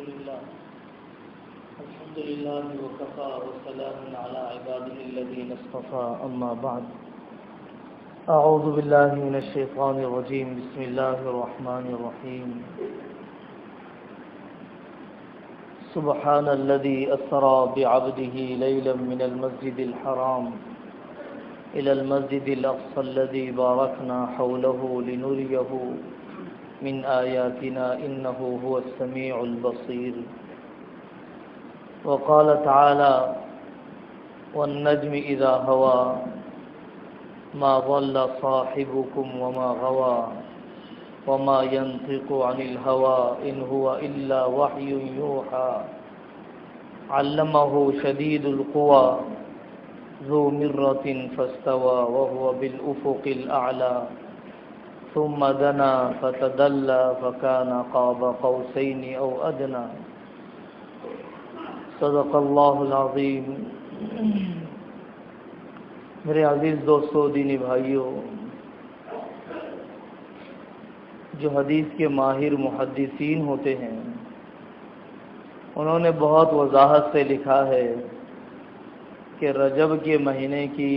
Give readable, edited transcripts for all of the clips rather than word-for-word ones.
الحمد لله وكفى وسلام على عباده الذين اصطفى أما بعد أعوذ بالله من الشيطان الرجيم بسم الله الرحمن الرحيم سبحان الذي أسرى بعبده ليلا من المسجد الحرام إلى المسجد الأقصى الذي باركنا حوله لنريه من آياتنا إنه هو السميع البصير وقال تعالى والنجم إذا هوى ما ضل صاحبكم وما غوى وما ينطق عن الهوى إن هو إلا وحي يوحى علمه شديد القوى ذو مرة فاستوى وهو بالأفق الأعلى ثم دنا فتدلى فكان قاب قوسين أو أدنى صدق اللہ العظیم۔ میرے عزیز دوستو، دینی بھائیوں، جو حدیث کے ماہر محدثین ہوتے ہیں انہوں نے بہت وضاحت سے لکھا ہے کہ رجب کے مہینے کی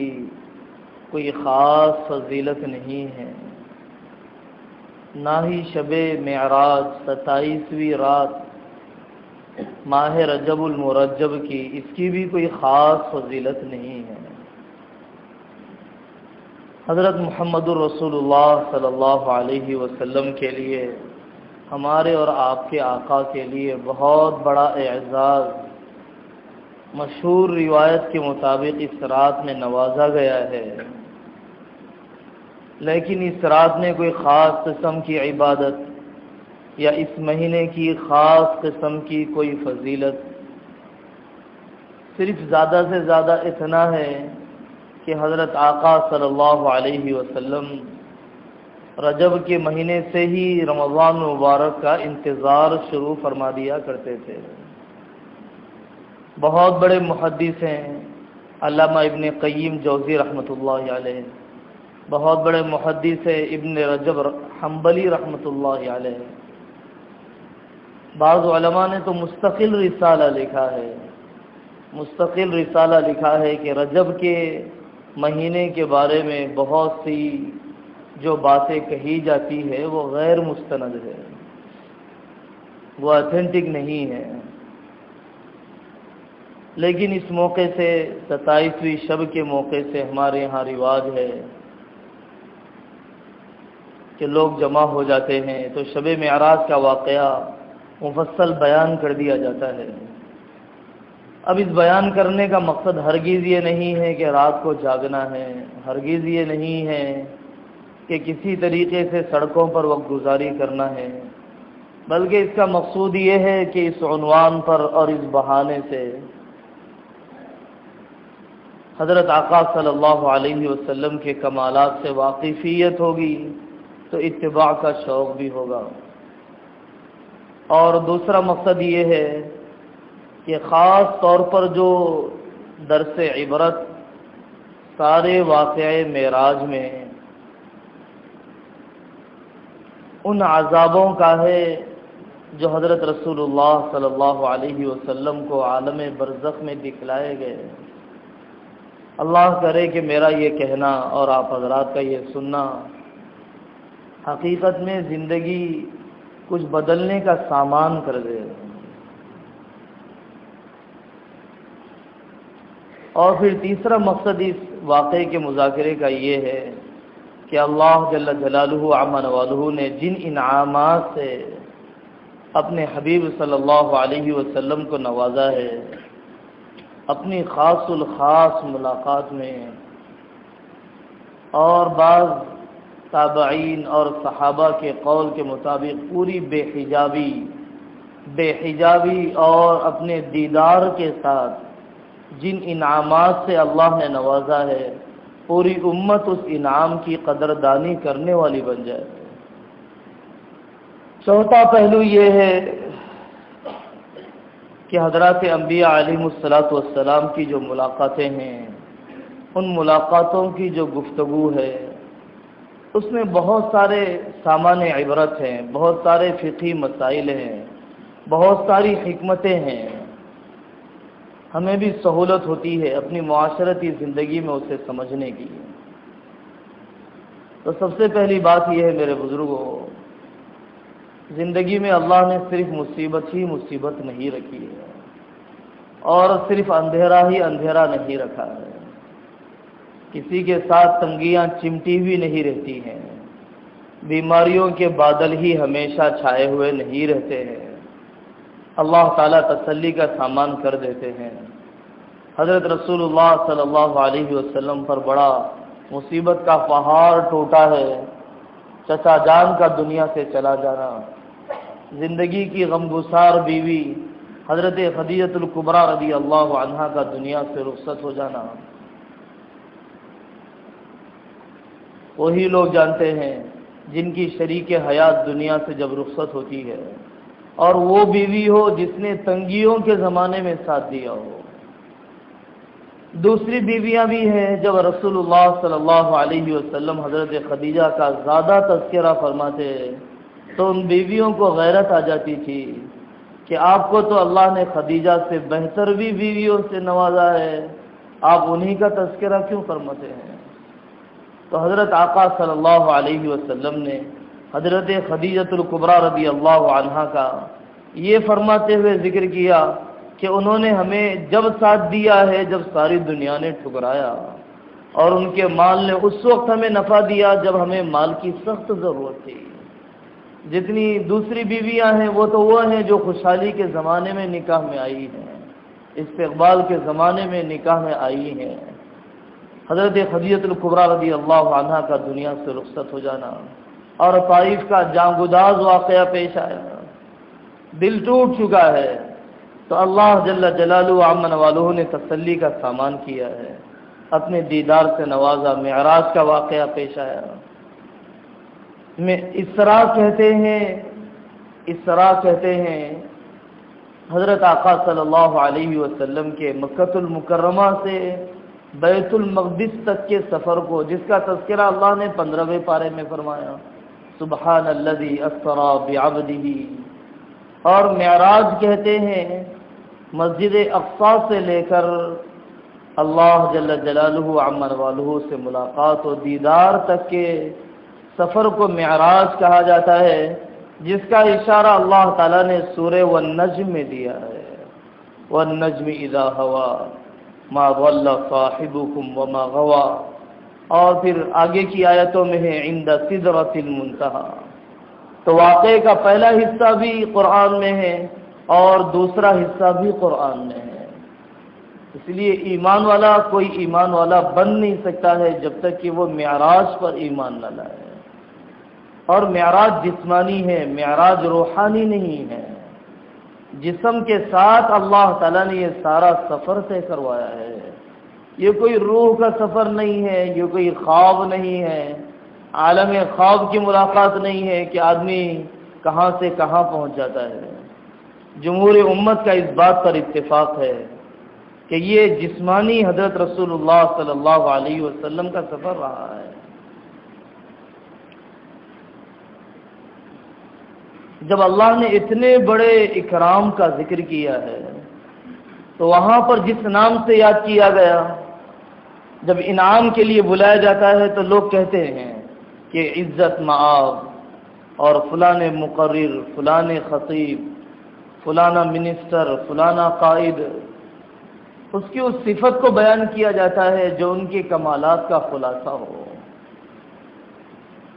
کوئی خاص فضیلت نہیں ہے، نہ ہی شب معراج 27ویں رات ماہ رجب المرجب کی، اس کی بھی کوئی خاص فضیلت نہیں ہے۔ حضرت محمد الرسول اللہ صلی اللہ علیہ وسلم کے لیے، ہمارے اور آپ کے آقا کے لیے بہت بڑا اعزاز مشہور روایت کے مطابق اس رات میں نوازا گیا ہے، لیکن اس رات میں کوئی خاص قسم کی عبادت یا اس مہینے کی خاص قسم کی کوئی فضیلت، صرف زیادہ سے زیادہ اتنا ہے کہ حضرت آقا صلی اللہ علیہ وسلم رجب کے مہینے سے ہی رمضان مبارک کا انتظار شروع فرما دیا کرتے تھے۔ بہت بڑے محدث ہیں علامہ ابن قیم جوزی رحمۃ اللہ علیہ، بہت بڑے محدث ہیں ابن رجب حنبلی رحمۃ اللہ علیہ۔ بعض علماء نے تو مستقل رسالہ لکھا ہے کہ رجب کے مہینے کے بارے میں بہت سی جو باتیں کہی جاتی ہے وہ غیر مستند ہے، وہ اتھینٹک نہیں ہے، لیکن اس موقع سے 27ویں شب کے موقع سے ہمارے یہاں رواج ہے کہ لوگ جمع ہو جاتے ہیں تو شب معراج کا واقعہ مفصل بیان کر دیا جاتا ہے۔ اب اس بیان کرنے کا مقصد ہرگز یہ نہیں ہے کہ رات کو جاگنا ہے، ہرگز یہ نہیں ہے کہ کسی طریقے سے سڑکوں پر وقت گزاری کرنا ہے، بلکہ اس کا مقصود یہ ہے کہ اس عنوان پر اور اس بہانے سے حضرت آقا صلی اللہ علیہ وسلم کے کمالات سے واقفیت ہوگی تو اتباع کا شوق بھی ہوگا، اور دوسرا مقصد یہ ہے کہ خاص طور پر جو درس عبرت سارے واقعے معراج میں ان عذابوں کا ہے جو حضرت رسول اللہ صلی اللہ علیہ وسلم کو عالم برزخ میں دکھلائے گئے۔ اللہ کرے کہ میرا یہ کہنا اور آپ حضرات کا یہ سننا حقیقت میں زندگی کچھ بدلنے کا سامان کر دے۔ اور پھر تیسرا مقصد اس واقعے کے مذاکرے کا یہ ہے کہ اللہ جل جلالہ عما نوالہ نے جن انعامات سے اپنے حبیب صلی اللہ علیہ وسلم کو نوازا ہے، اپنی خاص الخاص ملاقات میں، اور بعض تابعین اور صحابہ کے قول کے مطابق پوری بے حجابی اور اپنے دیدار کے ساتھ جن انعامات سے اللہ نے نوازا ہے، پوری امت اس انعام کی قدردانی کرنے والی بن جائے۔ چوتھا پہلو یہ ہے کہ حضرات انبیاء علیہم الصلاۃ والسلام کی جو ملاقاتیں ہیں، ان ملاقاتوں کی جو گفتگو ہے اس میں بہت سارے سامان عبرت ہیں، بہت سارے فقہی مسائل ہیں، بہت ساری حکمتیں ہیں، ہمیں بھی سہولت ہوتی ہے اپنی معاشرتی زندگی میں اسے سمجھنے کی۔ تو سب سے پہلی بات یہ ہے میرے بزرگوں، زندگی میں اللہ نے صرف مصیبت ہی مصیبت نہیں رکھی ہے، اور صرف اندھیرا ہی اندھیرا نہیں رکھا ہے۔ کسی کے ساتھ تنگیاں چمٹی ہوئی نہیں رہتی ہیں، بیماریوں کے بادل ہی ہمیشہ چھائے ہوئے نہیں رہتے ہیں، اللہ تعالیٰ تسلی کا سامان کر دیتے ہیں۔ حضرت رسول اللہ صلی اللہ علیہ وسلم پر بڑا مصیبت کا پہاڑ ٹوٹا ہے، چچا جان کا دنیا سے چلا جانا، زندگی کی غمگسار بیوی حضرت خدیجہ الکبریٰ رضی اللہ عنہا کا دنیا سے رخصت ہو جانا، وہی لوگ جانتے ہیں جن کی شریک حیات دنیا سے جب رخصت ہوتی ہے، اور وہ بیوی ہو جس نے تنگیوں کے زمانے میں ساتھ دیا ہو۔ دوسری بیویاں بھی ہیں، جب رسول اللہ صلی اللہ علیہ وسلم حضرت خدیجہ کا زیادہ تذکرہ فرماتے تو ان بیویوں کو غیرت آ جاتی تھی کہ آپ کو تو اللہ نے خدیجہ سے بہتر بھی بیویوں سے نوازا ہے، آپ انہی کا تذکرہ کیوں فرماتے ہیں؟ تو حضرت آقا صلی اللہ علیہ وسلم نے حضرت خدیجہ الکبریٰ رضی اللہ عنہا کا یہ فرماتے ہوئے ذکر کیا کہ انہوں نے ہمیں جب ساتھ دیا ہے جب ساری دنیا نے ٹھکرایا، اور ان کے مال نے اس وقت ہمیں نفع دیا جب ہمیں مال کی سخت ضرورت تھی۔ جتنی دوسری بیویاں ہیں وہ تو وہ ہیں جو خوشحالی کے زمانے میں نکاح میں آئی ہیں، استقبال کے زمانے میں نکاح میں آئی ہیں۔ حضرت خدیجہ الکبریٰ رضی اللہ عنہا کا دنیا سے رخصت ہو جانا اور طائف کا جانگداز واقعہ پیش آیا، دل ٹوٹ چکا ہے، تو اللہ جل جلالہ عمن والہ نے تسلی کا سامان کیا ہے، اپنے دیدار سے نوازا، معراج کا واقعہ پیش آیا۔ میں اسراء کہتے ہیں حضرت آقا صلی اللہ علیہ وسلم کے مکۃ المکرمہ سے بیت المقدس تک کے سفر کو، جس کا تذکرہ اللہ نے 15ویں پارے میں فرمایا، سبحان الذی اسری بعبدہ، اور معراج کہتے ہیں مسجد اقصی سے لے کر اللہ جل جلالہ عمن والہ سے ملاقات و دیدار تک کے سفر کو معراج کہا جاتا ہے، جس کا اشارہ اللہ تعالیٰ نے سورہ والنجم میں دیا ہے، والنجم اذا ہوا ما ضل صاحبکم وما غوا، اور پھر آگے کی آیتوں میں ہے عند سدرۃ المنتہی۔ تو واقعے کا پہلا حصہ بھی قرآن میں ہے اور دوسرا حصہ بھی قرآن میں ہے، اس لیے ایمان والا کوئی ایمان والا بن نہیں سکتا ہے جب تک کہ وہ معراج پر ایمان نہ لائے، اور معراج جسمانی ہے، معراج روحانی نہیں ہے، جسم کے ساتھ اللہ تعالیٰ نے یہ سارا سفر طے کروایا ہے، یہ کوئی روح کا سفر نہیں ہے، یہ کوئی خواب نہیں ہے، عالم خواب کی ملاقات نہیں ہے کہ آدمی کہاں سے کہاں پہنچ جاتا ہے۔ جمہور امت کا اس بات پر اتفاق ہے کہ یہ جسمانی حضرت رسول اللہ صلی اللہ علیہ وسلم کا سفر رہا ہے۔ جب اللہ نے اتنے بڑے اکرام کا ذکر کیا ہے تو وہاں پر جس نام سے یاد کیا گیا، جب انعام کے لیے بلایا جاتا ہے تو لوگ کہتے ہیں کہ عزت مآب، اور فلاں مقرر، فلاں خطیب، فلانا منسٹر، فلانا قائد، اس کی اس صفت کو بیان کیا جاتا ہے جو ان کے کمالات کا خلاصہ ہو۔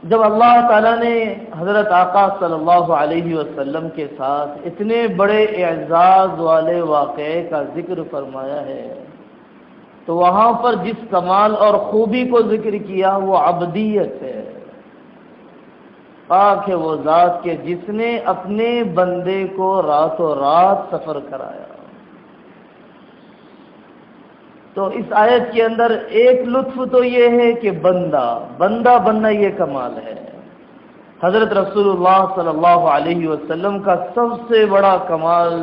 جب اللہ تعالیٰ نے حضرت آقا صلی اللہ علیہ وسلم کے ساتھ اتنے بڑے اعزاز والے واقعے کا ذکر فرمایا ہے تو وہاں پر جس کمال اور خوبی کو ذکر کیا وہ عبدیت ہے۔ پاک ہے وہ ذات کے جس نے اپنے بندے کو راتوں رات سفر کرایا۔ تو اس آیت کے اندر ایک لطف تو یہ ہے کہ بندہ بننا یہ کمال ہے۔ حضرت رسول اللہ صلی اللہ علیہ وسلم کا سب سے بڑا کمال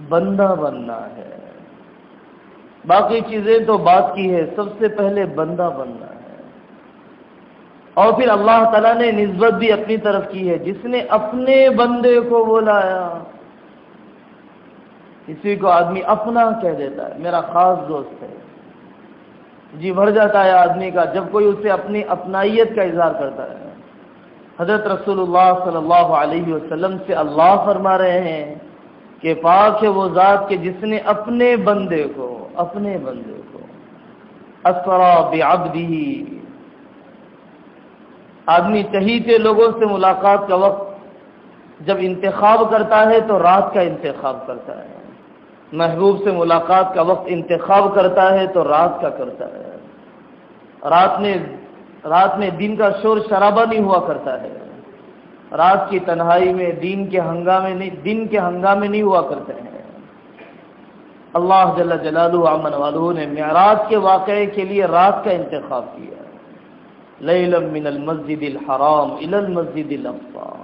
بندہ بننا ہے، باقی چیزیں تو بات کی ہے، سب سے پہلے بندہ بننا ہے۔ اور پھر اللہ تعالیٰ نے نسبت بھی اپنی طرف کی ہے، جس نے اپنے بندے کو بلایا کسی کو آدمی اپنا کہہ دیتا ہے، میرا خاص دوست ہے، جی بھر جاتا ہے آدمی کا جب کوئی اسے اپنی اپنائیت کا اظہار کرتا ہے۔ حضرت رسول اللہ صلی اللہ علیہ وسلم سے اللہ فرما رہے ہیں کہ پاک ہے وہ ذات کہ جس نے اپنے بندے کو اسرا بعبدہ، آدمی چہیتے لوگوں سے ملاقات کا وقت جب انتخاب کرتا ہے تو رات کا انتخاب کرتا ہے، محبوب سے ملاقات کا وقت انتخاب کرتا ہے تو رات کا کرتا ہے۔ رات میں دن کا شور شرابہ نہیں ہوا کرتا ہے، رات کی تنہائی میں دن کے ہنگامے نہیں ہوا کرتے ہیں۔ اللہ جل جلالہ عمن والہ نے معراج کے واقعے کے لیے رات کا انتخاب کیا، لیلا من المسجد الحرام الی المسجد الاقصی۔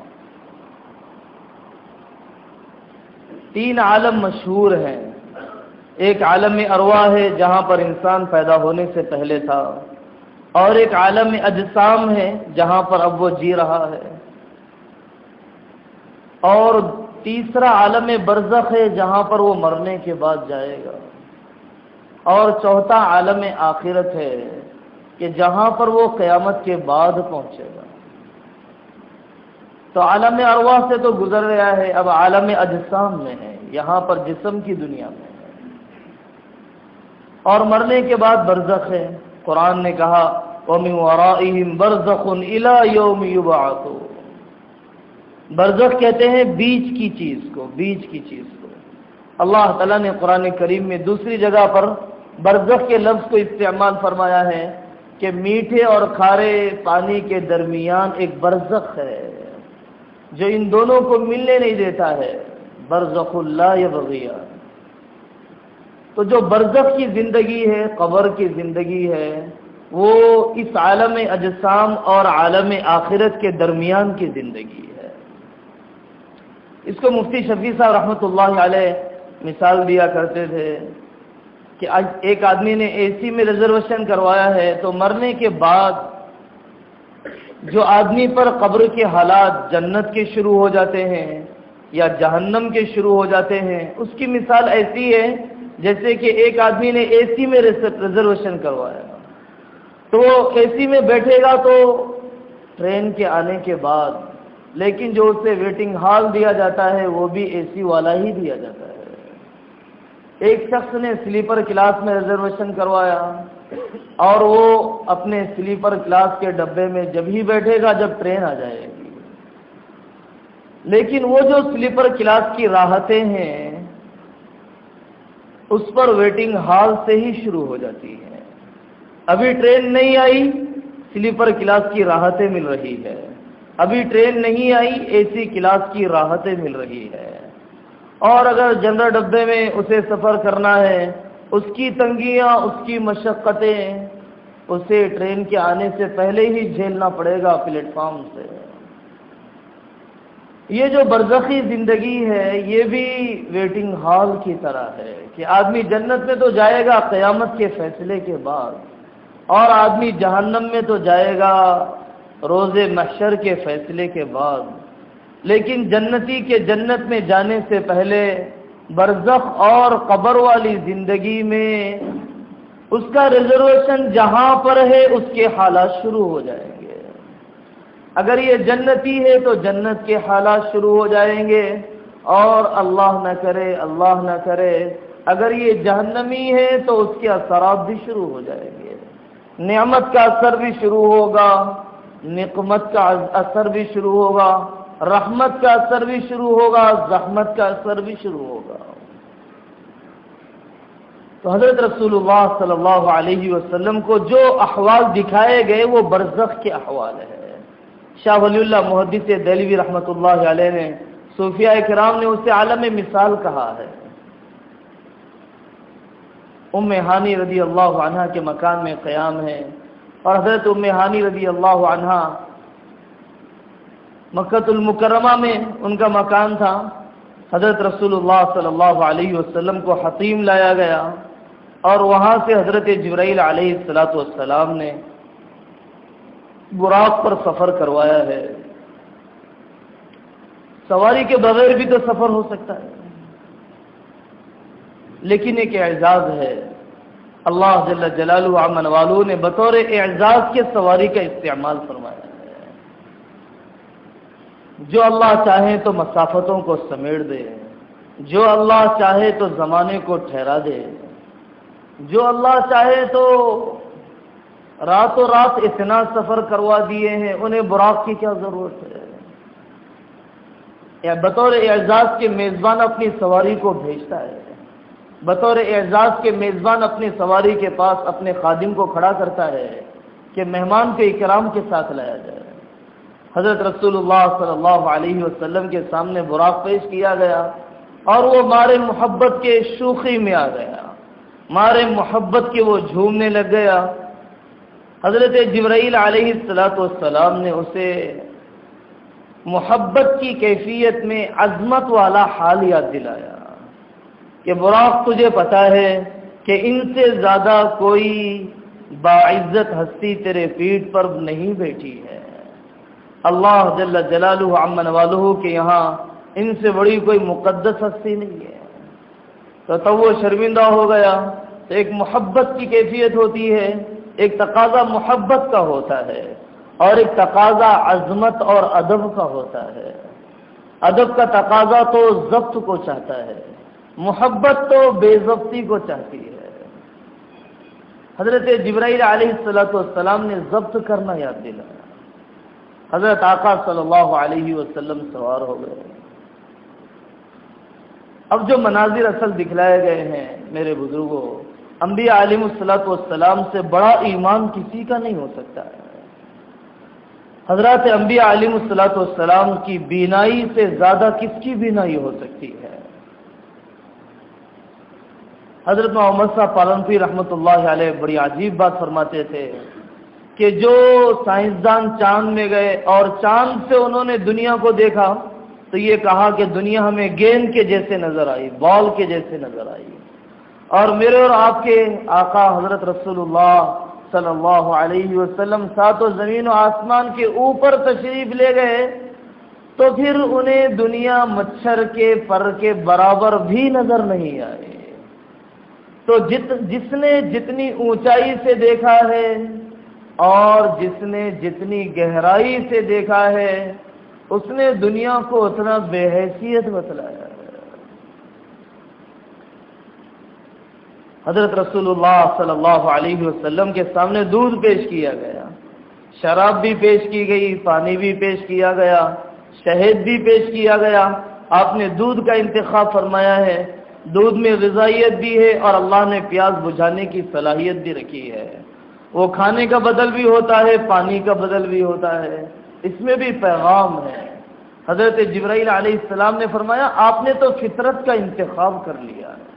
3 عالم مشہور ہیں، ایک عالم ارواح ہے جہاں پر انسان پیدا ہونے سے پہلے تھا، اور ایک عالم اجسام ہے جہاں پر اب وہ جی رہا ہے، اور تیسرا عالم برزخ ہے جہاں پر وہ مرنے کے بعد جائے گا، اور چوتھا عالم آخرت ہے کہ جہاں پر وہ قیامت کے بعد پہنچے گا۔ تو عالم ارواح سے تو گزر رہا ہے، اب عالم اجسام میں ہے، یہاں پر جسم کی دنیا میں ہے، اور مرنے کے بعد برزخ ہے۔ قرآن نے کہا وَمِن وَرَائِهِمْ بَرْزَخٌ إِلَى يَوْمِ يُبْعَثُونَ، برزخ کہتے ہیں بیچ کی چیز کو۔ اللہ تعالیٰ نے قرآن کریم میں دوسری جگہ پر برزخ کے لفظ کو استعمال فرمایا ہے کہ میٹھے اور کھارے پانی کے درمیان ایک برزخ ہے جو ان دونوں کو ملنے نہیں دیتا ہے، برزخ لا یبغیان۔ تو جو برزخ کی زندگی ہے، قبر کی زندگی ہے، وہ اس عالم اجسام اور عالم آخرت کے درمیان کی زندگی ہے۔ اس کو مفتی شفیع صاحب رحمۃ اللہ علیہ مثال دیا کرتے تھے کہ ایک آدمی نے اے سی میں ریزرویشن کروایا ہے تو مرنے کے بعد جو آدمی پر قبر کے حالات جنت کے شروع ہو جاتے ہیں یا جہنم کے شروع ہو جاتے ہیں، اس کی مثال ایسی ہے جیسے کہ ایک آدمی نے اے سی میں ریزرویشن کروایا تو وہ اے سی میں بیٹھے گا تو ٹرین کے آنے کے بعد، لیکن جو اسے ویٹنگ ہال دیا جاتا ہے وہ بھی اے سی والا ہی دیا جاتا ہے۔ ایک شخص نے سلیپر کلاس میں ریزرویشن کروایا اور وہ اپنے سلیپر کلاس کے ڈبے میں جب ہی بیٹھے گا جب ٹرین آ جائے گی، لیکن وہ جو سلیپر کلاس کی راحتیں ہیں اس پر ویٹنگ ہال سے ہی شروع ہو جاتی ہیں۔ ابھی ٹرین نہیں آئی، سلیپر کلاس کی راحتیں مل رہی ہے، ابھی ٹرین نہیں آئی، اے سی کلاس کی راحتیں مل رہی ہے، اور اگر جنرل ڈبے میں اسے سفر کرنا ہے، اس کی تنگیاں، اس کی مشقتیں اسے ٹرین کے آنے سے پہلے ہی جھیلنا پڑے گا پلیٹ فارم سے۔ یہ جو برزخی زندگی ہے یہ بھی ویٹنگ ہال کی طرح ہے کہ آدمی جنت میں تو جائے گا قیامت کے فیصلے کے بعد، اور آدمی جہنم میں تو جائے گا روز محشر کے فیصلے کے بعد، لیکن جنتی کے جنت میں جانے سے پہلے برزخ اور قبر والی زندگی میں اس کا ریزرویشن جہاں پر ہے اس کے حالات شروع ہو جائیں گے۔ اگر یہ جنتی ہے تو جنت کے حالات شروع ہو جائیں گے، اور اللہ نہ کرے اگر یہ جہنمی ہے تو اس کے اثرات بھی شروع ہو جائیں گے، نعمت کا اثر بھی شروع ہوگا، نقمت کا اثر بھی شروع ہوگا، رحمت کا اثر بھی شروع ہوگا، زحمت کا اثر بھی شروع ہوگا۔ تو حضرت رسول اللہ صلی اللہ علیہ وسلم کو جو احوال دکھائے گئے وہ برزخ کے احوال ہے۔ شاہ ولی اللہ محدث دہلوی رحمۃ اللہ علیہ نے، صوفیاء کرام نے اسے عالم مثال کہا ہے۔ ام ہانی رضی اللہ عنہا کے مکان میں قیام ہے، اور حضرت ام ہانی رضی اللہ عنہا مکہ المکرمہ میں ان کا مکان تھا۔ حضرت رسول اللہ صلی اللہ علیہ وسلم کو حطیم لایا گیا، اور وہاں سے حضرت جبرائیل علیہ السلام نے براق پر سفر کروایا ہے۔ سواری کے بغیر بھی تو سفر ہو سکتا ہے، لیکن ایک اعزاز ہے، اللہ جل جلالہ عمن والو نے بطور اعزاز کے سواری کا استعمال فرمایا ہے۔ جو اللہ چاہے تو مسافتوں کو سمیٹ دے، جو اللہ چاہے تو زمانے کو ٹھہرا دے، جو اللہ چاہے تو راتوں رات اتنا سفر کروا دیے ہیں، انہیں براق کی کیا ضرورت ہے؟ یا بطور اعزاز کے میزبان اپنی سواری کو بھیجتا ہے، بطور اعزاز کے میزبان اپنی سواری کے پاس اپنے خادم کو کھڑا کرتا ہے کہ مہمان کے اکرام کے ساتھ لایا جائے۔ حضرت رسول اللہ صلی اللہ علیہ وسلم کے سامنے براق پیش کیا گیا اور وہ مارے محبت کے شوخی میں آ گیا، مارے محبت کے وہ جھومنے لگ گیا۔ حضرت جبرائیل علیہ السلام نے اسے محبت کی کیفیت میں عظمت والا حال یاد دلایا کہ براق، تجھے پتا ہے کہ ان سے زیادہ کوئی باعزت ہستی تیرے پیٹھ پر نہیں بیٹھی ہے، اللہ جل جلالہ عمن والہ کے یہاں ان سے بڑی کوئی مقدس ہستی نہیں ہے۔ تو وہ شرمندہ ہو گیا۔ تو ایک محبت کی کیفیت ہوتی ہے، ایک تقاضا محبت کا ہوتا ہے اور ایک تقاضا عظمت اور ادب کا ہوتا ہے۔ ادب کا تقاضا تو ضبط کو چاہتا ہے، محبت تو بے ضبطی کو چاہتی ہے۔ حضرت جبرائیل علیہ السلام نے ضبط کرنا یاد دلایا۔ حضرت آقا صلی اللہ علیہ وسلم سوار ہو گئے۔ اب جو مناظر اصل دکھلائے گئے ہیں میرے بزرگوں، انبیاء علیہ السلام سے بڑا ایمان کسی کا نہیں ہو سکتا ہے۔ حضرات انبیاء علیہ السلام کی بینائی سے زیادہ کس کی بینائی ہو سکتی ہے؟ حضرت محمد صاحب پالنپوری رحمۃ اللہ علیہ بڑی عجیب بات فرماتے تھے کہ جو سائنسدان چاند میں گئے اور چاند سے انہوں نے دنیا کو دیکھا تو یہ کہا کہ دنیا ہمیں گیند کے جیسے نظر آئی، بال کے جیسے نظر آئی۔ اور میرے اور آپ کے آقا حضرت رسول اللہ صلی اللہ علیہ وسلم ساتوں زمین و آسمان کے اوپر تشریف لے گئے تو پھر انہیں دنیا مچھر کے پر کے برابر بھی نظر نہیں آئے۔ تو جس نے جتنی اونچائی سے دیکھا ہے اور جس نے جتنی گہرائی سے دیکھا ہے اس نے دنیا کو اتنا بے حیثیت بتلایا ہے۔ حضرت رسول اللہ صلی اللہ علیہ وسلم کے سامنے دودھ پیش کیا گیا، شراب بھی پیش کی گئی، پانی بھی پیش کیا گیا، شہد بھی پیش کیا گیا۔ آپ نے دودھ کا انتخاب فرمایا ہے، دودھ میں غذائیت بھی ہے اور اللہ نے پیاس بجھانے کی صلاحیت بھی رکھی ہے۔ وہ کھانے کا بدل بھی ہوتا ہے، پانی کا بدل بھی ہوتا ہے، اس میں بھی پیغام ہے۔ حضرت جبرائیل علیہ السلام نے فرمایا آپ نے تو فطرت کا انتخاب کر لیا ہے،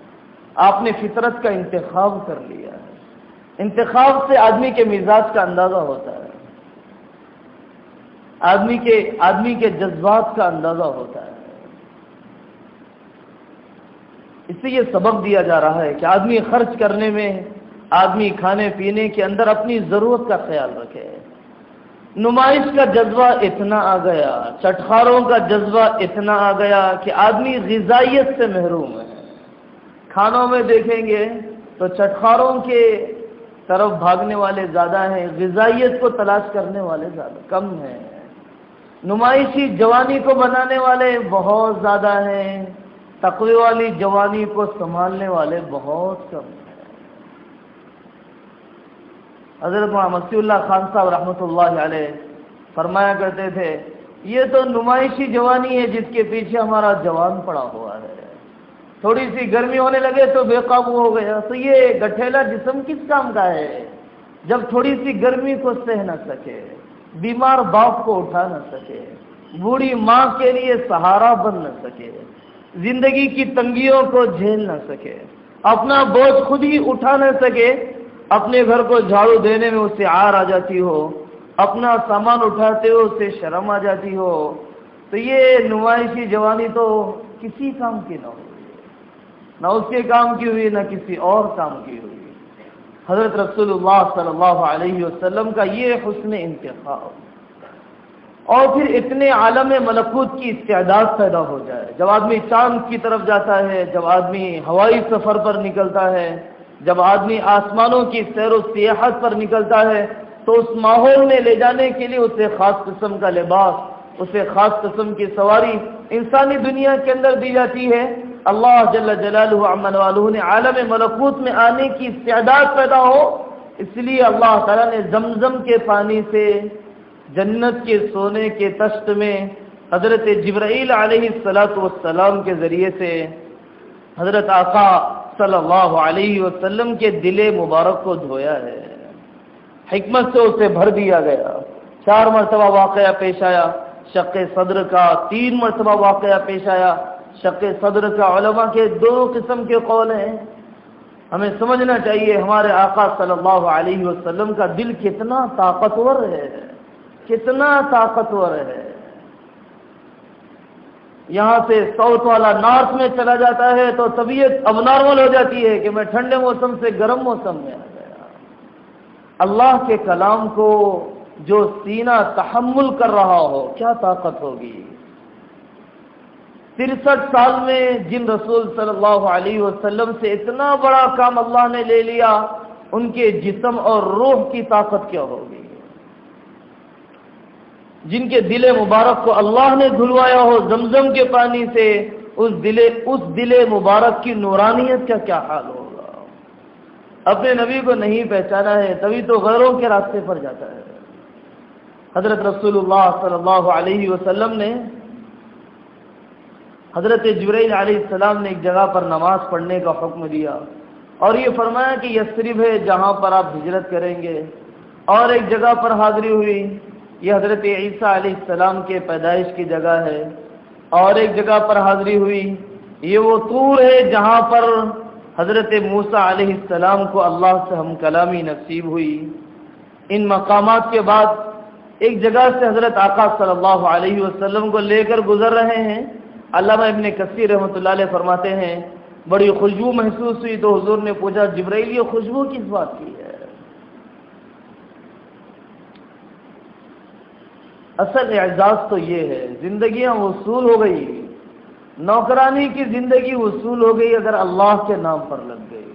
آپ نے فطرت کا انتخاب کر لیا ہے۔ انتخاب سے آدمی کے مزاج کا اندازہ ہوتا ہے، آدمی کے جذبات کا اندازہ ہوتا ہے۔ اس سے یہ سبق دیا جا رہا ہے کہ آدمی خرچ کرنے میں، آدمی کھانے پینے کے اندر اپنی ضرورت کا خیال رکھے۔ نمائش کا جذبہ اتنا آ گیا، چٹخاروں کا جذبہ اتنا آ گیا کہ آدمی غذائیت سے محروم ہے۔ کھانوں میں دیکھیں گے تو چٹخاروں کے طرف بھاگنے والے زیادہ ہیں، غذائیت کو تلاش کرنے والے زیادہ کم ہیں۔ نمائشی جوانی کو بنانے والے بہت زیادہ ہیں، تقوی والی جوانی کو سنبھالنے والے بہت کم ہیں۔ حضرت مسیح اللہ خان صاحب رحمۃ اللہ علیہ فرمایا کرتے تھے یہ تو نمائشی جوانی ہے جس کے پیچھے ہمارا جوان پڑا ہوا ہے، تھوڑی سی گرمی ہونے لگے تو بے قابو ہو گیا۔ تو یہ گٹھیلا جسم کس کام کا ہے جب تھوڑی سی گرمی کو سہ نہ سکے، بیمار باپ کو اٹھا نہ سکے، بوڑھی ماں کے لیے سہارا بن نہ سکے، زندگی کی تنگیوں کو جھیل نہ سکے، اپنا بوجھ خود ہی اٹھا نہ سکے، اپنے گھر کو جھاڑو دینے میں اسے عار آ جاتی ہو، اپنا سامان اٹھاتے ہوئے اسے شرم آ جاتی ہو، تو یہ نمائشی جوانی تو کسی کام کی نہ ہوئی، نہ اس کے کام کی ہوئی نہ کسی اور کام کی ہوئی۔ حضرت رسول اللہ صلی اللہ علیہ وسلم کا یہ حسن انتخاب، اور پھر اتنے عالم ملکوت کی استعداد پیدا ہو جائے. جب آدمی چاند کی طرف جاتا ہے، جب آدمی ہوائی سفر پر نکلتا ہے، جب آدمی آسمانوں کی سیر و سیاحت پر نکلتا ہے، تو اس ماحول میں لے جانے کے لیے اسے خاص قسم کا لباس، اسے خاص قسم کی سواری انسانی دنیا کے اندر دی جاتی ہے. اللہ جل جلالہ عمن والہ نے عالم ملکوت میں آنے کی استعداد پیدا ہو، اس لیے اللہ تعالیٰ نے زمزم کے پانی سے جنت کے سونے کے تشت میں حضرت جبرائیل علیہ السلام کے ذریعے سے حضرت آقا صلی اللہ علیہ وسلم کے دل مبارک کو دھویا ہے. حکمت سے اسے بھر دیا گیا. 4 مرتبہ واقعہ پیش آیا شق صدر کا، 3 مرتبہ واقعہ پیش آیا شق صدر کا. علماء کے 2 قسم کے قول ہیں. ہمیں سمجھنا چاہیے ہمارے آقا صلی اللہ علیہ وسلم کا دل کتنا طاقتور ہے، کتنا طاقتور ہے. یہاں سے ساؤتھ والا نارتھ میں چلا جاتا ہے تو طبیعت اب نارمل ہو جاتی ہے کہ میں ٹھنڈے موسم سے گرم موسم میں آ گیا. اللہ کے کلام کو جو سینہ تحمل کر رہا ہو کیا طاقت ہوگی. 63 سال میں جن رسول صلی اللہ علیہ وسلم سے اتنا بڑا کام اللہ نے لے لیا، ان کے جسم اور روح کی طاقت کیا ہوگی. جن کے دل مبارک کو اللہ نے دھلوایا ہو زمزم کے پانی سے، اس دل مبارک کی نورانیت کا کیا حال ہوگا. اپنے نبی کو نہیں پہچانا ہے تبھی تو غیروں کے راستے پر جاتا ہے. حضرت رسول اللہ صلی اللہ علیہ وسلم نے حضرت جبرائیل علیہ السلام نے ایک جگہ پر نماز پڑھنے کا حکم دیا اور یہ فرمایا کہ یثرب ہے جہاں پر آپ ہجرت کریں گے. اور ایک جگہ پر حاضری ہوئی، یہ حضرت عیسیٰ علیہ السلام کے پیدائش کی جگہ ہے. اور ایک جگہ پر حاضری ہوئی، یہ وہ طور ہے جہاں پر حضرت موسیٰ علیہ السلام کو اللہ سے ہم کلامی نصیب ہوئی. ان مقامات کے بعد ایک جگہ سے حضرت آقا صلی اللہ علیہ وسلم کو لے کر گزر رہے ہیں. علامہ ابن کثیر رحمۃ اللہ علیہ فرماتے ہیں بڑی خوشبو محسوس ہوئی تو حضور نے پوچھا جبرائیل یہ خوشبو کس بات کی ہے. اصل اعزاز تو یہ ہے زندگیاں وصول ہو گئی، نوکرانی کی زندگی وصول ہو گئی اگر اللہ کے نام پر لگ گئی،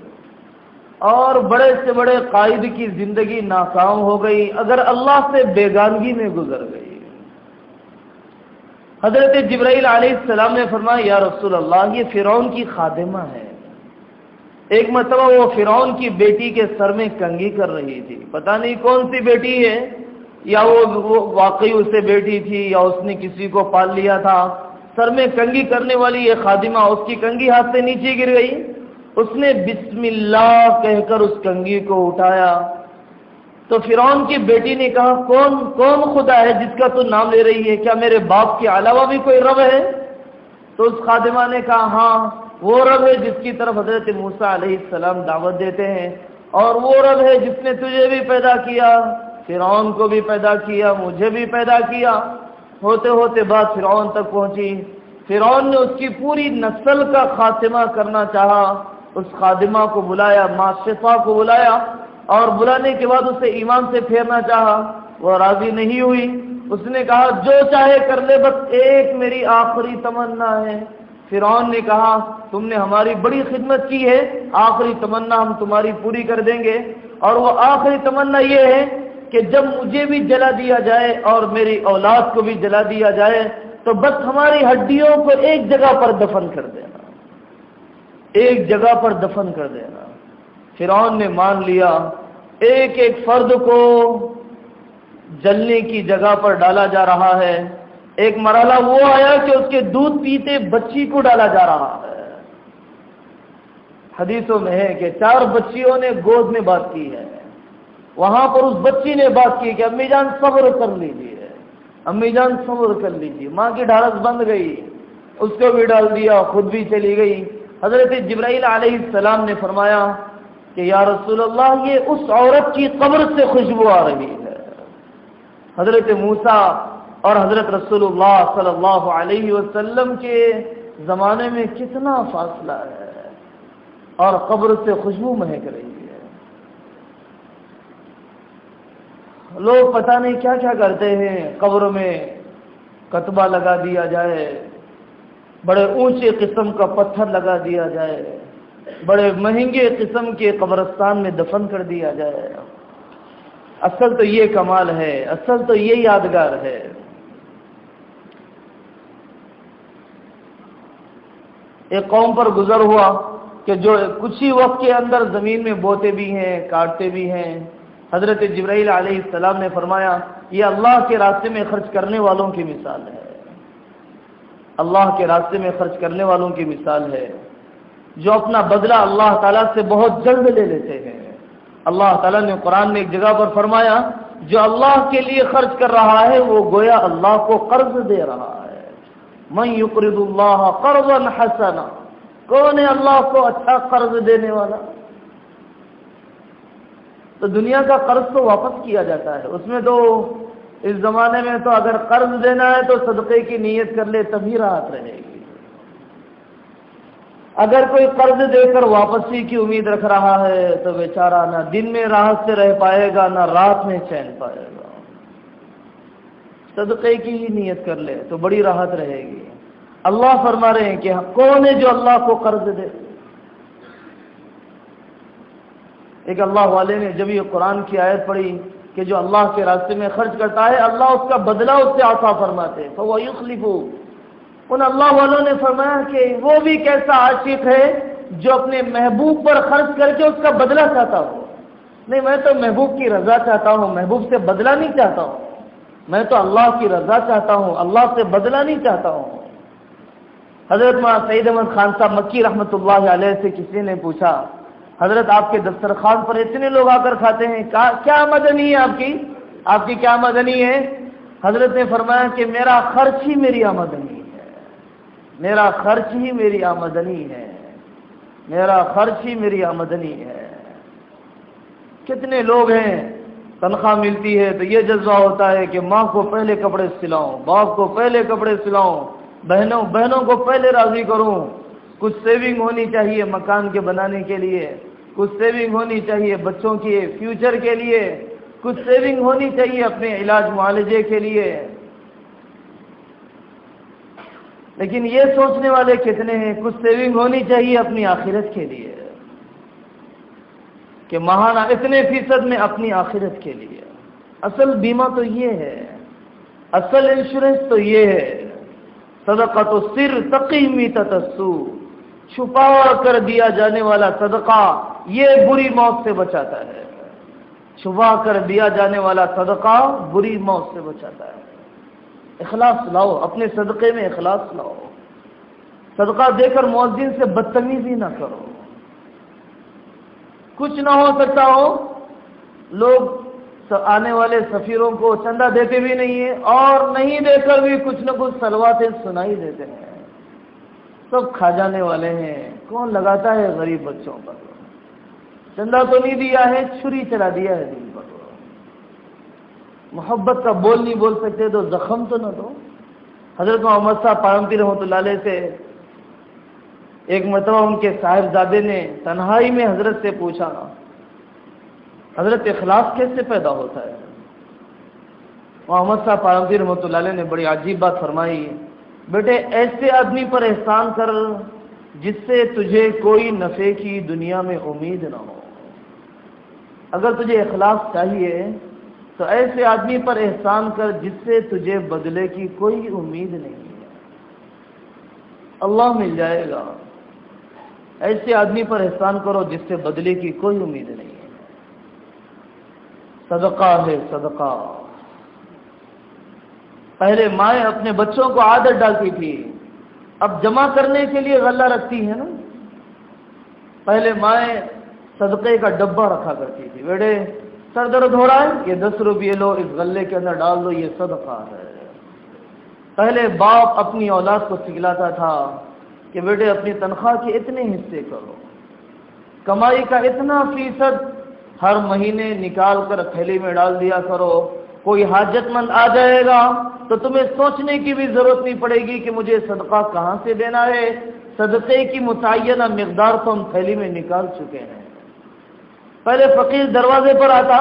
اور بڑے سے بڑے قائد کی زندگی ناکام ہو گئی اگر اللہ سے بیگانگی میں گزر گئی. حضرت جبرائیل علیہ السلام نے فرمایا یا رسول اللہ یہ فرعون کی خادمہ ہے. ایک مرتبہ وہ فرعون کی بیٹی کے سر میں کنگھی کر رہی تھی. پتہ نہیں کون سی بیٹی ہے، یا وہ واقعی اسے بیٹی تھی یا اس نے کسی کو پال لیا تھا. سر میں کنگھی کرنے والی یہ خادمہ، اس کی کنگھی ہاتھ سے نیچے گر گئی. اس نے بسم اللہ کہہ کر اس کنگھی کو اٹھایا تو فرعون کی بیٹی نے کہا کون خدا ہے جس کا تو نام لے رہی ہے، کیا میرے باپ کے علاوہ بھی کوئی رب ہے؟ تو اس خادمہ نے کہا ہاں وہ رب ہے جس کی طرف حضرت موسیٰ علیہ السلام دعوت دیتے ہیں، اور وہ رب ہے جس نے تجھے بھی پیدا کیا، فرعون کو بھی پیدا کیا، مجھے بھی پیدا کیا. ہوتے ہوتے بات فرعون تک پہنچی. فرعون نے اس کی پوری نسل کا خاتمہ کرنا چاہا. اس خادمہ کو بلایا، ماں شفا کو بلایا، اور بلانے کے بعد اسے ایمان سے پھیرنا چاہا. وہ راضی نہیں ہوئی. اس نے کہا جو چاہے کر لے بس ایک میری آخری تمنا ہے. فرعون نے کہا تم نے ہماری بڑی خدمت کی ہے، آخری تمنا ہم تمہاری پوری کر دیں گے. اور وہ آخری تمنا یہ ہے کہ جب مجھے بھی جلا دیا جائے اور میری اولاد کو بھی جلا دیا جائے تو بس ہماری ہڈیوں کو ایک جگہ پر دفن کر دینا، ایک جگہ پر دفن کر دینا. فرعون نے مان لیا. ایک ایک فرد کو جلنے کی جگہ پر ڈالا جا رہا ہے. ایک مرحلہ وہ آیا کہ اس کے دودھ پیتے بچی کو ڈالا جا رہا ہے. حدیثوں میں ہے کہ 4 بچیوں نے گود میں بات کی ہے. وہاں پر اس بچی نے بات کی کہ امی جان صبر کر لیجیے، امی جان صبر کر لیجیے. ماں کی ڈھارس بند گئی، اس کو بھی ڈال دیا، خود بھی چلی گئی. حضرت جبرائیل علیہ السلام نے فرمایا کہ یا رسول اللہ یہ اس عورت کی قبر سے خوشبو آ رہی ہے. حضرت موسیٰ اور حضرت رسول اللہ صلی اللہ علیہ وسلم کے زمانے میں کتنا فاصلہ ہے، اور قبر سے خوشبو مہک رہی ہے. لوگ پتہ نہیں کیا کیا کرتے ہیں قبر میں کتبہ لگا دیا جائے، بڑے اونچے قسم کا پتھر لگا دیا جائے، بڑے مہنگے قسم کے قبرستان میں دفن کر دیا جائے۔ اصل تو یہ کمال ہے، اصل تو یہ یادگار ہے۔ ایک قوم پر گزر ہوا کہ جو کچھ ہی وقت کے اندر زمین میں بوتے بھی ہیں، کاٹتے بھی ہیں۔ حضرت جبرائیل علیہ السلام نے فرمایا یہ اللہ کے راستے میں خرچ کرنے والوں کی مثال ہے، اللہ کے راستے میں خرچ کرنے والوں کی مثال ہے، جو اپنا بدلہ اللہ تعالیٰ سے بہت جلد لے لیتے ہیں۔ اللہ تعالیٰ نے قرآن میں ایک جگہ پر فرمایا جو اللہ کے لیے خرچ کر رہا ہے وہ گویا اللہ کو قرض دے رہا ہے۔ من یقرض اللہ قرضا حسنا، کون ہے اللہ کو اچھا قرض دینے والا؟ تو دنیا کا قرض تو واپس کیا جاتا ہے، اس میں تو اس زمانے میں تو اگر قرض دینا ہے تو صدقے کی نیت کر لے تبھی راحت رہے گی۔ اگر کوئی قرض دے کر واپسی کی امید رکھ رہا ہے تو بیچارہ نہ دن میں راحت سے رہ پائے گا نہ رات میں چین پائے گا۔ صدقے کی ہی نیت کر لے تو بڑی راحت رہے گی۔ اللہ فرما رہے ہیں کہ کون ہے جو اللہ کو قرض دے؟ ایک اللہ والے نے جب یہ قرآن کی آیت پڑھی کہ جو اللہ کے راستے میں خرچ کرتا ہے اللہ اس کا بدلہ اس سے عطا فرماتے ہیں، فَهُوَ يُخْلِفُ۔ ان اللہ والوں نے فرمایا کہ وہ بھی کیسا عاشق ہے جو اپنے محبوب پر خرچ کر کے اس کا بدلہ چاہتا ہو۔ نہیں، میں تو محبوب کی رضا چاہتا ہوں، محبوب سے بدلہ نہیں چاہتا ہوں، میں تو اللہ کی رضا چاہتا ہوں، اللہ سے بدلہ نہیں چاہتا ہوں۔ حضرت مولانا سعید احمد خان صاحب مکی رحمۃ اللہ علیہ سے کسی نے پوچھا حضرت آپ کے دسترخوان پر اتنے لوگ آ کر کھاتے ہیں، کیا آمدنی ہے آپ کی کیا آمدنی ہے؟ حضرت نے فرمایا کہ میرا خرچ ہی میری آمدنی ہے، میرا خرچ ہی میری آمدنی ہے، میرا خرچ ہی میری آمدنی ہے۔ کتنے لوگ ہیں تنخواہ ملتی ہے تو یہ جذبہ ہوتا ہے کہ ماں کو پہلے کپڑے سلاؤں، باپ کو پہلے کپڑے سلاؤں، بہنوں کو پہلے راضی کروں، کچھ سیونگ ہونی چاہیے مکان کے بنانے کے لیے، کچھ سیونگ ہونی چاہیے بچوں کے فیوچر کے لیے، کچھ سیونگ ہونی چاہیے اپنے علاج معالجے کے لیے۔ لیکن یہ سوچنے والے کتنے ہیں کچھ سیونگ ہونی چاہیے اپنی آخرت کے لیے، کہ ماہانہ اتنے فیصد میں اپنی آخرت کے لیے۔ اصل بیمہ تو یہ ہے، اصل انشورنس تو یہ ہے، صدقۃ السر تقی میتۃ السوء، چھپا کر دیا جانے والا صدقہ یہ بری موت سے بچاتا ہے، چھپا کر دیا جانے والا صدقہ بری موت سے بچاتا ہے۔ اخلاص لاؤ، اپنے صدقے میں اخلاص لاؤ، صدقہ دے کر مؤذن سے بدتمیزی نہ کرو۔ کچھ نہ ہو سکتا ہو لوگ آنے والے سفیروں کو چندہ دیتے بھی نہیں ہیں اور نہیں دے کر بھی کچھ نہ کچھ سلواتیں سنائی دیتے ہیں، سب کھا جانے والے ہیں۔ کون لگاتا ہے غریب بچوں پر؟ چندہ تو نہیں دیا ہے، چھری چلا دیا ہے دل پر۔ محبت کا بول نہیں بول سکتے تو زخم تو نہ دو۔ حضرت محمد صاحب پارمپی رحمۃ اللہ علیہ سے ایک مرتبہ ان کے صاحبزادے نے تنہائی میں حضرت سے پوچھا حضرت اخلاص کیسے پیدا ہوتا ہے؟ محمد صاحب پارمپی رحمۃ اللہ علیہ نے بڑی عجیب بات فرمائی، بیٹے ایسے آدمی پر احسان کر جس سے تجھے کوئی نفع کی دنیا میں امید نہ ہو۔ اگر تجھے اخلاص چاہیے تو ایسے آدمی پر احسان کر جس سے تجھے بدلے کی کوئی امید نہیں ہے، اللہ مل جائے گا۔ ایسے آدمی پر احسان کرو جس سے بدلے کی کوئی امید نہیں ہے۔ صدقہ ہے صدقہ۔ پہلے مائیں اپنے بچوں کو عادت ڈالتی تھی، اب جمع کرنے کے لیے غلہ رکھتی ہے نا۔ پہلے مائیں صدقے کا ڈبہ رکھا کرتی تھی، بیٹے سر درد ہو رہا ہے یہ 10 روپے لو اس غلے کے اندر ڈال دو، یہ صدقہ ہے۔ پہلے باپ اپنی اولاد کو سکھلاتا تھا کہ بیٹے اپنی تنخواہ کے اتنے حصے کرو، کمائی کا اتنا فیصد ہر مہینے نکال کر تھیلی میں ڈال دیا کرو، کوئی حاجت مند آ جائے گا تو تمہیں سوچنے کی بھی ضرورت نہیں پڑے گی کہ مجھے صدقہ کہاں سے دینا ہے، صدقے کی متعینہ مقدار تو ہم تھیلی میں نکال چکے ہیں۔ پہلے فقیر دروازے پر آتا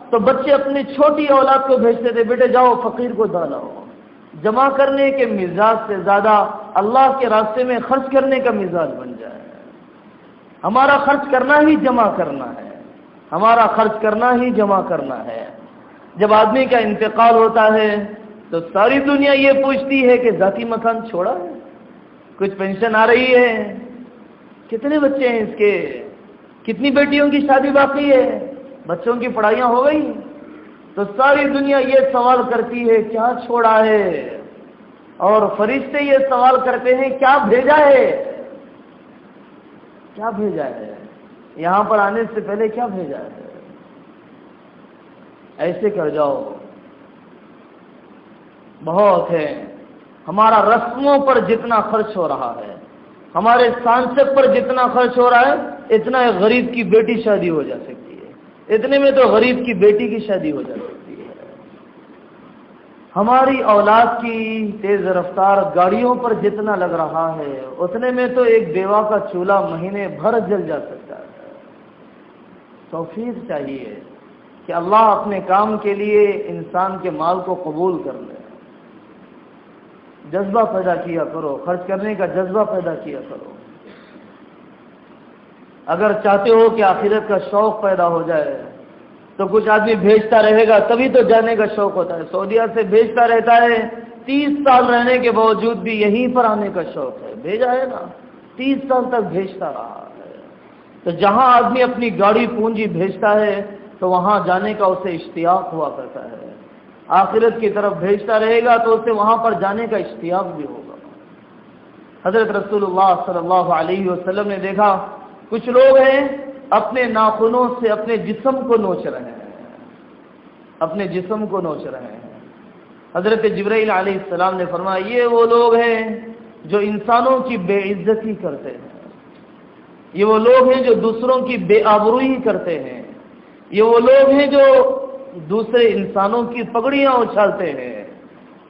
تو بچے اپنی چھوٹی اولاد کو بھیجتے تھے، بیٹے جاؤ فقیر کو دالاؤ، جمع کرنے کے مزاج سے زیادہ اللہ کے راستے میں خرچ کرنے کا مزاج بن جائے۔ ہمارا خرچ کرنا ہی جمع کرنا ہے، ہمارا خرچ کرنا ہی جمع کرنا ہے۔ جب آدمی کا انتقال ہوتا ہے تو ساری دنیا یہ پوچھتی ہے کہ ذاتی مکان چھوڑا ہے، کچھ پینشن آ رہی ہے، کتنے بچے ہیں اس کے، کتنی بیٹیوں کی شادی باقی ہے، بچوں کی پڑھائیاں ہو گئی؟ تو ساری دنیا یہ سوال کرتی ہے کیا چھوڑا ہے، اور فرشتے یہ سوال کرتے ہیں کیا بھیجا ہے، کیا بھیجا ہے، یہاں پر آنے سے پہلے کیا بھیجا ہے۔ ایسے کر جاؤ، بہت ہے۔ ہمارا رسموں پر جتنا خرچ ہو رہا ہے، ہمارے سانچت پر جتنا خرچ ہو رہا ہے، اتنا ایک غریب کی بیٹی شادی ہو جا سکتی ہے، اتنے میں تو غریب کی بیٹی کی شادی ہو جا سکتی ہے۔ ہماری اولاد کی تیز رفتار گاڑیوں پر جتنا لگ رہا ہے، اتنے میں تو ایک بیوہ کا چولہا مہینے بھر جل جا سکتا ہے۔ توفیق چاہیے کہ اللہ اپنے کام کے لیے انسان کے مال کو قبول کر لے۔ جذبہ پیدا کیا کرو، خرچ کرنے کا جذبہ پیدا کیا کرو۔ اگر چاہتے ہو کہ آخرت کا شوق پیدا ہو جائے تو کچھ آدمی بھیجتا رہے گا تبھی تو جانے کا شوق ہوتا ہے۔ سعودیہ سے بھیجتا رہتا ہے، 30 سال رہنے کے باوجود بھی یہیں پر آنے کا شوق ہے، بھیجا ہے نا، 30 سال تک بھیجتا رہا ہے۔ تو جہاں آدمی اپنی گاڑی پونجی بھیجتا ہے تو وہاں جانے کا اسے اشتیاق ہوا کرتا ہے، آخرت کی طرف بھیجتا رہے گا تو اسے وہاں پر جانے کا اشتیاق بھی ہوگا۔ حضرت رسول اللہ صلی اللہ علیہ وسلم نے دیکھا کچھ لوگ ہیں اپنے ناخنوں سے اپنے جسم کو نوچ رہے ہیں، اپنے جسم کو نوچ رہے ہیں۔ حضرت جبرائیل علیہ السلام نے فرمایا یہ وہ لوگ ہیں جو انسانوں کی بے عزتی کرتے ہیں، یہ وہ لوگ ہیں جو دوسروں کی بے آبروئی کرتے ہیں، یہ وہ لوگ ہیں جو دوسرے انسانوں کی پگڑیاں اچھالتے ہیں،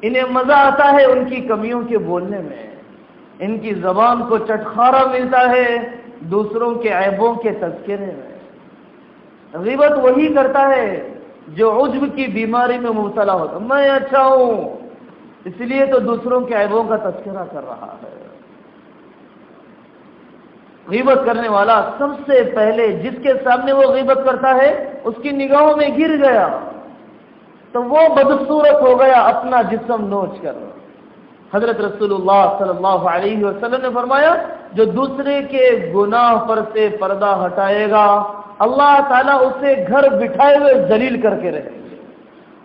انہیں مزہ آتا ہے ان کی کمیوں کے بولنے میں، ان کی زبان کو چٹخارا ملتا ہے دوسروں کے عیبوں کے تذکرے میں۔ غیبت وہی کرتا ہے جو عجب کی بیماری میں مبتلا ہوتا، میں اچھا ہوں اس لیے تو دوسروں کے عیبوں کا تذکرہ کر رہا ہے۔ غیبت کرنے والا سب سے پہلے جس کے سامنے وہ غیبت کرتا ہے اس کی نگاہوں میں گر گیا تو وہ بدصورت ہو گیا اپنا جسم نوچ کر۔ حضرت رسول اللہ صلی اللہ علیہ وسلم نے فرمایا جو دوسرے کے گناہ پر سے پردہ ہٹائے گا اللہ تعالیٰ اسے گھر بٹھائے ہوئے ذلیل کر کے رہیں گے،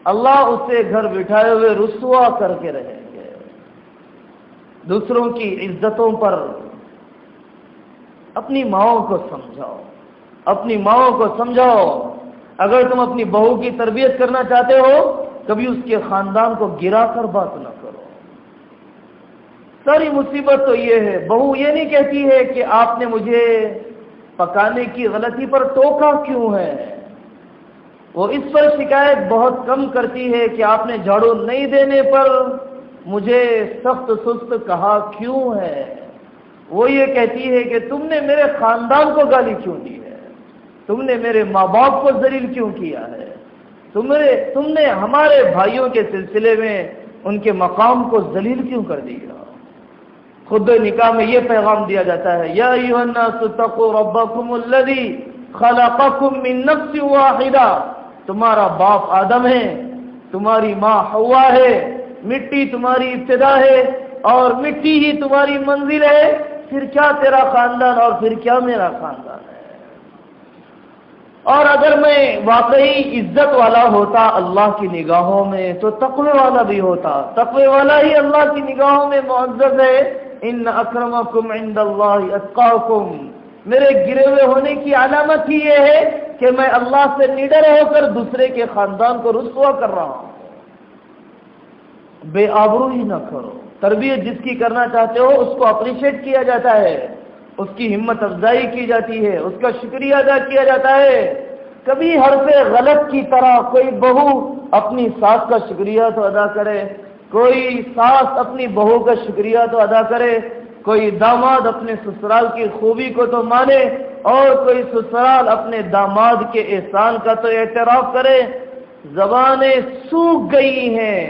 اللہ اسے گھر بٹھائے ہوئے رسوا کر کے رہیں گے۔ دوسروں کی عزتوں پر اپنی ماؤں کو سمجھاؤ، اپنی ماؤں کو سمجھاؤ۔ اگر تم اپنی بہو کی تربیت کرنا چاہتے ہو کبھی اس کے خاندان کو گرا کر بات نہ کرو۔ ساری مصیبت تو یہ ہے، بہو یہ نہیں کہتی ہے کہ آپ نے مجھے پکانے کی غلطی پر ٹوکا کیوں ہے، وہ اس پر شکایت بہت کم کرتی ہے کہ آپ نے جھاڑو نہیں دینے پر مجھے سخت سست کہا کیوں ہے، وہ یہ کہتی ہے کہ تم نے میرے خاندان کو گالی کیوں دی ہے، تم نے میرے ماں باپ کو ذلیل کیوں کیا ہے، تم نے ہمارے بھائیوں کے سلسلے میں ان کے مقام کو ذلیل کیوں کر دیا۔ خود نکاح میں یہ پیغام دیا جاتا ہے یا ایھا الناس اتقوا ربکم الذی خلقکم من نفس واحدہ، تمہارا باپ آدم ہے، تمہاری ماں حوا ہے، مٹی تمہاری ابتدا ہے اور مٹی ہی تمہاری منزل ہے، پھر کیا تیرا خاندان اور پھر کیا میرا خاندان ہے۔ اور اگر میں واقعی عزت والا ہوتا اللہ کی نگاہوں میں تو تقوی والا بھی ہوتا، تقوی والا ہی اللہ کی نگاہوں میں معزز ہے۔ ان اکرمکم عند اللہ اتقاکم، میرے گرے ہوئے ہونے کی علامت ہی یہ ہے کہ میں اللہ سے نڈر ہو کر دوسرے کے خاندان کو رسوا کر رہا ہوں۔ بے آبروئی نہ کرو، تربیت جس کی کرنا چاہتے ہو اس کو اپریشیٹ کیا جاتا ہے، اس کی ہمت افزائی کی جاتی ہے، اس کا شکریہ ادا کیا جاتا ہے۔ کبھی حرف غلط کی طرح کوئی بہو اپنی ساس کا شکریہ تو ادا کرے، کوئی ساس اپنی بہو کا شکریہ تو ادا کرے، کوئی داماد اپنے سسرال کی خوبی کو تو مانے اور کوئی سسرال اپنے داماد کے احسان کا تو اعتراف کرے۔ زبانیں سوکھ گئی ہیں،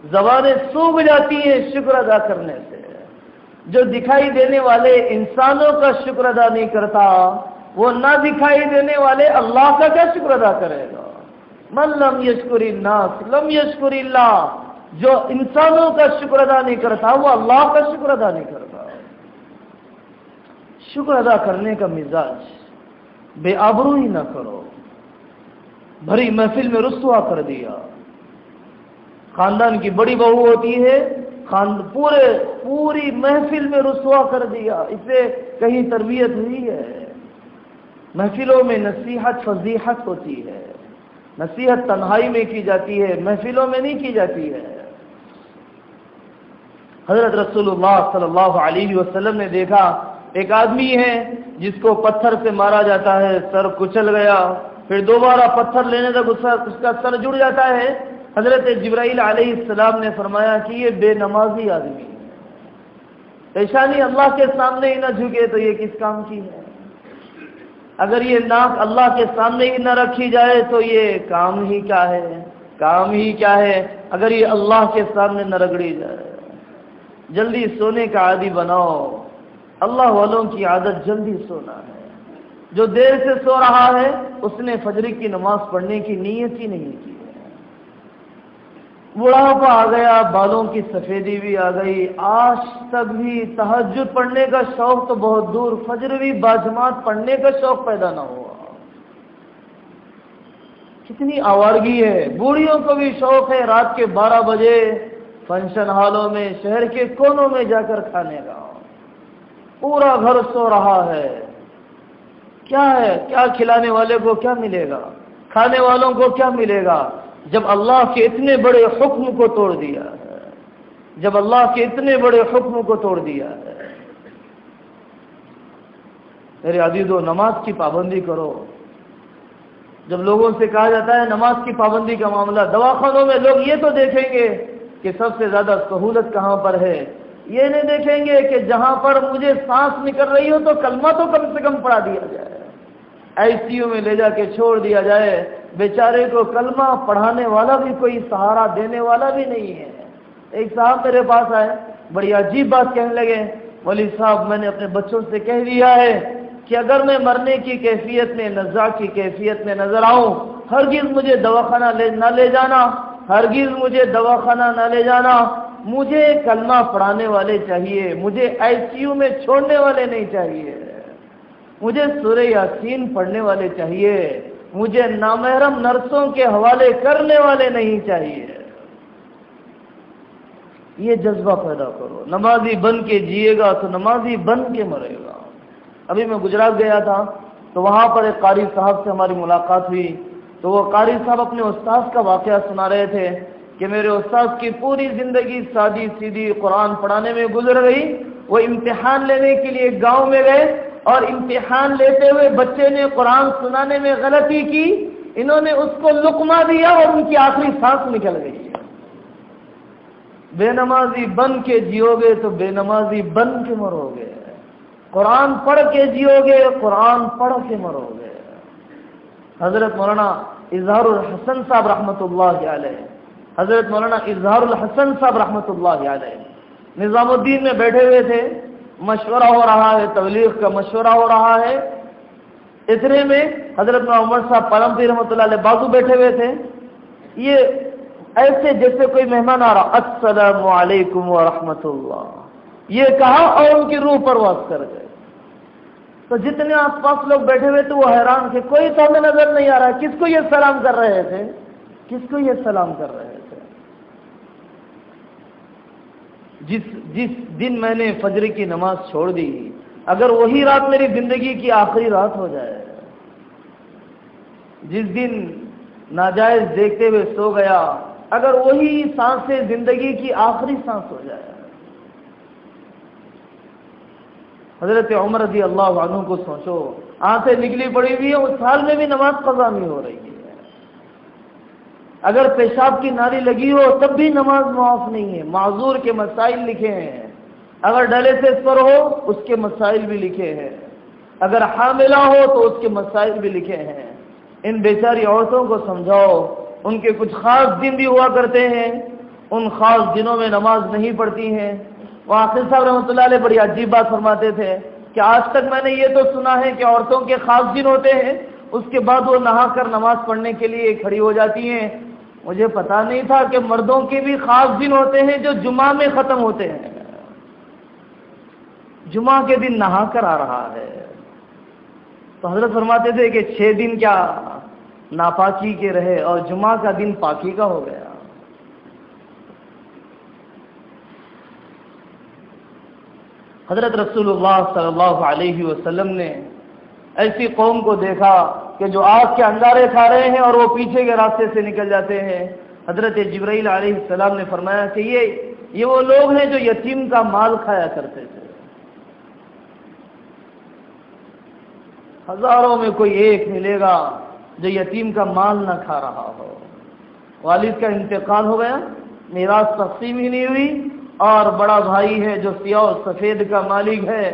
زبانیں سوکھ جاتی ہیں شکر ادا کرنے سے۔ جو دکھائی دینے والے انسانوں کا شکر ادا نہیں کرتا، وہ نہ دکھائی دینے والے اللہ کا کیا شکر ادا کرے گا؟ من لم یشکر الناس لم یشکر اللہ، جو انسانوں کا شکر ادا نہیں کرتا وہ اللہ کا شکر ادا نہیں کرتا۔ شکر ادا کرنے کا مزاج بے آبرو ہی نہ کرو، بھری محفل میں رسوا کر دیا۔ خاندان کی بڑی بہو ہوتی ہے، پوری محفل میں رسوا کر دیا، اسے کہیں تربیت ہوئی ہے؟ محفلوں میں نصیحت فضیحت ہوتی ہے، نصیحت تنہائی میں کی جاتی ہے، محفلوں میں نہیں کی جاتی ہے۔ حضرت رسول اللہ صلی اللہ علیہ وسلم نے دیکھا ایک آدمی ہے جس کو پتھر سے مارا جاتا ہے، سر کچل گیا، پھر دوبارہ پتھر لینے تک اس کا سر جڑ جاتا ہے۔ حضرت جبرائیل علیہ السلام نے فرمایا کہ یہ بے نمازی آدمی ہے، پیشانی اللہ کے سامنے ہی نہ جھکے تو یہ کس کام کی ہے؟ اگر یہ ناک اللہ کے سامنے ہی نہ رکھی جائے تو یہ کام ہی کیا ہے؟ کام ہی کیا ہے اگر یہ اللہ کے سامنے نہ رگڑی جائے؟ جلدی سونے کا عادی بناؤ، اللہ والوں کی عادت جلدی سونا ہے۔ جو دیر سے سو رہا ہے اس نے فجر کی نماز پڑھنے کی نیت ہی نہیں کی ہے۔ بڑھاپا آ گیا، بالوں کی سفیدی بھی آ گئی، آج تک بھی تہجد پڑھنے کا شوق تو بہت دور، فجر بھی باجماعت پڑھنے کا شوق پیدا نہ ہوا۔ کتنی آوارگی ہے۔ بوڑھیوں کو بھی شوق ہے رات کے 12 بجے فنکشن ہالوں میں، شہر کے کونوں میں جا کر کھانے کا۔ پورا گھر سو رہا ہے، کیا ہے؟ کیا کھلانے والے کو کیا ملے گا؟ کھانے والوں کو کیا ملے گا؟ جب اللہ کے اتنے بڑے حکم کو توڑ دیا ہے، جب اللہ کے اتنے بڑے حکم کو توڑ دیا ہے۔ میرے عزیزو، نماز کی پابندی کرو۔ جب لوگوں سے کہا جاتا ہے نماز کی پابندی کا معاملہ، دواخانوں میں لوگ یہ تو دیکھیں گے کہ سب سے زیادہ سہولت کہاں پر ہے، یہ نہیں دیکھیں گے کہ جہاں پر مجھے سانس نکل رہی ہو تو کلمہ تو کم سے کم پڑھا دیا جائے، آئی سی یو میں لے جا کے چھوڑ دیا جائے، بیچارے کو کلمہ پڑھانے والا بھی کوئی سہارا دینے والا بھی نہیں ہے۔ ایک صاحب میرے پاس آئے، بڑی عجیب بات کہنے لگے، مولوی صاحب میں نے اپنے بچوں سے کہہ دیا ہے کہ اگر میں مرنے کی کیفیت میں، نزاع کی کیفیت میں نظر آؤں، ہرگز مجھے دواخانہ نہ لے جانا، ہرگز مجھے دواخانہ نہ لے جانا، مجھے کلمہ پڑھانے والے چاہیے، مجھے آئی سی یو میں چھوڑنے والے نہیں چاہیے، مجھے سورہ یاسین پڑھنے والے چاہیے، مجھے نامحرم نرسوں کے حوالے کرنے والے نہیں چاہیے۔ یہ جذبہ پیدا کرو۔ نمازی بن کے جیے گا تو نمازی بن کے مرے گا۔ ابھی میں گجرات گیا تھا تو وہاں پر ایک قاری صاحب سے ہماری ملاقات ہوئی، تو وہ قاری صاحب اپنے استاذ کا واقعہ سنا رہے تھے کہ میرے استاذ کی پوری زندگی سادی سیدھی قرآن پڑھانے میں گزر گئی۔ وہ امتحان لینے کے لیے گاؤں میں گئے اور امتحان لیتے ہوئے بچے نے قرآن سنانے میں غلطی کی، انہوں نے اس کو لقمہ دیا اور ان کی آخری سانس نکل گئی۔ بے نمازی بن کے جیو گے تو بے نمازی بن کے مرو گے، قرآن پڑھ کے جیو گے، قرآن پڑھ کے مرو گے۔ حضرت مولانا اظہار الحسن صاحب رحمۃ اللہ علیہ، حضرت مولانا اظہار الحسن صاحب رحمۃ اللہ علیہ نظام الدین میں بیٹھے ہوئے تھے، مشورہ ہو رہا ہے، تبلیغ کا مشورہ ہو رہا ہے۔ اتنے میں حضرت مولانا عمر صاحب پالمپور رحمۃ اللہ علیہ بازو بیٹھے ہوئے تھے، یہ ایسے جیسے کوئی مہمان آ رہا، السلام علیکم ورحمۃ اللہ، یہ کہا اور ان کی روح پرواز کر گئے۔ تو جتنے آس پاس لوگ بیٹھے ہوئے تھے وہ حیران تھے، کوئی تو ہمیں نظر نہیں آ رہا ہے، کس کو یہ سلام کر رہے تھے، کس کو یہ سلام کر رہے تھے؟ جس دن میں نے فجر کی نماز چھوڑ دی، اگر وہی رات میری زندگی کی آخری رات ہو جائے، جس دن ناجائز دیکھتے ہوئے سو گیا، اگر وہی سانسیں زندگی کی آخری سانس ہو جائے۔ حضرت عمر رضی اللہ عنہ کو سوچو، آنکھیں نکلی پڑی ہوئی ہے، اس حال میں بھی نماز قضا نہیں ہو رہی ہے۔ اگر پیشاب کی نالی لگی ہو تب بھی نماز معاف نہیں ہے، معذور کے مسائل لکھے ہیں، اگر ڈلے سے سر ہو اس کے مسائل بھی لکھے ہیں، اگر حاملہ ہو تو اس کے مسائل بھی لکھے ہیں۔ ان بیچاری عورتوں کو سمجھاؤ، ان کے کچھ خاص دن بھی ہوا کرتے ہیں، ان خاص دنوں میں نماز نہیں پڑھتی ہیں۔ واقعی صاحب رحمۃ اللہ علیہ بڑی عجیب بات فرماتے تھے کہ آج تک میں نے یہ تو سنا ہے کہ عورتوں کے خاص دن ہوتے ہیں، اس کے بعد وہ نہا کر نماز پڑھنے کے لیے کھڑی ہو جاتی ہیں۔ مجھے پتا نہیں تھا کہ مردوں کے بھی خاص دن ہوتے ہیں جو جمعہ میں ختم ہوتے ہیں۔ جمعہ کے دن نہا کر آ رہا ہے، تو حضرت فرماتے تھے کہ 6 دن کیا ناپاکی کے رہے اور جمعہ کا دن پاکی کا ہو گیا۔ حضرت رسول اللہ صلی اللہ علیہ وسلم نے ایسی قوم کو دیکھا کہ جو آگ کے انگارے کھا رہے ہیں اور وہ پیچھے کے راستے سے نکل جاتے ہیں۔ حضرت جبرائیل علیہ السلام نے فرمایا کہ یہ وہ لوگ ہیں جو یتیم کا مال کھایا کرتے تھے۔ ہزاروں میں کوئی ایک ملے گا جو یتیم کا مال نہ کھا رہا ہو۔ والد کا انتقال ہو گیا، میراث تقسیم ہی نہیں ہوئی، اور بڑا بھائی ہے جو سیاہ و سفید کا مالک ہے،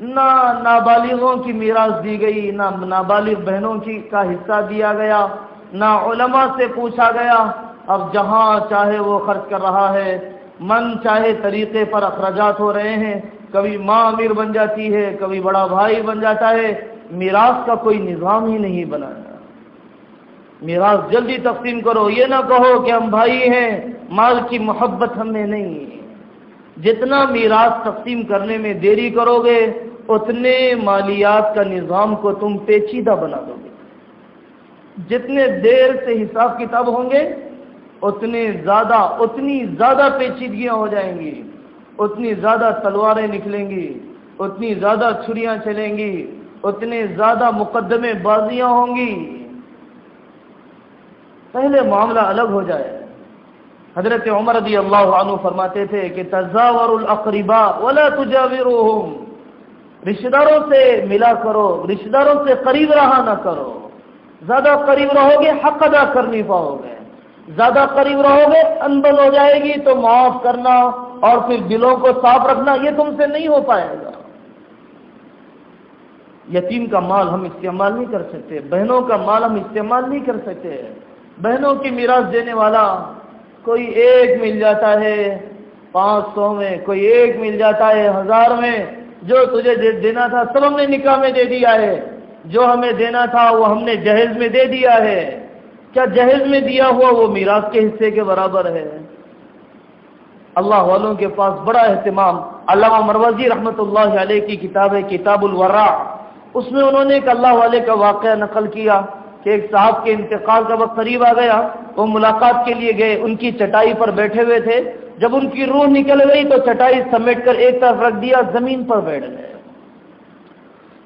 نہ نابالغوں کی میراث دی گئی، نہ نابالغ بہنوں کا حصہ دیا گیا، نہ علماء سے پوچھا گیا۔ اب جہاں چاہے وہ خرچ کر رہا ہے، من چاہے طریقے پر اخراجات ہو رہے ہیں، کبھی ماں امیر بن جاتی ہے، کبھی بڑا بھائی بن جاتا ہے، میراث کا کوئی نظام ہی نہیں بنایا۔ میراث جلدی تقسیم کرو، یہ نہ کہو کہ ہم بھائی ہیں، مال کی محبت ہم میں نہیں۔ جتنا میراث تقسیم کرنے میں دیری کرو گے اتنے مالیات کا نظام کو تم پیچیدہ بنا دو گے۔ جتنے دیر سے حساب کتاب ہوں گے اتنی زیادہ پیچیدگیاں ہو جائیں گی، اتنی زیادہ تلواریں نکلیں گی، اتنی زیادہ چھریاں چلیں گی، اتنے زیادہ مقدمے بازیاں ہوں گی۔ پہلے معاملہ الگ ہو جائے۔ حضرت عمر رضی اللہ عنہ فرماتے تھے کہ تزاور الاقرباء ولا تجاورهم، رشتہ داروں سے ملا کرو، رشتہ داروں سے قریب رہا نہ کرو۔ زیادہ قریب رہو گے حق ادا کر نہیں پاؤ گے، زیادہ قریب رہو گے انبل ہو جائے گی تو معاف کرنا اور پھر دلوں کو صاف رکھنا یہ تم سے نہیں ہو پائے گا۔ یتیم کا مال ہم استعمال نہیں کر سکتے، بہنوں کا مال ہم استعمال نہیں کر سکتے۔ بہنوں کی میراث دینے والا کوئی ایک مل جاتا ہے 500 میں، کوئی ایک مل جاتا ہے 1000 میں، جو تجھے دینا تھا سب ہم نے نکاح میں دے دیا ہے، جو ہمیں دینا تھا وہ ہم نے جہیز میں دے دیا ہے۔ کیا جہیز میں دیا ہوا وہ میراث کے حصے کے برابر ہے؟ اللہ والوں کے پاس بڑا اہتمام۔ علامہ مروزی رحمۃ اللہ علیہ کی کتاب ہے کتاب الورع، اس میں انہوں نے ایک اللہ والے کا واقعہ نقل کیا کہ ایک صاحب کے انتقال کا وقت قریب آ گیا، وہ ملاقات کے لیے گئے، ان کی چٹائی پر بیٹھے ہوئے تھے، جب ان کی روح نکل گئی تو چٹائی سمیٹ کر ایک طرف رکھ دیا، زمین پر بیٹھ گئے۔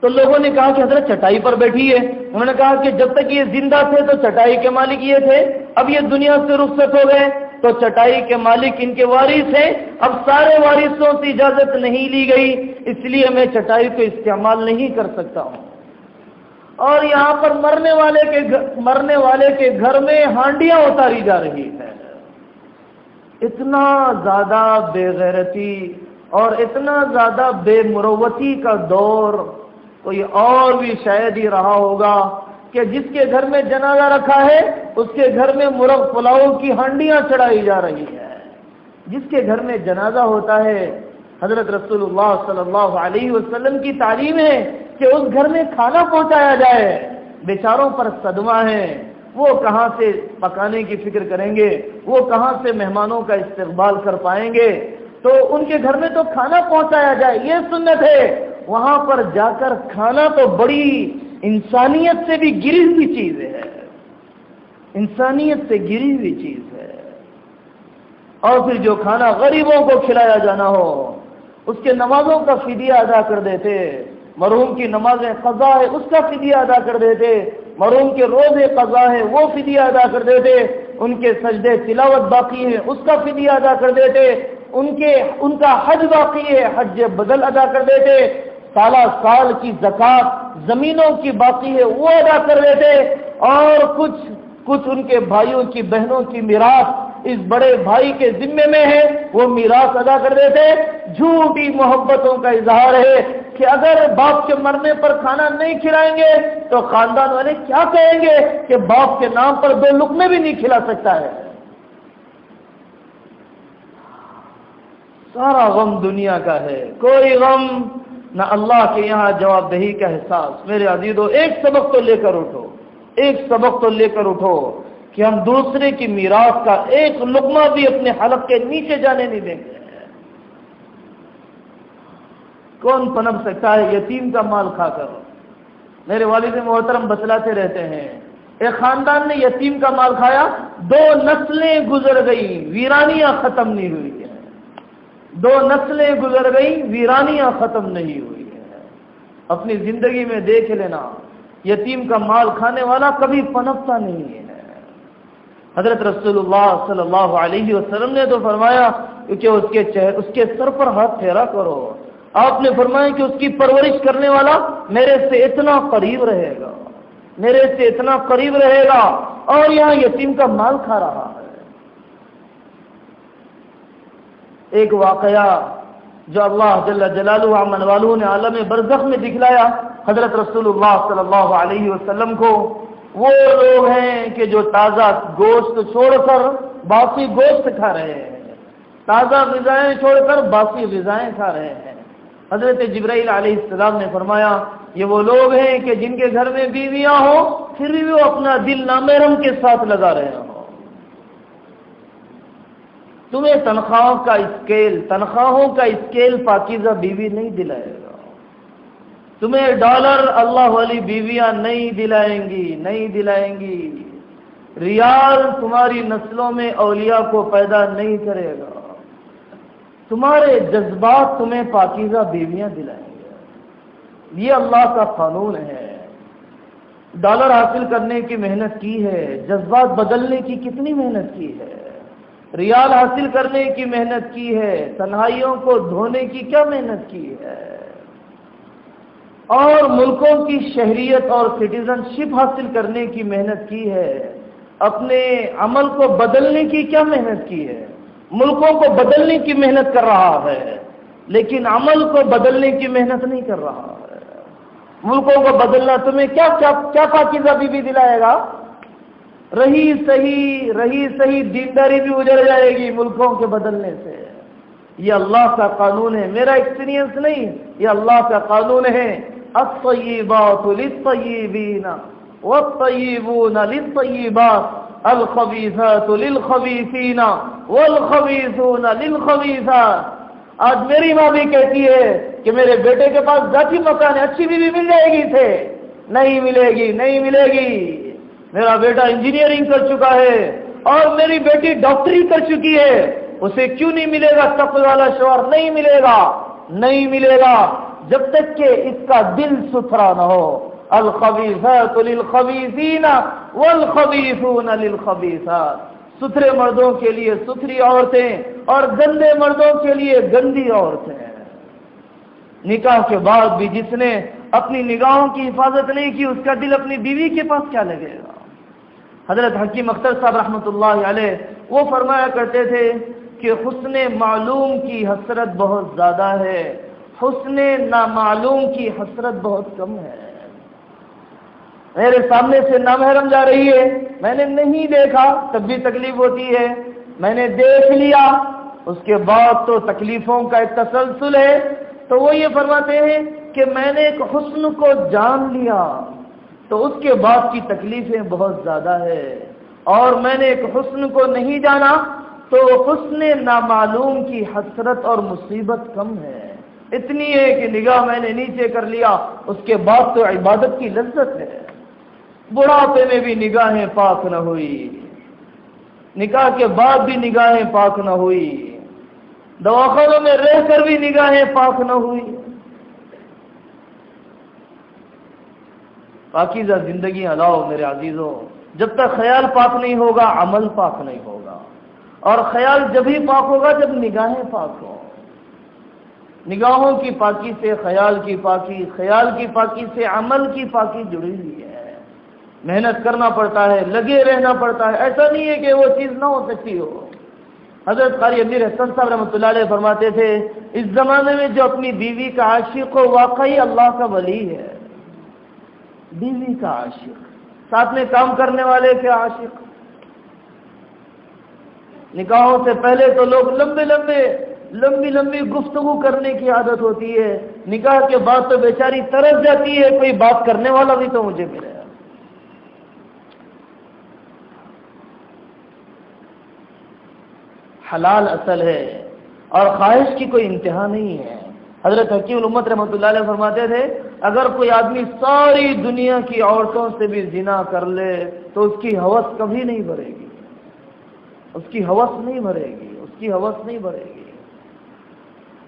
تو لوگوں نے کہا کہ حضرت چٹائی پر بیٹھی ہے، انہوں نے کہا کہ جب تک یہ زندہ تھے تو چٹائی کے مالک یہ تھے، اب یہ دنیا سے رخصت ہو گئے تو چٹائی کے مالک ان کے وارث ہیں، اب سارے وارثوں سے اجازت نہیں لی گئی، اس لیے میں چٹائی کو استعمال نہیں کر سکتا ہوں۔ اور یہاں پر مرنے والے کے گھر میں ہانڈیاں اتاری جا رہی ہے۔ اتنا زیادہ بے غیرتی اور اتنا زیادہ بے مروتی کا دور کوئی اور بھی شاید ہی رہا ہوگا کہ جس کے گھر میں جنازہ رکھا ہے اس کے گھر میں مرغ پلاؤ کی ہانڈیاں چڑھائی جا رہی ہے۔ جس کے گھر میں جنازہ ہوتا ہے، حضرت رسول اللہ صلی اللہ علیہ وسلم کی تعلیم ہے کہ اس گھر میں کھانا پہنچایا جائے۔ بیچاروں پر صدمہ ہے، وہ کہاں سے پکانے کی فکر کریں گے، وہ کہاں سے مہمانوں کا استقبال کر پائیں گے، تو ان کے گھر میں تو کھانا پہنچایا جائے، یہ سنت ہے۔ وہاں پر جا کر کھانا تو بڑی انسانیت سے بھی گری ہوئی چیز ہے، انسانیت سے گری ہوئی چیز ہے۔ اور پھر جو کھانا غریبوں کو کھلایا جانا ہو اس کے نمازوں کا فدیہ ادا کر دیتے، مرحوم کی نمازیں قضا ہے اس کا فدیہ ادا کر دیتے، مرحوم کے روزے قضا ہے وہ فدیہ ادا کر دیتے، ان کے سجدے تلاوت باقی ہے اس کا فدیہ ادا کر دیتے، ان کا حج باقی ہے حج بدل ادا کر دیتے، سال کی زکات زمینوں کی باقی ہے وہ ادا کر دیتے، اور کچھ ان کے بھائیوں کی بہنوں کی میراث اس بڑے بھائی کے ذمے میں ہے وہ میراث ادا کر دیتے۔ جھوٹی محبتوں کا اظہار ہے کہ اگر باپ کے مرنے پر کھانا نہیں کھلائیں گے تو خاندان والے کیا کہیں گے کہ باپ کے نام پر 2 لقمے بھی نہیں کھلا سکتا ہے۔ سارا غم دنیا کا ہے، کوئی غم نہ اللہ کے یہاں جواب دہی کا احساس۔ میرے عزیزو، ایک سبق تو لے کر اٹھو، ایک سبق تو لے کر اٹھو کہ ہم دوسرے کی میراث کا ایک لقمہ بھی اپنے حلق کے نیچے جانے نہیں دیں گے۔ کون پنپ سکتا ہے یتیم کا مال کھا کر؟ میرے والد محترم بتلاتے رہتے ہیں، ایک خاندان نے یتیم کا مال کھایا، 2 نسلیں گزر گئی، ویرانیاں ختم نہیں ہوئی ہیں۔ 2 نسلیں گزر گئی، ویرانیاں ختم نہیں ہوئی ہیں۔ اپنی زندگی میں دیکھ لینا، یتیم کا مال کھانے والا کبھی پنپتا نہیں ہے۔ حضرت رسول اللہ صلی اللہ علیہ وسلم نے تو فرمایا کہ اس کے سر پر ہاتھ پھیرا کرو۔ آپ نے فرمایا کہ اس کی پرورش کرنے والا میرے سے اتنا قریب رہے گا، میرے سے اتنا قریب رہے گا، اور یہاں یتیم کا مال کھا رہا ہے۔ ایک واقعہ جو اللہ جل جلالہ من والہ نے عالم برزخ میں دکھلایا حضرت رسول اللہ صلی اللہ علیہ وسلم کو، وہ لوگ ہیں کہ جو تازہ گوشت چھوڑ کر باسی گوشت کھا رہے ہیں، تازہ غذائیں چھوڑ کر باسی غذائیں کھا رہے ہیں۔ حضرت جبرائیل علیہ السلام نے فرمایا یہ وہ لوگ ہیں کہ جن کے گھر میں بیویاں ہوں پھر بھی وہ اپنا دل نامحرم کے ساتھ لگا رہے ہوں۔ تمہیں تنخواہوں کا اسکیل پاکیزہ بیوی نہیں دلائے گا، تمہیں ڈالر اللہ والی بیویاں نہیں دلائیں گی، ریال تمہاری نسلوں میں اولیاء کو پیدا نہیں کرے گا، تمہارے جذبات تمہیں پاکیزہ بیویاں دلائیں گے۔ یہ اللہ کا قانون ہے۔ ڈالر حاصل کرنے کی محنت کی ہے، جذبات بدلنے کی کتنی محنت کی ہے، ریال حاصل کرنے کی محنت کی ہے، تنہائیوں کو دھونے کی کیا محنت کی ہے، اور ملکوں کی شہریت اور سٹیزن شپ حاصل کرنے کی محنت کی ہے، اپنے عمل کو بدلنے کی کیا محنت کی ہے۔ ملکوں کو بدلنے کی محنت کر رہا ہے لیکن عمل کو بدلنے کی محنت نہیں کر رہا ہے۔ ملکوں کو بدلنا تمہیں کیا پاکیزہ بیوی دلائے گا؟ رہی صحیح دینداری بھی اجڑ جائے گی ملکوں کے بدلنے سے۔ یہ اللہ کا قانون ہے، میرا ایکسپیرینس نہیں، یہ اللہ کا قانون ہے۔ الطیبات للطیبین والطیبون للطیبات الخبیثات للخبیثین والخبیثون للخبیثات۔ آج میری ماں بھی کہتی ہے کہ میرے بیٹے کے پاس ذاتی مکان ہے، اچھی بیوی مل جائے گی اسے، نہیں ملے گی۔ میرا بیٹا انجینئرنگ کر چکا ہے اور میری بیٹی ڈاکٹری کر چکی ہے، اسے کیوں نہیں ملے گا تقوی والا شوہر؟ نہیں ملے گا جب تک کہ اس کا دل ستھرا نہ ہو۔ الخبیثات للخبیثین والخبیثون للخبیثات۔ ستھرے مردوں کے لیے ستھری عورتیں اور گندے مردوں کے لیے گندی عورتیں۔ نکاح کے بعد بھی جس نے اپنی نگاہوں کی حفاظت نہیں کی اس کا دل اپنی بیوی کے پاس کیا لگے گا؟ حضرت حکیم اختر صاحب رحمۃ اللہ علیہ وہ فرمایا کرتے تھے کہ حسن معلوم کی حسرت بہت زیادہ ہے، حسن نامعلوم کی حسرت بہت کم ہے۔ میرے سامنے سے نامحرم جا رہی ہے، میں نے نہیں دیکھا تب بھی تکلیف ہوتی ہے، میں نے دیکھ لیا اس کے بعد تو تکلیفوں کا ایک تسلسل ہے۔ تو وہ یہ فرماتے ہیں کہ میں نے ایک حسن کو جان لیا تو اس کے بعد کی تکلیفیں بہت زیادہ ہے، اور میں نے ایک حسن کو نہیں جانا تو حسن نامعلوم کی حسرت اور مصیبت کم ہے۔ اتنی ہے کہ نگاہ میں نے نیچے کر لیا اس کے بعد تو عبادت کی لذت ہے۔ بڑھاپے میں بھی نگاہیں پاک نہ ہوئی، نکاح کے بعد بھی نگاہیں پاک نہ ہوئی، دواخانوں میں رہ کر بھی نگاہیں پاک نہ ہوئی۔ پاکیزہ زندگیاں لاؤ میرے عزیزوں، جب تک خیال پاک نہیں ہوگا عمل پاک نہیں ہوگا، اور خیال جب ہی پاک ہوگا جب نگاہیں پاک ہوں۔ نگاہوں کی پاکی سے خیال کی پاکی، خیال کی پاکی سے عمل کی پاکی جڑی ہوئی ہے۔ محنت کرنا پڑتا ہے، لگے رہنا پڑتا ہے، ایسا نہیں ہے کہ وہ چیز نہ ہو سکتی ہو۔ حضرت قاری امیر حسن صاحب رحمۃ اللہ علیہ فرماتے تھے اس زمانے میں جو اپنی بیوی کا عاشق ہو واقعی اللہ کا ولی ہے۔ بیوی کا عاشق، ساتھ میں کام کرنے والے کے عاشق۔ نکاحوں سے پہلے تو لوگ لمبی لمبی گفتگو کرنے کی عادت ہوتی ہے، نکاح کے بعد تو بیچاری ترس جاتی ہے، کوئی بات کرنے والا بھی تو مجھے ملے۔ حلال اصل ہے اور خواہش کی کوئی انتہا نہیں ہے۔ حضرت حکیم الامت رحمۃ اللہ علیہ فرماتے تھے اگر کوئی آدمی ساری دنیا کی عورتوں سے بھی زنا کر لے تو اس کی ہوس کبھی نہیں بھرے گی، اس کی ہوس نہیں بھرے گی، اس کی ہوس نہیں بھرے گی۔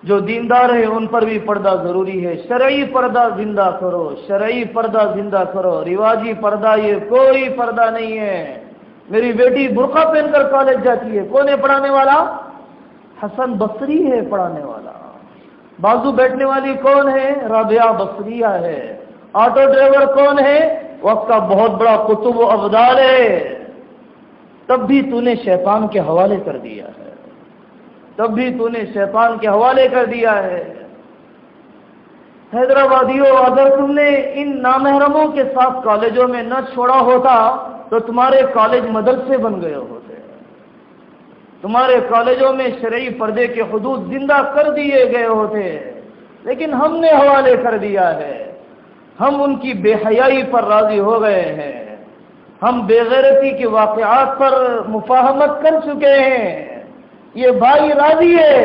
جو دیندار ہیں ان پر بھی پردہ ضروری ہے، شرعی پردہ زندہ کرو، شرعی پردہ زندہ کرو، رواجی پردہ یہ کوئی پردہ نہیں ہے۔ میری بیٹی برقع پہن کر کالج جاتی ہے، کون ہے پڑھانے والا؟ حسن بصری ہے پڑھانے والا۔ بازو بیٹھنے والی کون ہے؟ رابعہ بصریہ ہے۔ آٹو ڈرائیور کون ہے؟ وقت کا بہت بڑا قطب و ابدال ہے۔ تب بھی تو نے شیطان کے حوالے کر دیا ہے، تب بھی تو نے شیطان کے حوالے کر دیا ہے۔ حیدرآبادیوں، اگر تم نے ان نامحرموں کے ساتھ کالجوں میں نہ چھوڑا ہوتا تو تمہارے کالج مدرسے بن گئے ہوتے، تمہارے کالجوں میں شرعی پردے کے حدود زندہ کر دیے گئے ہوتے، لیکن ہم نے حوالے کر دیا ہے۔ ہم ان کی بے حیائی پر راضی ہو گئے ہیں، ہم بے غیرتی کے واقعات پر مفاہمت کر چکے ہیں۔ یہ بھائی راضی ہے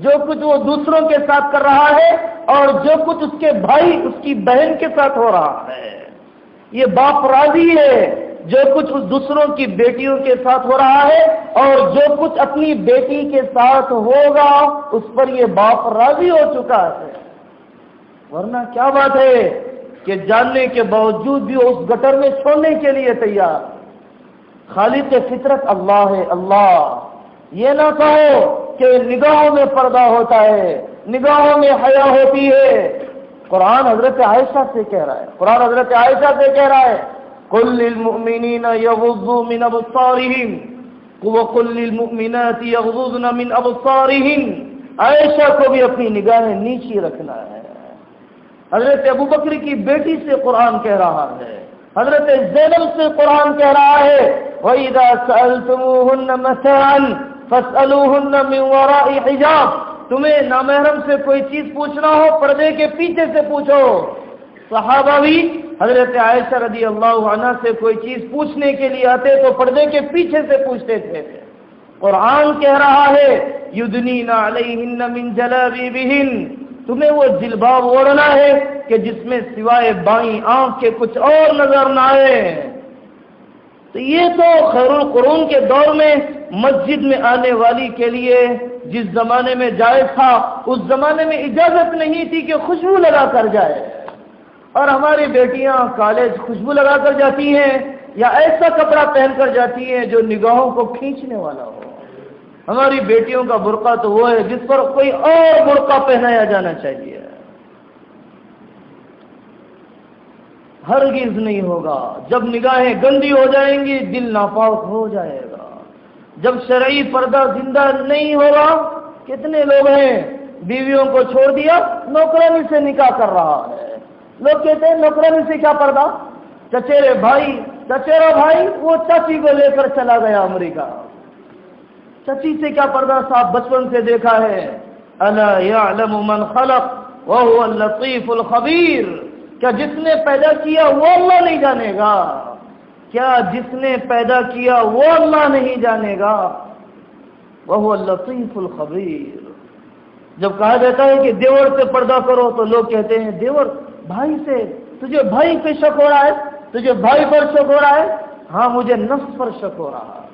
جو کچھ وہ دوسروں کے ساتھ کر رہا ہے اور جو کچھ اس کے بھائی اس کی بہن کے ساتھ ہو رہا ہے۔ یہ باپ راضی ہے جو کچھ اس دوسروں کی بیٹیوں کے ساتھ ہو رہا ہے اور جو کچھ اپنی بیٹی کے ساتھ ہوگا اس پر یہ باپ راضی ہو چکا ہے۔ ورنہ کیا بات ہے کہ جاننے کے باوجود بھی اس گٹر میں چھوڑنے کے لیے تیار۔ خالق فطرت اللہ ہے، اللہ۔ یہ نہ کہو کہ نگاہوں میں پردہ ہوتا ہے، نگاہوں میں حیا ہوتی ہے۔ قرآن حضرت عائشہ سے کہہ رہا ہے، قرآن حضرت عائشہ سے کہہ رہا ہے قل للمؤمنین یغضوا من ابصارہم وقل للمؤمنات یغضضن من ابصارہن۔ عائشہ کو بھی اپنی نگاہیں نیچی رکھنا ہے۔ حضرت ابوبکر کی بیٹی سے قرآن کہہ رہا ہے، حضرت زینب سے قرآن کہہ رہا ہے وَإِذَا سَأَلْتُمُوهُنَّ مَتَاعًا فَاسْأَلُوهُنَّ مِنْ وَرَاءِ حِجَابٍ۔ تمہیں نامحرم سے کوئی چیز پوچھنا ہو پردے کے پیچھے سے پوچھو۔ صحابہ بھی حضرت عائشہ رضی اللہ عنہ سے کوئی چیز پوچھنے کے لیے آتے تو پردے کے پیچھے سے پوچھتے تھے۔ قرآن کہہ رہا ہے یدنین علیہن من جلابیبہن، تمہیں وہ جلباب اوڑھنا ہے کہ جس میں سوائے بائیں آنکھ کے کچھ اور نظر نہ آئے۔ تو یہ تو خیر القرون کے دور میں مسجد میں آنے والی کے لیے جس زمانے میں جائز تھا اس زمانے میں اجازت نہیں تھی کہ خوشبو لگا کر جائے، اور ہماری بیٹیاں کالج خوشبو لگا کر جاتی ہیں یا ایسا کپڑا پہن کر جاتی ہیں جو نگاہوں کو کھینچنے والا ہو۔ ہماری بیٹیوں کا برقع تو وہ ہے جس پر کوئی اور برقع پہنایا جانا چاہیے۔ ہرگز نہیں ہوگا۔ جب نگاہیں گندی ہو جائیں گی دل ناپاک ہو جائے گا۔ جب شرعی پردہ زندہ نہیں ہوگا، کتنے لوگ ہیں بیویوں کو چھوڑ دیا نوکرانی سے نکاح کر رہا ہے۔ لوگ کہتے ہیں نوکرانی سے کیا پردہ؟ چچیرا بھائی وہ چاچی کو لے کر چلا گیا امریکہ، چچی سے کیا پردہ؟ صاحب بچپن سے دیکھا ہے الا یعلم من خلق وهو اللطیف الخبیر، کیا جس نے پیدا کیا وہ اللہ نہیں جانے گا؟ کیا جس نے پیدا کیا وہ اللہ نہیں جانے گا؟ وهو اللطیف الخبیر۔ جب کہا جاتا ہے کہ دیور سے پردہ کرو تو لوگ کہتے ہیں دیور بھائی سے، تجھے بھائی پہ شک ہو رہا ہے، تجھے بھائی پر شک ہو رہا ہے؟ ہاں مجھے نفس پر شک ہو رہا ہے۔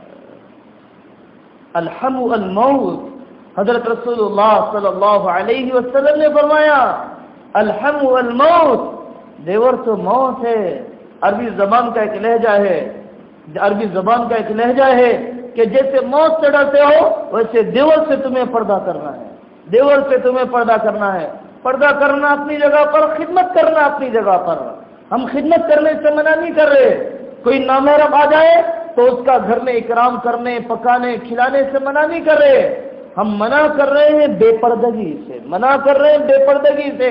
الحم الموت، حضرت رسول اللہ صلی اللہ علیہ وسلم نے فرمایا الحم الموت، دیور تو موت ہے۔ عربی زبان کا ایک لہجہ ہے کہ جیسے موت سے ڈرتے ہو ویسے دیور سے تمہیں پردہ کرنا ہے، دیور سے تمہیں پردہ کرنا ہے۔ پردہ کرنا اپنی جگہ پر، خدمت کرنا اپنی جگہ پر۔ ہم خدمت کرنے سے منع نہیں کر رہے، کوئی نامحرم آ جائے تو اس کا گھر میں اکرام کرنے، پکانے، کھلانے سے منع نہیں کر رہے، ہم منع کر رہے ہیں بے پردگی سے، منع کر رہے ہیں بے پردگی سے۔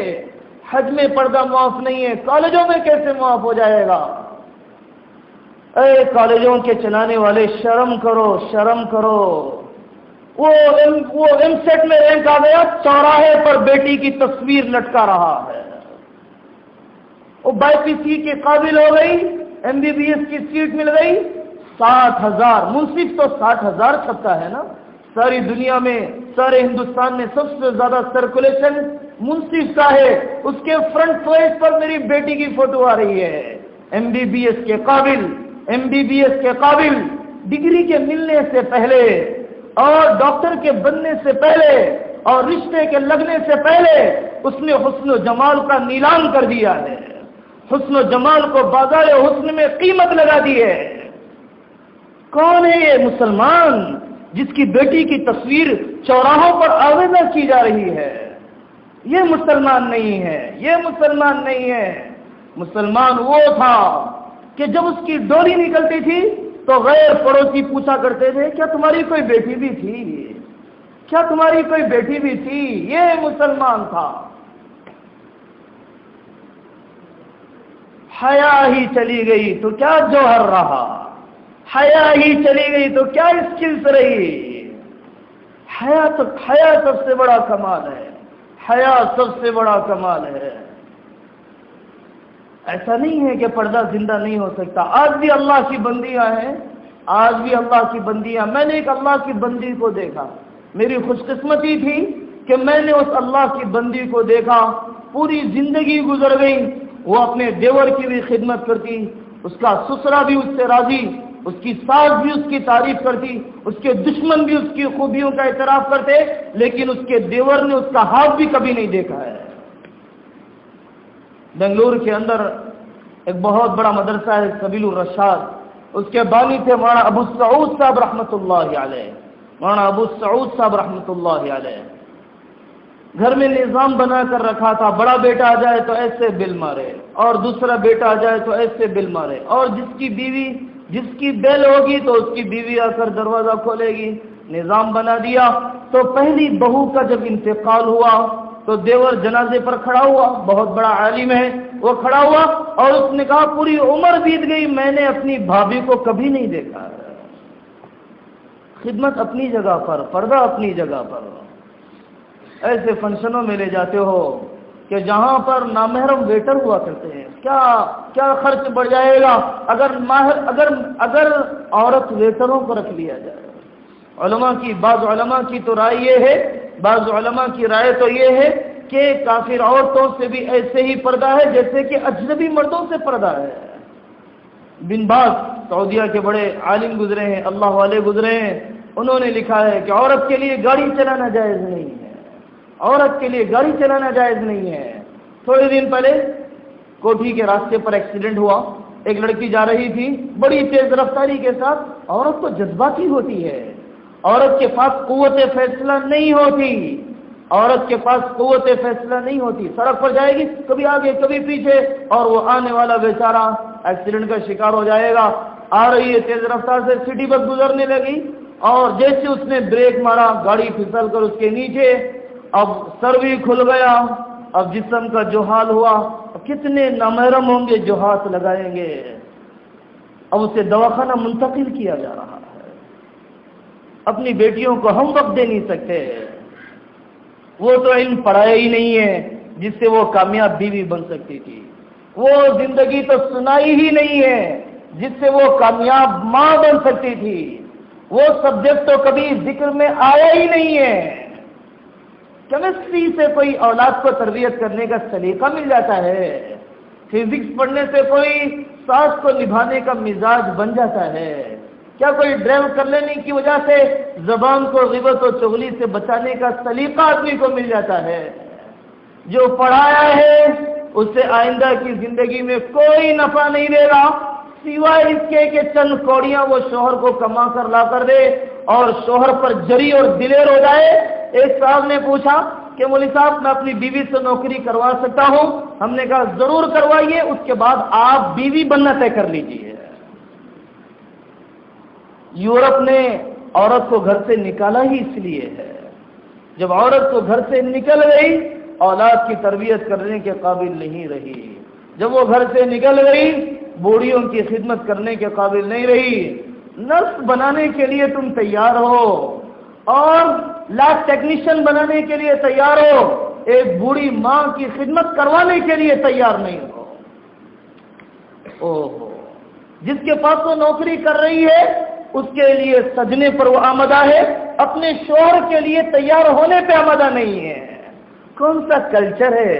حج میں پردہ معاف نہیں ہے، کالجوں میں کیسے معاف ہو جائے گا؟ اے کالجوں کے چلانے والے شرم کرو، شرم کرو۔ وہ ایم سیٹ میں رینک آ گیا، چوراہے پر بیٹی کی تصویر لٹکا رہا ہے۔ وہ بائی پی سی کے قابل ہو گئی، ایم بی بی ایس کی سیٹ مل گئی، 60,000 منصف تو 60,000 چھپتا ہے نا ساری دنیا میں، سارے ہندوستان میں سب سے زیادہ سرکولیشن منصف کا ہے، اس کے فرنٹ پیج پر میری بیٹی کی فوٹو آ رہی ہے، ایم بی بی ایس کے قابل، ایم بی بی ایس کے قابل، ڈگری کے ملنے سے پہلے اور ڈاکٹر کے بننے سے پہلے اور رشتے کے لگنے سے پہلے اس نے حسن و جمال کا نیلام کر دیا ہے، حسن و جمال کو بازار حسن میں قیمت لگا دی ہے۔ کون ہے یہ مسلمان جس کی بیٹی کی تصویر چوراہوں پر آویزاں کی جا رہی ہے؟ یہ مسلمان نہیں ہے، یہ مسلمان نہیں ہے۔ مسلمان وہ تھا کہ جب اس کی ڈولی نکلتی تھی تو غیر پڑوسی پوچھا کرتے تھے کیا تمہاری کوئی بیٹی بھی تھی، کیا تمہاری کوئی بیٹی بھی تھی؟ یہ مسلمان تھا۔ حیا ہی چلی گئی تو کیا جوہر رہا، حیا ہی چلی گئی تو کیا اسکلس رہی۔ حیا سب سے بڑا کمال ہے، حیا سب سے بڑا کمال ہے۔ ایسا نہیں ہے کہ پردہ زندہ نہیں ہو سکتا، آج بھی اللہ کی بندیاں ہیں، آج بھی اللہ کی بندیاں۔ میں نے ایک اللہ کی بندی کو دیکھا، میری خوش قسمتی تھی کہ میں نے اس اللہ کی بندی کو دیکھا، پوری زندگی گزر گئی، وہ اپنے دیور کی بھی خدمت کرتی، اس کا سسرا بھی اس سے راضی، اس کی ساس بھی اس کی تعریف کرتی، اس کے دشمن بھی اس کی خوبیوں کا اعتراف کرتے، لیکن اس کے دیور نے اس کا ہاتھ بھی کبھی نہیں دیکھا ہے۔ بنگلور کے اندر ایک بہت بڑا مدرسہ ہے سبیل الرشاد، اس کے بانی تھے مولانا ابو سعود صاحب رحمۃ اللہ علیہ، مولانا ابو سعود صاحب رحمۃ اللہ علیہ۔ گھر میں نظام بنا کر رکھا تھا، بڑا بیٹا آ جائے تو ایسے بل مارے اور دوسرا بیٹا آ جائے تو ایسے بل مارے، اور جس کی بیل ہوگی تو اس کی بیوی آ کر دروازہ کھولے گی، نظام بنا دیا۔ تو پہلی بہو کا جب انتقال ہوا تو دیور جنازے پر کھڑا ہوا، بہت بڑا عالم ہے، وہ کھڑا ہوا اور اس نے کہا پوری عمر بیت گئی میں نے اپنی بھابھی کو کبھی نہیں دیکھا۔ خدمت اپنی جگہ پر، پردہ اپنی جگہ پر۔ ایسے فنکشنوں میں لے جاتے ہو کہ جہاں پر نامحرم ویٹر ہوا کرتے ہیں، کیا خرچ بڑھ جائے گا اگر عورت ویٹروں کو رکھ لیا جائے۔ بعض علماء کی تو رائے یہ ہے، بعض علماء کی رائے تو یہ ہے کہ کافر عورتوں سے بھی ایسے ہی پردہ ہے جیسے کہ اجنبی مردوں سے پردہ ہے۔ بن باز سعودیہ کے بڑے عالم گزرے ہیں، اللہ والے گزرے ہیں، انہوں نے لکھا ہے کہ عورت کے لیے گاڑی چلانا جائز نہیں ہے، عورت کے لیے گاڑی چلانا جائز نہیں ہے۔ تھوڑے دن پہلے کوٹھی کے راستے پر ایکسیڈنٹ ہوا، ایک لڑکی جا رہی تھی بڑی تیز رفتاری کے ساتھ، عورت تو جذباتی ہوتی ہے، عورت کے پاس قوت فیصلہ نہیں ہوتی، عورت کے پاس قوت فیصلہ نہیں ہوتی، سڑک پر جائے گی کبھی آگے کبھی پیچھے، اور وہ آنے والا بیچارہ ایکسیڈنٹ کا شکار ہو جائے گا۔ آ رہی ہے تیز رفتار سے، سٹی بس گزرنے لگی اور جیسے اس نے بریک مارا گاڑی پھسل کر اس کے نیچے، اب سر بھی کھل گیا، اب جسم کا جو حال ہوا، کتنے نامحرم ہوں گے جو ہاتھ لگائیں گے۔ اب اسے دواخانہ منتقل کیا جا رہا ہے۔ اپنی بیٹیوں کو ہم وقت دے نہیں سکتے، وہ تو علم پڑھایا ہی نہیں ہے جس سے وہ کامیاب بیوی بن سکتی تھی، وہ زندگی تو سنائی ہی نہیں ہے جس سے وہ کامیاب ماں بن سکتی تھی، وہ سبجیکٹ تو کبھی ذکر میں آیا ہی نہیں ہے۔ کیمسٹری سے کوئی اولاد کو تربیت کرنے کا سلیقہ مل جاتا ہے، فزکس پڑھنے سے کوئی ساس کو نبھانے کا مزاج بن جاتا ہے، کیا کوئی ڈرائیو کر لینے کی وجہ سے زبان کو غیبت و چغلی سے بچانے کا سلیقہ آدمی کو مل جاتا ہے؟ جو پڑھایا ہے اس سے آئندہ کی زندگی میں کوئی نفع نہیں لے گا، سوائے اس کے کہ چند کوڑیاں وہ شوہر کو کما کر لا کر دے اور شوہر پر جری اور دلیر ہو جائے۔ ایک صاحب نے پوچھا کہ مولوی صاحب میں اپنی بیوی سے نوکری کروا سکتا ہوں؟ ہم نے کہا ضرور کروائیے، اس کے بعد آپ بیوی بننا طے کر لیجیے۔ یورپ نے عورت کو گھر سے نکالا ہی اس لیے ہے، جب عورت کو گھر سے نکل گئی اولاد کی تربیت کرنے کے قابل نہیں رہی، جب وہ گھر سے نکل گئی بوڑھیوں کی خدمت کرنے کے قابل نہیں رہی۔ نرس بنانے کے لیے تم تیار ہو، اور لیب ٹیکنیشین بنانے کے لیے تیار ہو، ایک بوڑھی ماں کی خدمت کروانے کے لیے تیار نہیں ہو۔ اوہ، جس کے پاس وہ نوکری کر رہی ہے اس کے لیے سجنے پر وہ آمدہ ہے، اپنے شوہر کے لیے تیار ہونے پہ آمدہ نہیں ہے۔ کون سا کلچر ہے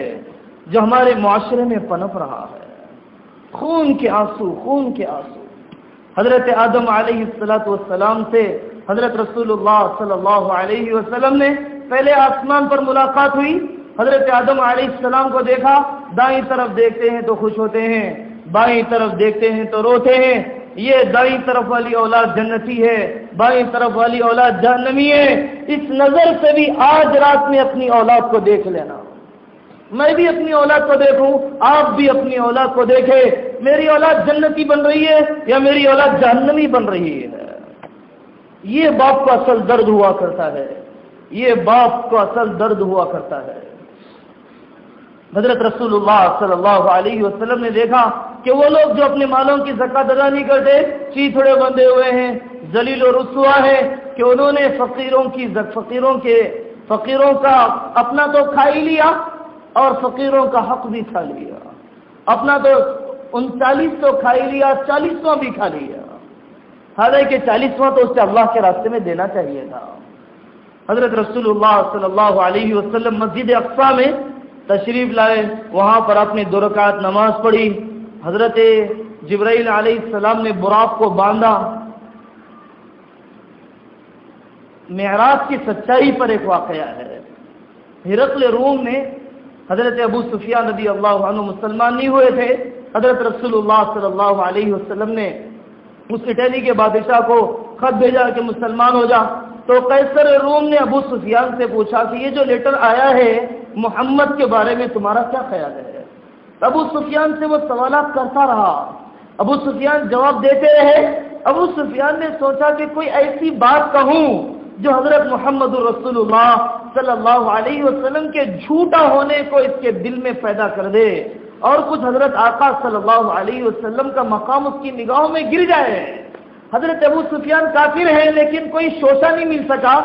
جو ہمارے معاشرے میں پنپ رہا ہے؟ خون کے آنسو، خون کے آنسو۔ حضرت آدم علیہ السلام سے حضرت رسول اللہ صلی اللہ علیہ وسلم نے پہلے آسمان پر ملاقات ہوئی، حضرت آدم علیہ السلام کو دیکھا، دائیں طرف دیکھتے ہیں تو خوش ہوتے ہیں، بائیں طرف دیکھتے ہیں تو روتے ہیں۔ یہ دائیں طرف والی اولاد جنتی ہے، بائیں طرف والی اولاد جہنمی ہے۔ اس نظر سے بھی آج رات میں اپنی اولاد کو دیکھ لینا، میں بھی اپنی اولاد کو دیکھوں، آپ بھی اپنی اولاد کو دیکھیں، میری اولاد جنتی بن رہی ہے یا میری اولاد جہنمی بن رہی ہے۔ یہ باپ کو اصل درد ہوا کرتا ہے، یہ باپ کو اصل درد ہوا کرتا ہے۔ حضرت رسول اللہ صلی اللہ علیہ وسلم نے دیکھا کہ وہ لوگ جو اپنے مالوں کی زکات ادا نہیں کرتے، چیتھڑے بندھے ہوئے ہیں، ذلیل و رسوا ہے کہ انہوں نے فقیروں کا اپنا تو کھا ہی لیا اور فقیروں کا حق بھی کھا لیا، اپنا تو 39 تو کھا ہی لیا، 40واں بھی کھا لیا، حالانکہ 40واں تو اس سے اللہ کے راستے میں دینا چاہیے تھا۔ حضرت رسول اللہ صلی اللہ علیہ وسلم مسجد اقصی میں تشریف لائے، وہاں پر اپنی 2 رکعت نماز پڑھی، حضرت جبرائیل علیہ السلام نے براق کو باندھا۔ معراج کی سچائی پر ایک واقعہ ہے۔ ہرقل روم میں حضرت ابو سفیان رضی اللہ عنہ مسلمان نہیں ہوئے تھے، حضرت رسول اللہ صلی اللہ علیہ وسلم نے اس اٹلی کے بادشاہ کو خط بھیجا کہ مسلمان ہو جا، تو قیصر روم نے ابو سفیان سے پوچھا کہ یہ جو لیٹر آیا ہے محمد کے بارے میں تمہارا کیا خیال ہے؟ ابو سفیان سے وہ سوالات کرتا رہا، ابو سفیان جواب دیتے رہے۔ ابو سفیان نے سوچا کہ کوئی ایسی بات کہوں جو حضرت محمد رسول اللہ صلی اللہ علیہ وسلم کے جھوٹا ہونے کو اس کے دل میں پیدا کر دے، اور کچھ حضرت آقا صلی اللہ علیہ وسلم کا مقام اس کی نگاہوں میں گر جائے۔ حضرت ابو سفیان کافر ہیں لیکن کوئی شوشہ نہیں مل سکا،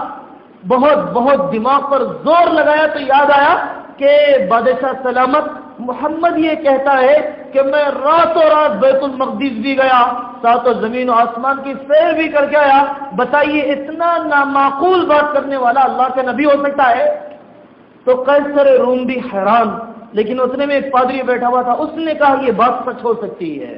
بہت دماغ پر زور لگایا تو یاد آیا کہ بادشاہ سلامت محمد یہ کہتا ہے کہ میں راتوں رات بیت المقدس بھی گیا، 7 زمین و آسمان کی سیر بھی کر کے آیا، بتائیے اتنا نامعقول بات کرنے والا اللہ کا نبی ہو سکتا ہے؟ تو قیصر روم بھی حیران، لیکن اتنے میں ایک پادری بیٹھا ہوا تھا، اس نے کہا یہ بات سچ ہو سکتی ہے،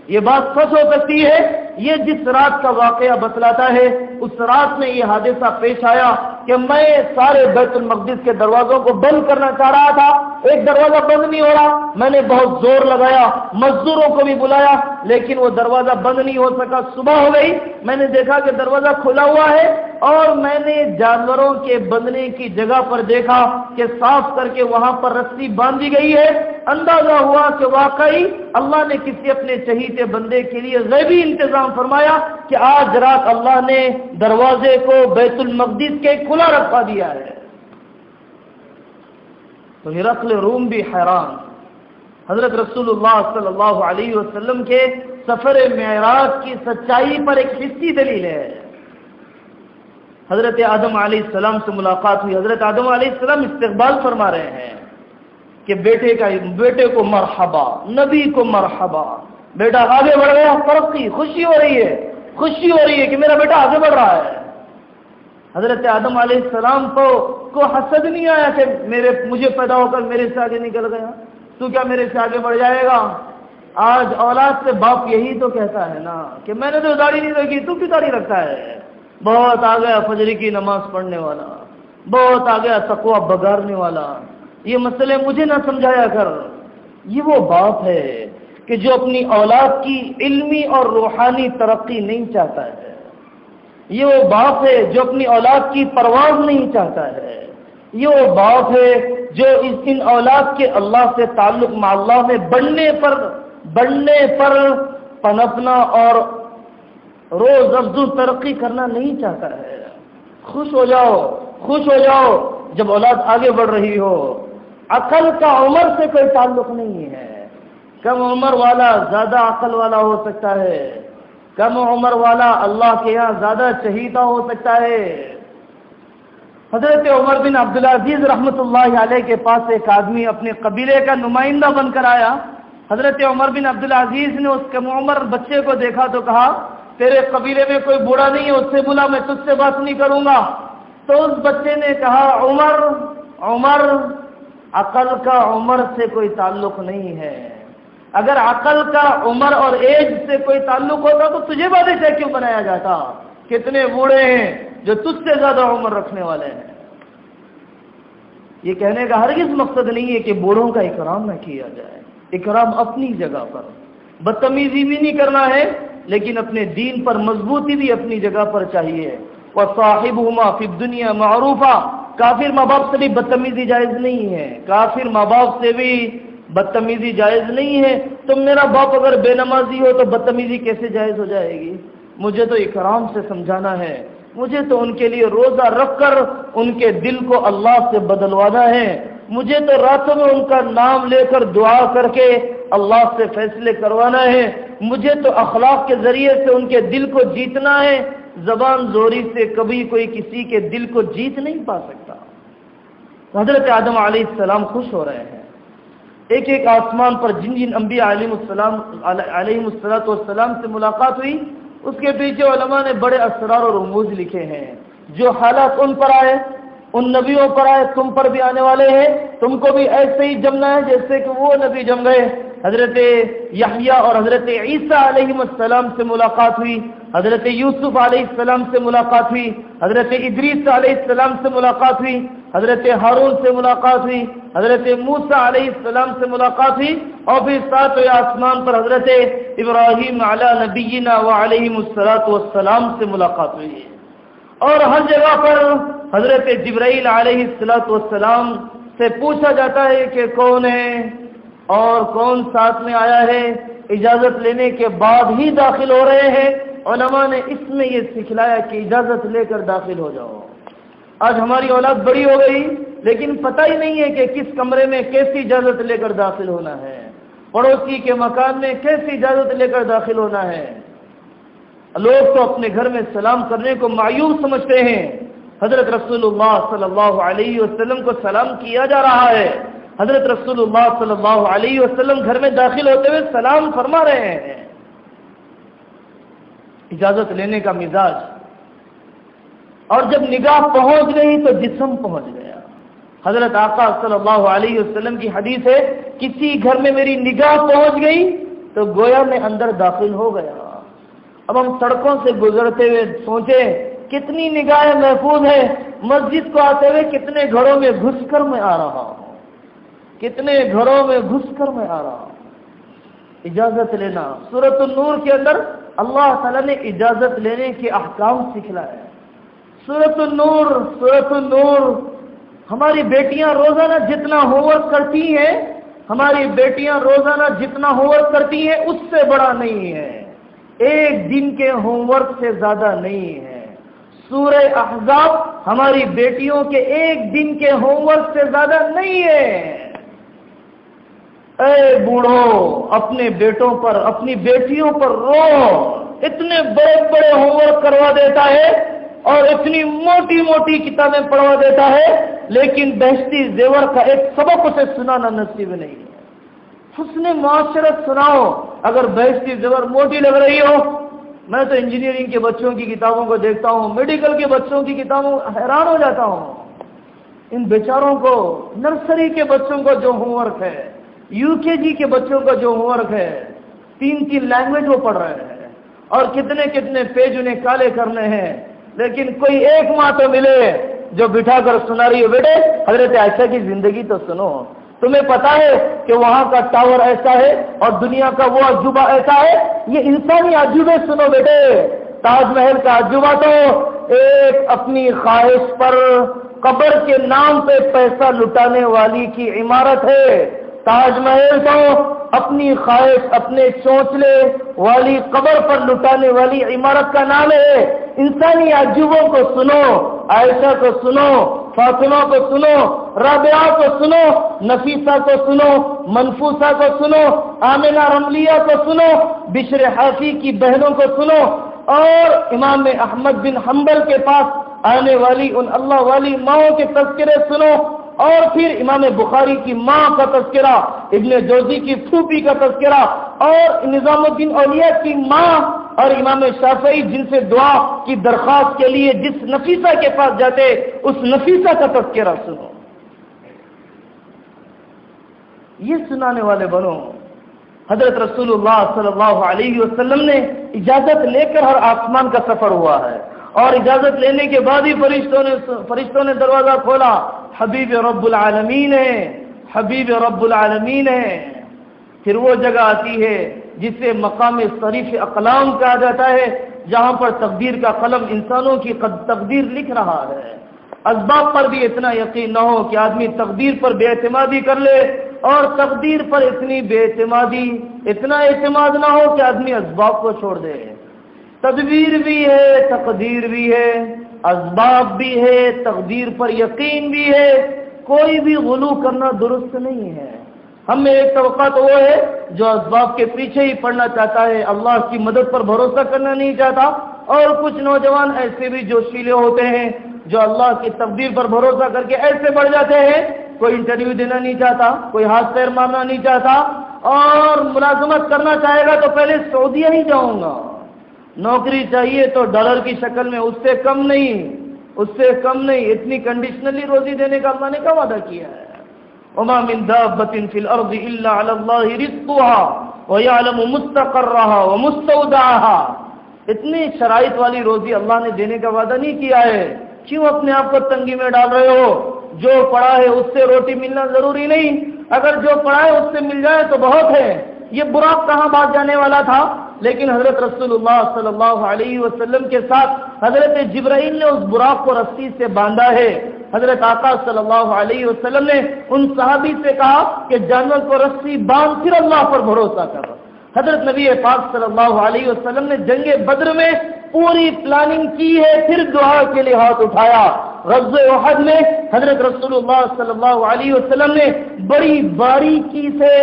یہ بات سچ ہو سکتی ہے۔ یہ جس رات کا واقعہ بتلاتا ہے، اس رات میں یہ حادثہ پیش آیا کہ میں سارے بیت المقدس کے دروازوں کو بند کرنا چاہ رہا تھا، ایک دروازہ بند نہیں ہو رہا، میں نے بہت زور لگایا، مزدوروں کو بھی بلایا، لیکن وہ دروازہ بند نہیں ہو سکا۔ صبح ہو گئی، میں نے دیکھا کہ دروازہ کھلا ہوا ہے، اور میں نے جانوروں کے بندنے کی جگہ پر دیکھا کہ صاف کر کے وہاں پر رسی باندھی گئی ہے۔ اندازہ ہوا کہ واقعی اللہ نے کسی اپنے چہیتے بندے کے لیے غیبی انتظام فرمایا کہ آج رات اللہ نے دروازے کو بیت المقدس کے کھلا رکھا دیا ہے۔ تو ہرقل روم بھی حیران۔ حضرت رسول اللہ صلی اللہ علیہ وسلم کے سفر معراج کی سچائی پر ایک حصی دلیل ہے۔ حضرت آدم علیہ السلام سے ملاقات ہوئی، حضرت آدم علیہ السلام استقبال فرما رہے ہیں کہ بیٹے کو مرحبا، نبی کو مرحبا، بیٹا آگے بڑھ گیا، ترقی، خوشی ہو رہی ہے کہ میرا بیٹا آگے بڑھ رہا ہے۔ حضرت آدم علیہ السلام کو حسد نہیں آیا کہ مجھے پیدا ہو کر میرے سے آگے نکل گیا، تو کیا میرے سے آگے بڑھ جائے گا؟ آج اولاد سے باپ یہی تو کہتا ہے نا کہ میں نے تو داڑھی نہیں رکھی، تو کیوں داڑھی رکھتا ہے؟ بہت آ گیا فجر کی نماز پڑھنے والا، بہت آ گیا تقویٰ بگارنے والا، یہ مسئلے مجھے نہ سمجھایا کر۔ یہ وہ باپ ہے کہ جو اپنی اولاد کی علمی اور روحانی ترقی نہیں چاہتا ہے، یہ وہ باپ ہے جو اپنی اولاد کی پرواز نہیں چاہتا ہے، یہ وہ باپ ہے جو ان اولاد کے اللہ سے تعلق مع اللہ میں بڑھنے پر پنپنا اور روز افزوں ترقی کرنا نہیں چاہتا ہے۔ خوش ہو جاؤ جب اولاد آگے بڑھ رہی ہو۔ عقل کا عمر سے کوئی تعلق نہیں ہے، کم عمر والا زیادہ عقل والا ہو سکتا ہے، کم عمر والا اللہ کے یہاں زیادہ چہیتا ہو سکتا ہے۔ حضرت عمر بن عبدالعزیز رحمۃ اللہ علیہ کے پاس ایک آدمی اپنے قبیلے کا نمائندہ بن کر آیا. حضرت عمر بن عبدالعزیز نے اس کم عمر بچے کو دیکھا تو کہا تیرے قبیلے میں کوئی بوڑھا نہیں ہے, اس سے بولا میں تجھ سے بات نہیں کروں گا. تو اس بچے نے کہا عمر عقل کا عمر سے کوئی تعلق نہیں ہے. اگر عقل کا عمر اور ایج سے کوئی تعلق ہوتا تو تجھے بادشاہ کیوں بنایا جاتا؟ کتنے بوڑھے ہیں جو تجھ سے زیادہ عمر رکھنے والے ہیں. یہ کہنے کا ہرگز مقصد نہیں ہے کہ بوڑھوں کا اکرام نہ کیا جائے. اکرام اپنی جگہ پر, بدتمیزی بھی نہیں کرنا ہے, لیکن اپنے دین پر مضبوطی بھی اپنی جگہ پر چاہیے. وَصَاحِبْهُمَا فِي الدُّنْيَا مَعْرُوفًا. کافر ماں باپ سے بھی بدتمیزی جائز نہیں ہے. کافر ماں باپ سے بھی بدتمیزی جائز نہیں ہے. تم میرا باپ اگر بے نمازی ہو تو بدتمیزی کیسے جائز ہو جائے گی؟ مجھے تو اکرام سے سمجھانا ہے, مجھے تو ان کے لیے روزہ رکھ کر ان کے دل کو اللہ سے بدلوانا ہے, مجھے تو راتوں میں ان کا نام لے کر دعا کر کے اللہ سے فیصلے کروانا ہے, مجھے تو اخلاق کے ذریعے سے ان کے دل کو جیتنا ہے. زبان زوری سے کبھی کوئی کسی کے دل کو جیت نہیں پا سکتا. حضرت آدم علیہ السلام خوش ہو رہے ہیں. ایک ایک آسمان پر جن جن انبیاء علیہ السلام سے ملاقات ہوئی, اس کے پیچھے علماء نے بڑے اسرار اور رموز لکھے ہیں. جو حالات ان پر آئے, ان نبیوں پر آئے, تم پر بھی آنے والے ہیں. تم کو بھی ایسے ہی جمنا ہے جیسے کہ وہ نبی جم گئے. حضرت یحییٰ اور حضرت عیسیٰ علیہ السلام سے ملاقات ہوئی, حضرت یوسف علیہ السلام سے ملاقات ہوئی, حضرت ادریس علیہ السلام سے ملاقات ہوئی, حضرت ہارون سے ملاقات ہوئی, حضرت موسیٰ علیہ السلام سے ملاقات ہوئی, اور پھر ساتویں آسمان پر حضرت ابراہیم علی نبینا وعلیہ السلام سے ملاقات ہوئی. اور ہر جگہ پر حضرت جبرائیل علیہ السلام سے پوچھا جاتا ہے کہ کون ہے اور کون ساتھ میں آیا ہے. اجازت لینے کے بعد ہی داخل ہو رہے ہیں. علماء نے اس میں یہ سکھلایا کہ اجازت لے کر داخل ہو جاؤ. آج ہماری اولاد بڑی ہو گئی, لیکن پتہ ہی نہیں ہے کہ کس کمرے میں کیسی اجازت لے کر داخل ہونا ہے, پڑوسی کے مکان میں کیسی اجازت لے کر داخل ہونا ہے. لوگ تو اپنے گھر میں سلام کرنے کو معیوب سمجھتے ہیں. حضرت رسول اللہ صلی اللہ علیہ وسلم کو سلام کیا جا رہا ہے. حضرت رسول اللہ صلی اللہ علیہ وسلم گھر میں داخل ہوتے ہوئے سلام فرما رہے ہیں. اجازت لینے کا مزاج, اور جب نگاہ پہنچ گئی تو جسم پہنچ گیا. حضرت آقا صلی اللہ علیہ وسلم کی حدیث ہے, کسی گھر میں میری نگاہ پہنچ گئی تو گویا میں اندر داخل ہو گیا. اب ہم سڑکوں سے گزرتے ہوئے سوچیں کتنی نگاہیں محفوظ ہیں. مسجد کو آتے ہوئے کتنے گھروں میں گھس کر میں آ رہا ہوں, کتنے گھروں میں گھس کر میں آ رہا ہوں. اجازت لینا, سورۃ النور کے اندر اللہ تعالیٰ نے اجازت لینے کے احکام سکھلائے. سورۃ النور. ہماری بیٹیاں روزانہ جتنا ہوم ورک کرتی ہیں, ہماری بیٹیاں روزانہ جتنا ہوم ورک کرتی ہیں اس سے بڑا نہیں ہے, ایک دن کے ہوم ورک سے زیادہ نہیں ہے. سورہ احزاب ہماری بیٹیوں کے ایک دن کے ہوم ورک سے زیادہ نہیں ہے. اے بوڑھو, اپنے بیٹوں پر اپنی بیٹیوں پر رو. اتنے بڑے بڑے ہوم ورک کروا دیتا ہے اور اتنی موٹی موٹی کتابیں پڑھوا دیتا ہے, لیکن بہشتی زیور کا ایک سبق اسے سنانا نصیب نہیں ہے. حسن معاشرت سناؤ. اگر بہشتی زیور موٹی لگ رہی ہو, میں تو انجینئرنگ کے بچوں کی کتابوں کو دیکھتا ہوں, میڈیکل کے بچوں کی کتابوں حیران ہو جاتا ہوں. ان بیچاروں کو, نرسری کے بچوں کو جو ہوم ورک ہے, یو کے جی کے بچوں کا جو ہوم ورک ہے, 3 لینگویج وہ پڑھ رہے ہیں, اور کتنے کتنے پیج انہیں کالے کرنے ہیں. لیکن کوئی ایک ماں تو ملے جو بٹھا کر سنا رہی ہو, بیٹے حضرت عائشہ کی زندگی تو سنو, تمہیں پتا ہے کہ وہاں کا ٹاور ایسا ہے اور دنیا کا وہ عجوبہ ایسا ہے, یہ انسانی عجوبے سنو بیٹے. تاج محل کا عجوبہ تو ایک اپنی خواہش پر قبر کے نام پہ پیسہ لٹانے والی کی عمارت ہے. تاج محل تو اپنی خواہش, اپنے چونچلے والی قبر پر لٹانے والی عمارت کا نام ہے. انسانی عجوبوں کو سنو, عائشہ کو سنو, فاطمہ کو سنو, رابعہ کو سنو, نفیسہ کو سنو, منفوسہ کو سنو, آمنہ رملیہ کو سنو, بشر حافی کی بہنوں کو سنو, اور امام احمد بن حنبل کے پاس آنے والی ان اللہ والی ماؤں کے تذکرے سنو، اور پھر امام بخاری کی ماں کا تذکرہ، ابن جوزی کی پھوپھی کا تذکرہ، اور نظام الدین اولیاء کی ماں، اور امام شافعی جن سے دعا کی درخواست کے لیے جس نفیسہ کے پاس جاتے اس نفیسہ کا تذکرہ سنو. یہ سنانے والے بنو. حضرت رسول اللہ صلی اللہ علیہ وسلم نے اجازت لے کر ہر آسمان کا سفر ہوا ہے، اور اجازت لینے کے بعد ہی فرشتوں نے دروازہ کھولا. حبیب رب العالمین ہے، حبیب رب العالمین ہے. پھر وہ جگہ آتی ہے جسے مقام صریف اقلام کہا جاتا ہے، جہاں پر تقدیر کا قلم انسانوں کی تقدیر لکھ رہا ہے. اسباب پر بھی اتنا یقین نہ ہو کہ آدمی تقدیر پر بے اعتمادی کر لے، اور تقدیر پر اتنی بے اعتمادی، اتنا اعتماد نہ ہو کہ آدمی اسباب کو چھوڑ دے. تدبیر بھی ہے، تقدیر بھی ہے، اسباب بھی ہے، تقدیر پر یقین بھی ہے. کوئی بھی غلو کرنا درست نہیں ہے. ہم میں ایک طبقہ تو وہ ہے جو اسباب کے پیچھے ہی پڑنا چاہتا ہے، اللہ کی مدد پر بھروسہ کرنا نہیں چاہتا. اور کچھ نوجوان ایسے بھی جوشیلے ہوتے ہیں جو اللہ کی تقدیر پر بھروسہ کر کے ایسے بڑھ جاتے ہیں، کوئی انٹرویو دینا نہیں چاہتا، کوئی ہاتھ پیر مارنا نہیں چاہتا، اور ملازمت کرنا چاہے گا تو پہلے سعودیہ ہی جاؤں گا. نوکری چاہیے تو ڈالر کی شکل میں، اس سے کم نہیں، اس سے کم نہیں. اتنی کنڈیشنلی روزی دینے کا اللہ نے کیا وعدہ کیا ہے؟ وما من دابة في الأرض إلا على الله رزقها ويعلم مستقرها ومستودعها. اتنی شرائط والی روزی اللہ نے دینے کا وعدہ نہیں کیا ہے. کیوں اپنے آپ کو تنگی میں ڈال رہے ہو؟ جو پڑا ہے اس سے روٹی ملنا ضروری نہیں، اگر جو پڑا ہے اس سے مل جائے تو بہت ہے. یہ براق کہاں بھاگ جانے والا تھا؟ لیکن حضرت رسول اللہ صلی اللہ علیہ وسلم کے ساتھ حضرت جبرائیل نے اس براق کو رسی سے باندھا ہے. حضرت آقا صلی اللہ علیہ وسلم نے ان صحابی سے کہا کہ جانور کو رسی باندھ پھر اللہ پر بھروسہ کر. حضرت نبی پاک صلی اللہ علیہ وسلم نے جنگ بدر میں پوری پلاننگ کی ہے، پھر دعا کے لیے ہاتھ اٹھایا. غزوہ احد میں حضرت رسول اللہ صلی اللہ علیہ وسلم نے بڑی باریکی سے،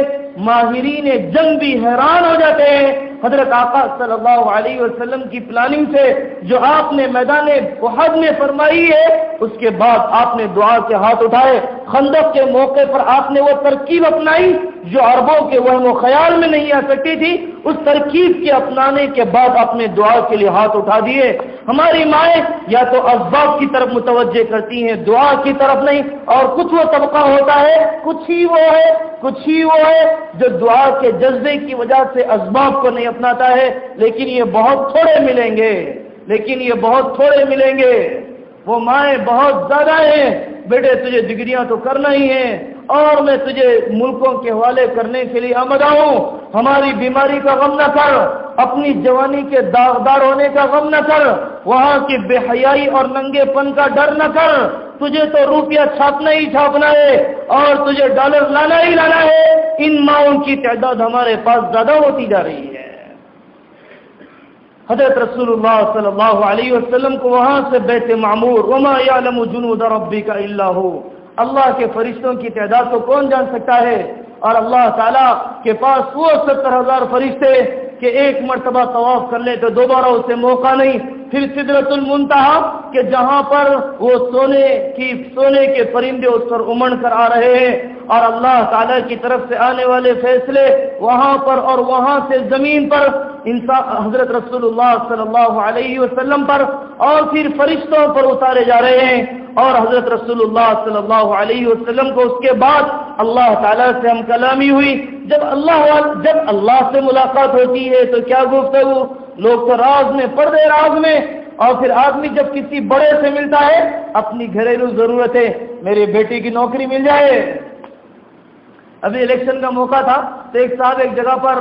ماہرین جنگ بھی حیران ہو جاتے ہیں حضرت آقا صلی اللہ علیہ وسلم کی پلاننگ سے جو آپ نے میدان احد میں فرمائی ہے. اس کے بعد آپ نے دعا کے ہاتھ اٹھائے. خندق کے موقع پر آپ نے وہ ترکیب اپنائی جو عربوں کے وہم و خیال میں نہیں آ سکتی تھی. اس ترکیب کے اپنانے کے بعد اپنے دعا کے لیے ہاتھ اٹھا دیے. ہماری مائیں یا تو اسباب کی طرف متوجہ کرتی ہیں، دعا کی طرف نہیں. اور کچھ وہ طبقہ ہوتا ہے، کچھ ہی وہ ہے جو دعا کے جذبے کی وجہ سے اسباب کو نہیں اپناتا ہے. لیکن یہ بہت تھوڑے ملیں گے. وہ مائیں بہت زیادہ ہیں. بیٹے تجھے ڈگریاں تو کرنا ہی ہیں، اور میں تجھے ملکوں کے حوالے کرنے کے لیے آمدہ ہوں. ہماری بیماری کا غم نہ کر، اپنی جوانی کے داغدار ہونے کا غم نہ کر، وہاں کی بے حیائی اور ننگے پن کا ڈر نہ کر. تجھے تو روپیہ چھاپنا ہی چھاپنا ہے، اور تجھے ڈالر لانا ہی لانا ہے. ان ماؤں کی تعداد ہمارے پاس زیادہ ہوتی جا رہی ہے. حضرت رسول اللہ صلی اللہ علیہ وسلم کو وہاں سے بیت معمور، وما یعلم جنود ربک الا هو، اللہ کے فرشتوں کی تعداد کو کون جان سکتا ہے؟ اور اللہ تعالیٰ کے پاس وہ 70,000 فرشتے کہ ایک مرتبہ طواف کر لے تو دوبارہ اسے موقع نہیں. پھر سدرۃ المنتہا کہ جہاں پر وہ سونے کے پرندے اس پر امڑ کر آ رہے ہیں، اور اللہ تعالیٰ کی طرف سے آنے والے فیصلے وہاں پر، اور وہاں سے زمین پر حضرت رسول اللہ صلی اللہ علیہ وسلم پر، اور پھر فرشتوں پر اتارے جا رہے ہیں. اور حضرت رسول اللہ صلی اللہ علیہ وسلم کو اس کے بعد اللہ تعالیٰ سے ہم کلامی ہوئی. جب اللہ سے ملاقات ہوتی ہے تو کیا گفتگو، لوگ تو راز میں، پردے راز میں. اور پھر آدمی جب کسی بڑے سے ملتا ہے، اپنی گھریلو ضرورت ہے، میری بیٹی کی نوکری مل جائے. ابھی الیکشن کا موقع تھا تو ایک صاحب ایک جگہ پر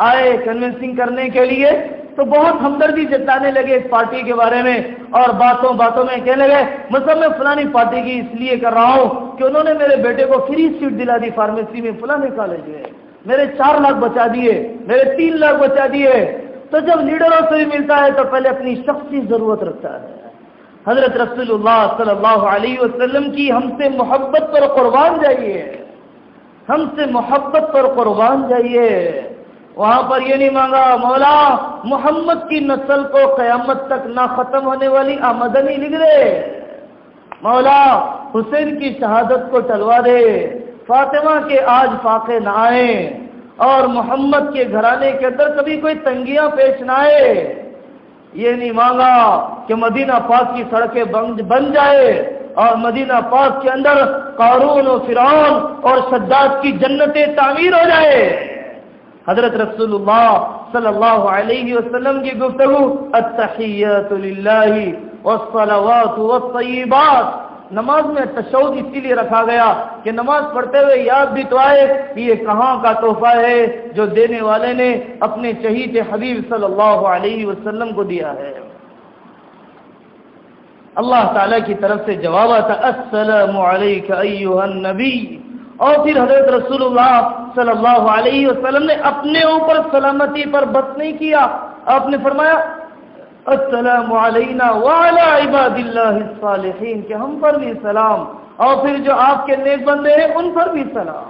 آئے کنونسنگ کرنے کے لیے، تو بہت ہمدردی جتانے لگے اس پارٹی کے بارے میں، اور باتوں میں کہنے لگے مثلا میں فلانی پارٹی کی اس لیے کر رہا ہوں کہ انہوں نے میرے بیٹے کو فری سیٹ دلا دی فارمیسی میں فلانے کالج میں، میرے 4 لاکھ بچا دیے، میرے 3 لاکھ بچا دیے. تو جب لیڈروں سے بھی ملتا ہے تو پہلے اپنی شخصی ضرورت رکھتا ہے. حضرت رسول اللہ صلی اللہ علیہ وسلم کی ہم سے محبت پر قربان جائیے، ہم سے محبت پر قربان جائیے. وہاں پر یہ نہیں مانگا مولا محمد کی نسل کو قیامت تک نہ ختم ہونے والی آمدنی لکھ دے، مولا حسین کی شہادت کو ٹلوا دے، فاطمہ کے آج فاقے نہ آئیں، اور محمد کے گھرانے کے اندر کبھی کوئی تنگیاں پیش نہ آئے۔ یہ نہیں مانگا کہ مدینہ پاک کی سڑکیں بن جائے اور مدینہ پاک کے اندر قارون و فرعون اور شداد کی جنتیں تعمیر ہو جائے۔ حضرت رسول اللہ صلی اللہ علیہ وسلم کی گفتگو التحیات للہ والصلوات والطیبات، نماز میں تشہد اسی لیے رکھا گیا کہ نماز پڑھتے ہوئے یاد بھی تو آئے کہ یہ کہاں کا تحفہ ہے جو دینے والے نے اپنے شہید حبیب صلی اللہ علیہ وسلم کو دیا ہے۔ اللہ تعالیٰ کی طرف سے جواب آتا السلام علیک ایھا النبی، اور پھر حضرت رسول اللہ صلی اللہ علیہ وسلم نے اپنے اوپر سلامتی پر بس نہیں کیا، آپ نے فرمایا السلام علینا وعلی عباد اللہ الصالحین، کہ ہم پر بھی سلام اور پھر جو آپ کے نیک بندے ہیں ان پر بھی سلام۔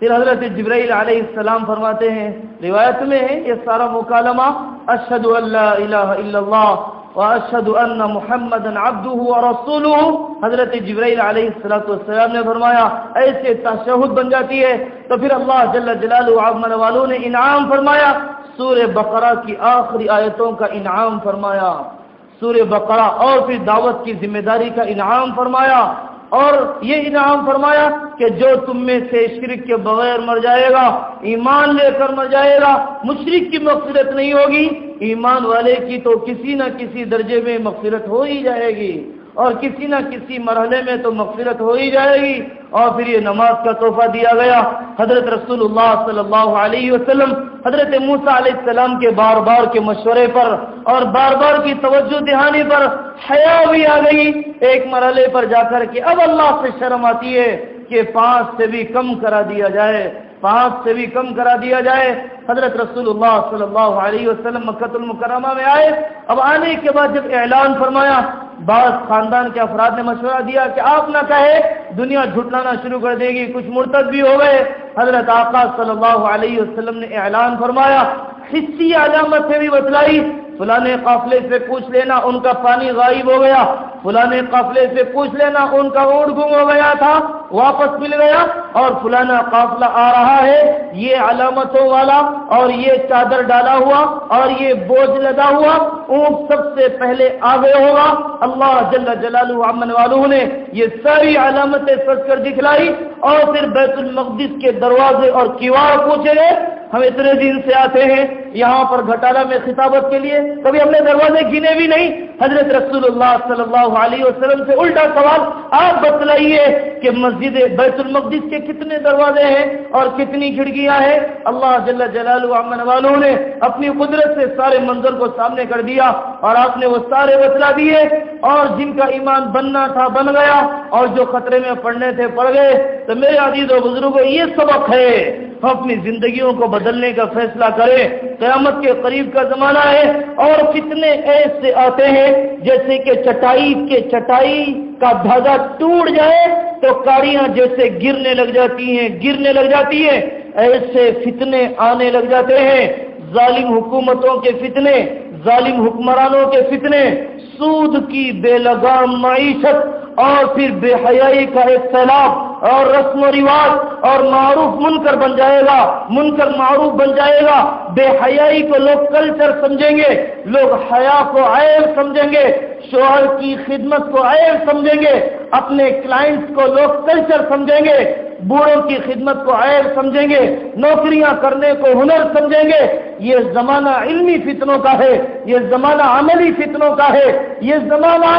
پھر حضرت جبرائیل علیہ السلام فرماتے ہیں، روایت میں ہے یہ سارا مکالمہ اشہد ان لا الہ الا اللہ واشہد ان محمدا عبدہ ورسولہ، حضرت جبرائیل علیہ السلام نے فرمایا ایسے تشہد بن جاتی ہے۔ تو پھر اللہ جل جلالہ عظم والوں نے انعام فرمایا، سورہ بقرہ کی آخری آیتوں کا انعام فرمایا، سورہ بقرہ، اور پھر دعوت کی ذمہ داری کا انعام فرمایا، اور یہ انعام فرمایا کہ جو تم میں سے شرک کے بغیر مر جائے گا، ایمان لے کر مر جائے گا، مشرک کی مغفرت نہیں ہوگی، ایمان والے کی تو کسی نہ کسی درجے میں مغفرت ہو ہی جائے گی، اور کسی نہ کسی مرحلے میں تو مغفرت ہو ہی جائے گی۔ اور پھر یہ نماز کا تحفہ دیا گیا۔ حضرت رسول اللہ صلی اللہ علیہ وسلم حضرت موسیٰ علیہ السلام کے بار بار کے مشورے پر اور بار بار کی توجہ دہانی پر حیا بھی آ گئی، ایک مرحلے پر جا کر کے اب اللہ سے شرم آتی ہے کہ 5 سے بھی کم کرا دیا جائے، 5 سے بھی کم کرا دیا جائے۔ حضرت رسول اللہ صلی اللہ علیہ وسلم مکہ المکرمہ میں آئے، اب آنے کے بعد جب اعلان فرمایا، بعض خاندان کے افراد نے مشورہ دیا کہ آپ نہ کہے دنیا جھٹلانا شروع کر دے گی، کچھ مرتد بھی ہو گئے۔ حضرت آقا صلی اللہ علیہ وسلم نے اعلان فرمایا، حصی علامت سے بھی بتلائی، فلانے قافلے سے پوچھ لینا ان کا پانی غائب ہو گیا، فلانے قافلے سے پوچھ لینا ان کا اونٹ گم ہو گیا تھا واپس مل گیا، اور فلانا قافلہ آ رہا ہے یہ علامتوں والا اور یہ چادر ڈالا ہوا اور یہ بوجھ لدا ہوا اونٹ سب سے پہلے آگے ہوگا۔ اللہ جل جلالہ عمن والوں نے یہ ساری علامتیں سچ کر دکھلائی، اور پھر بیت المقدس کے دروازے اور کیوار پوچھے گئے، ہم اتنے دن سے آتے ہیں یہاں پر گھٹالہ میں خطابت کے لیے، کبھی ہم نے دروازے گنے بھی نہیں۔ حضرت رسول اللہ صلی اللہ علیہ وسلم سے الٹا سوال، آپ بتلائیے کہ مسجد بیت المقدس کے کتنے دروازے ہیں اور کتنی کھڑکیاں ہیں؟ اللہ جل جلالہ عمن والوں نے اپنی قدرت سے سارے منظر کو سامنے کر دیا، اور آپ نے وہ سارے بتلا دیے، اور جن کا ایمان بننا تھا بن گیا، اور جو خطرے میں پڑنے تھے پڑ گئے۔ تو میرے عزیز و بزرگوں، یہ سبق ہے، ہم اپنی زندگیوں کو بدلنے کا فیصلہ کریں۔ قیامت کے قریب کا زمانہ ہے، اور کتنے ایسے آتے ہیں جیسے کہ چٹائی کا دھاگا ٹوٹ جائے تو کاڑیاں جیسے گرنے لگ جاتی ہیں، ایسے فتنے آنے لگ جاتے ہیں، ظالم حکومتوں کے فتنے، ظالم حکمرانوں کے فتنے، سود کی بے لگام معیشت، اور پھر بے حیائی کا ایک سیلاب، اور رسم و رواج، اور معروف منکر بن جائے گا، منکر معروف بن جائے گا۔ بے حیائی کو لوگ کلچر سمجھیں گے، لوگ حیا کو عیب سمجھیں گے، شوہر کی خدمت کو عیب سمجھیں گے، اپنے کلائنٹس کو لوگ کلچر سمجھیں گے، بوڑھوں کی خدمت کو عیب سمجھیں گے، نوکریاں کرنے کو ہنر سمجھیں گے۔ یہ زمانہ علمی فتنوں کا ہے، یہ زمانہ عملی فتنوں کا ہے، یہ زمانہ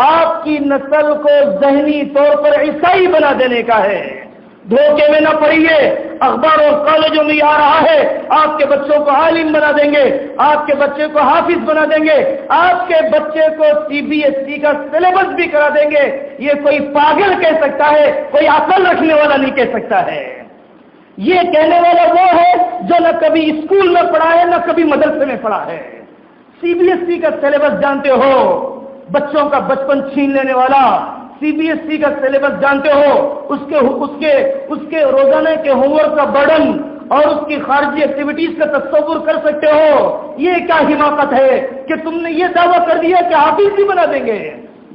آپ کی نسل کو ذہنی طور پر عیسائی بنا دینے کا ہے۔ دھوکے میں نہ پڑیے، اخبار اور کالجوں میں آ رہا ہے آپ کے بچوں کو عالم بنا دیں گے، آپ کے بچے کو حافظ بنا دیں گے، آپ کے بچے کو CBSE کا سلیبس بھی کرا دیں گے۔ یہ کوئی پاگل کہہ سکتا ہے، کوئی عقل رکھنے والا نہیں کہہ سکتا ہے۔ یہ کہنے والا وہ ہے جو نہ کبھی اسکول میں پڑھا ہے نہ کبھی مدرسے میں پڑھا ہے۔ CBSE کا سلیبس جانتے ہو، بچوں کا بچپن چھین لینے والا، CBSE کا سلیبس جانتے ہو، اس کے روزانہ کے ہوم ورک کا برڈن اور اس کی خارجی ایکٹیویٹیز کا تصور کر سکتے ہو؟ یہ کیا حماقت ہے کہ تم نے یہ دعویٰ کر دیا کہ حافظ بھی بنا دیں گے؟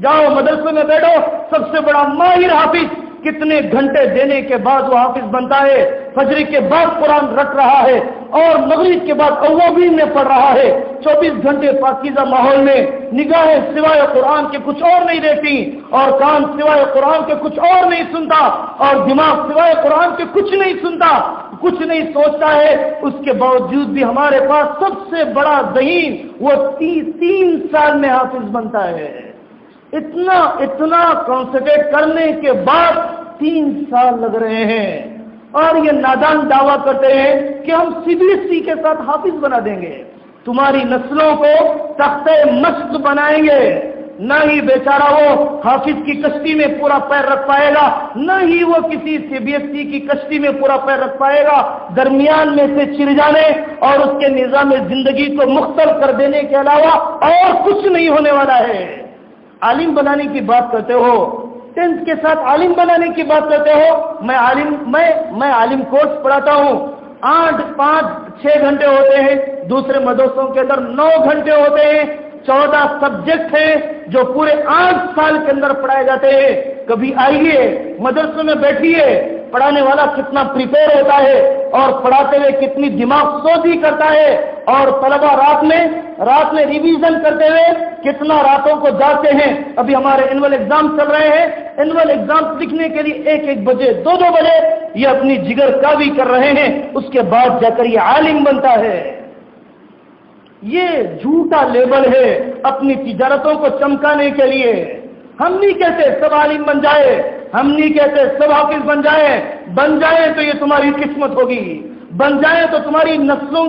جاؤ مدرسے میں بیٹھو، سب سے بڑا ماہر حافظ کتنے گھنٹے دینے کے بعد وہ حافظ بنتا ہے؟ فجر کے بعد قرآن رٹ رہا ہے اور مغرب کے بعد اوابین میں پڑھ رہا ہے، 24 گھنٹے پاکیزہ ماحول میں، نگاہیں سوائے قرآن کے کچھ اور نہیں دیتی، اور کان سوائے قرآن کے کچھ اور نہیں سنتا، اور دماغ سوائے قرآن کے کچھ نہیں سنتا، کچھ نہیں سوچتا ہے۔ اس کے باوجود بھی ہمارے پاس سب سے بڑا ذہین وہ 3 سال میں حافظ بنتا ہے۔ اتنا کنسنٹریٹ کرنے کے بعد 3 سال لگ رہے ہیں، اور یہ نادان دعویٰ کرتے ہیں کہ ہم CBSE کے ساتھ حافظ بنا دیں گے، تمہاری نسلوں کو تختہ مشق بنائیں گے۔ نہ ہی بیچارہ وہ حافظ کی کشتی میں پورا پیر رکھ پائے گا، نہ ہی وہ کسی CBSE کی کشتی میں پورا پیر رکھ پائے گا۔ درمیان میں سے چر جانے اور اس کے نظام زندگی کو مختل کر دینے کے علاوہ اور کچھ نہیں ہونے والا ہے۔ عالم بنانے کی بات کرتے ہو، 10th کے ساتھ عالم بنانے کی بات کرتے ہو۔ میں عالم کورس پڑھاتا ہوں، 5-6 گھنٹے ہوتے ہیں، دوسرے مدرسوں کے اندر 9 گھنٹے ہوتے ہیں، 14 سبجیکٹ ہیں جو پورے 8 سال کے اندر پڑھائے جاتے ہیں۔ کبھی آئیے مدرسے میں بیٹھیے، پڑھانے والا کتنا پریپیئر ہوتا ہے اور پڑھاتے ہوئے کتنی دماغ سوزی کرتا ہے، اور طلبہ رات میں ریویژن کرتے ہوئے کتنا راتوں کو جاگتے ہیں۔ ابھی ہمارے اینول ایگزام چل رہے ہیں، اینول ایگزام لکھنے کے لیے 1-1 بجے 2-2 بجے یہ اپنی جگر کاوی کر رہے ہیں، اس کے بعد جا کر یہ عالم بنتا ہے۔ یہ جھوٹا لیبل ہے اپنی تجارتوں کو چمکانے کے لیے۔ ہم نہیں کہتے سب عالم بن جائے، ہم نہیں کہتے سب حافظ بن جائے تو یہ تمہاری قسمت ہوگی، بن جائے تو تمہاری نسلوں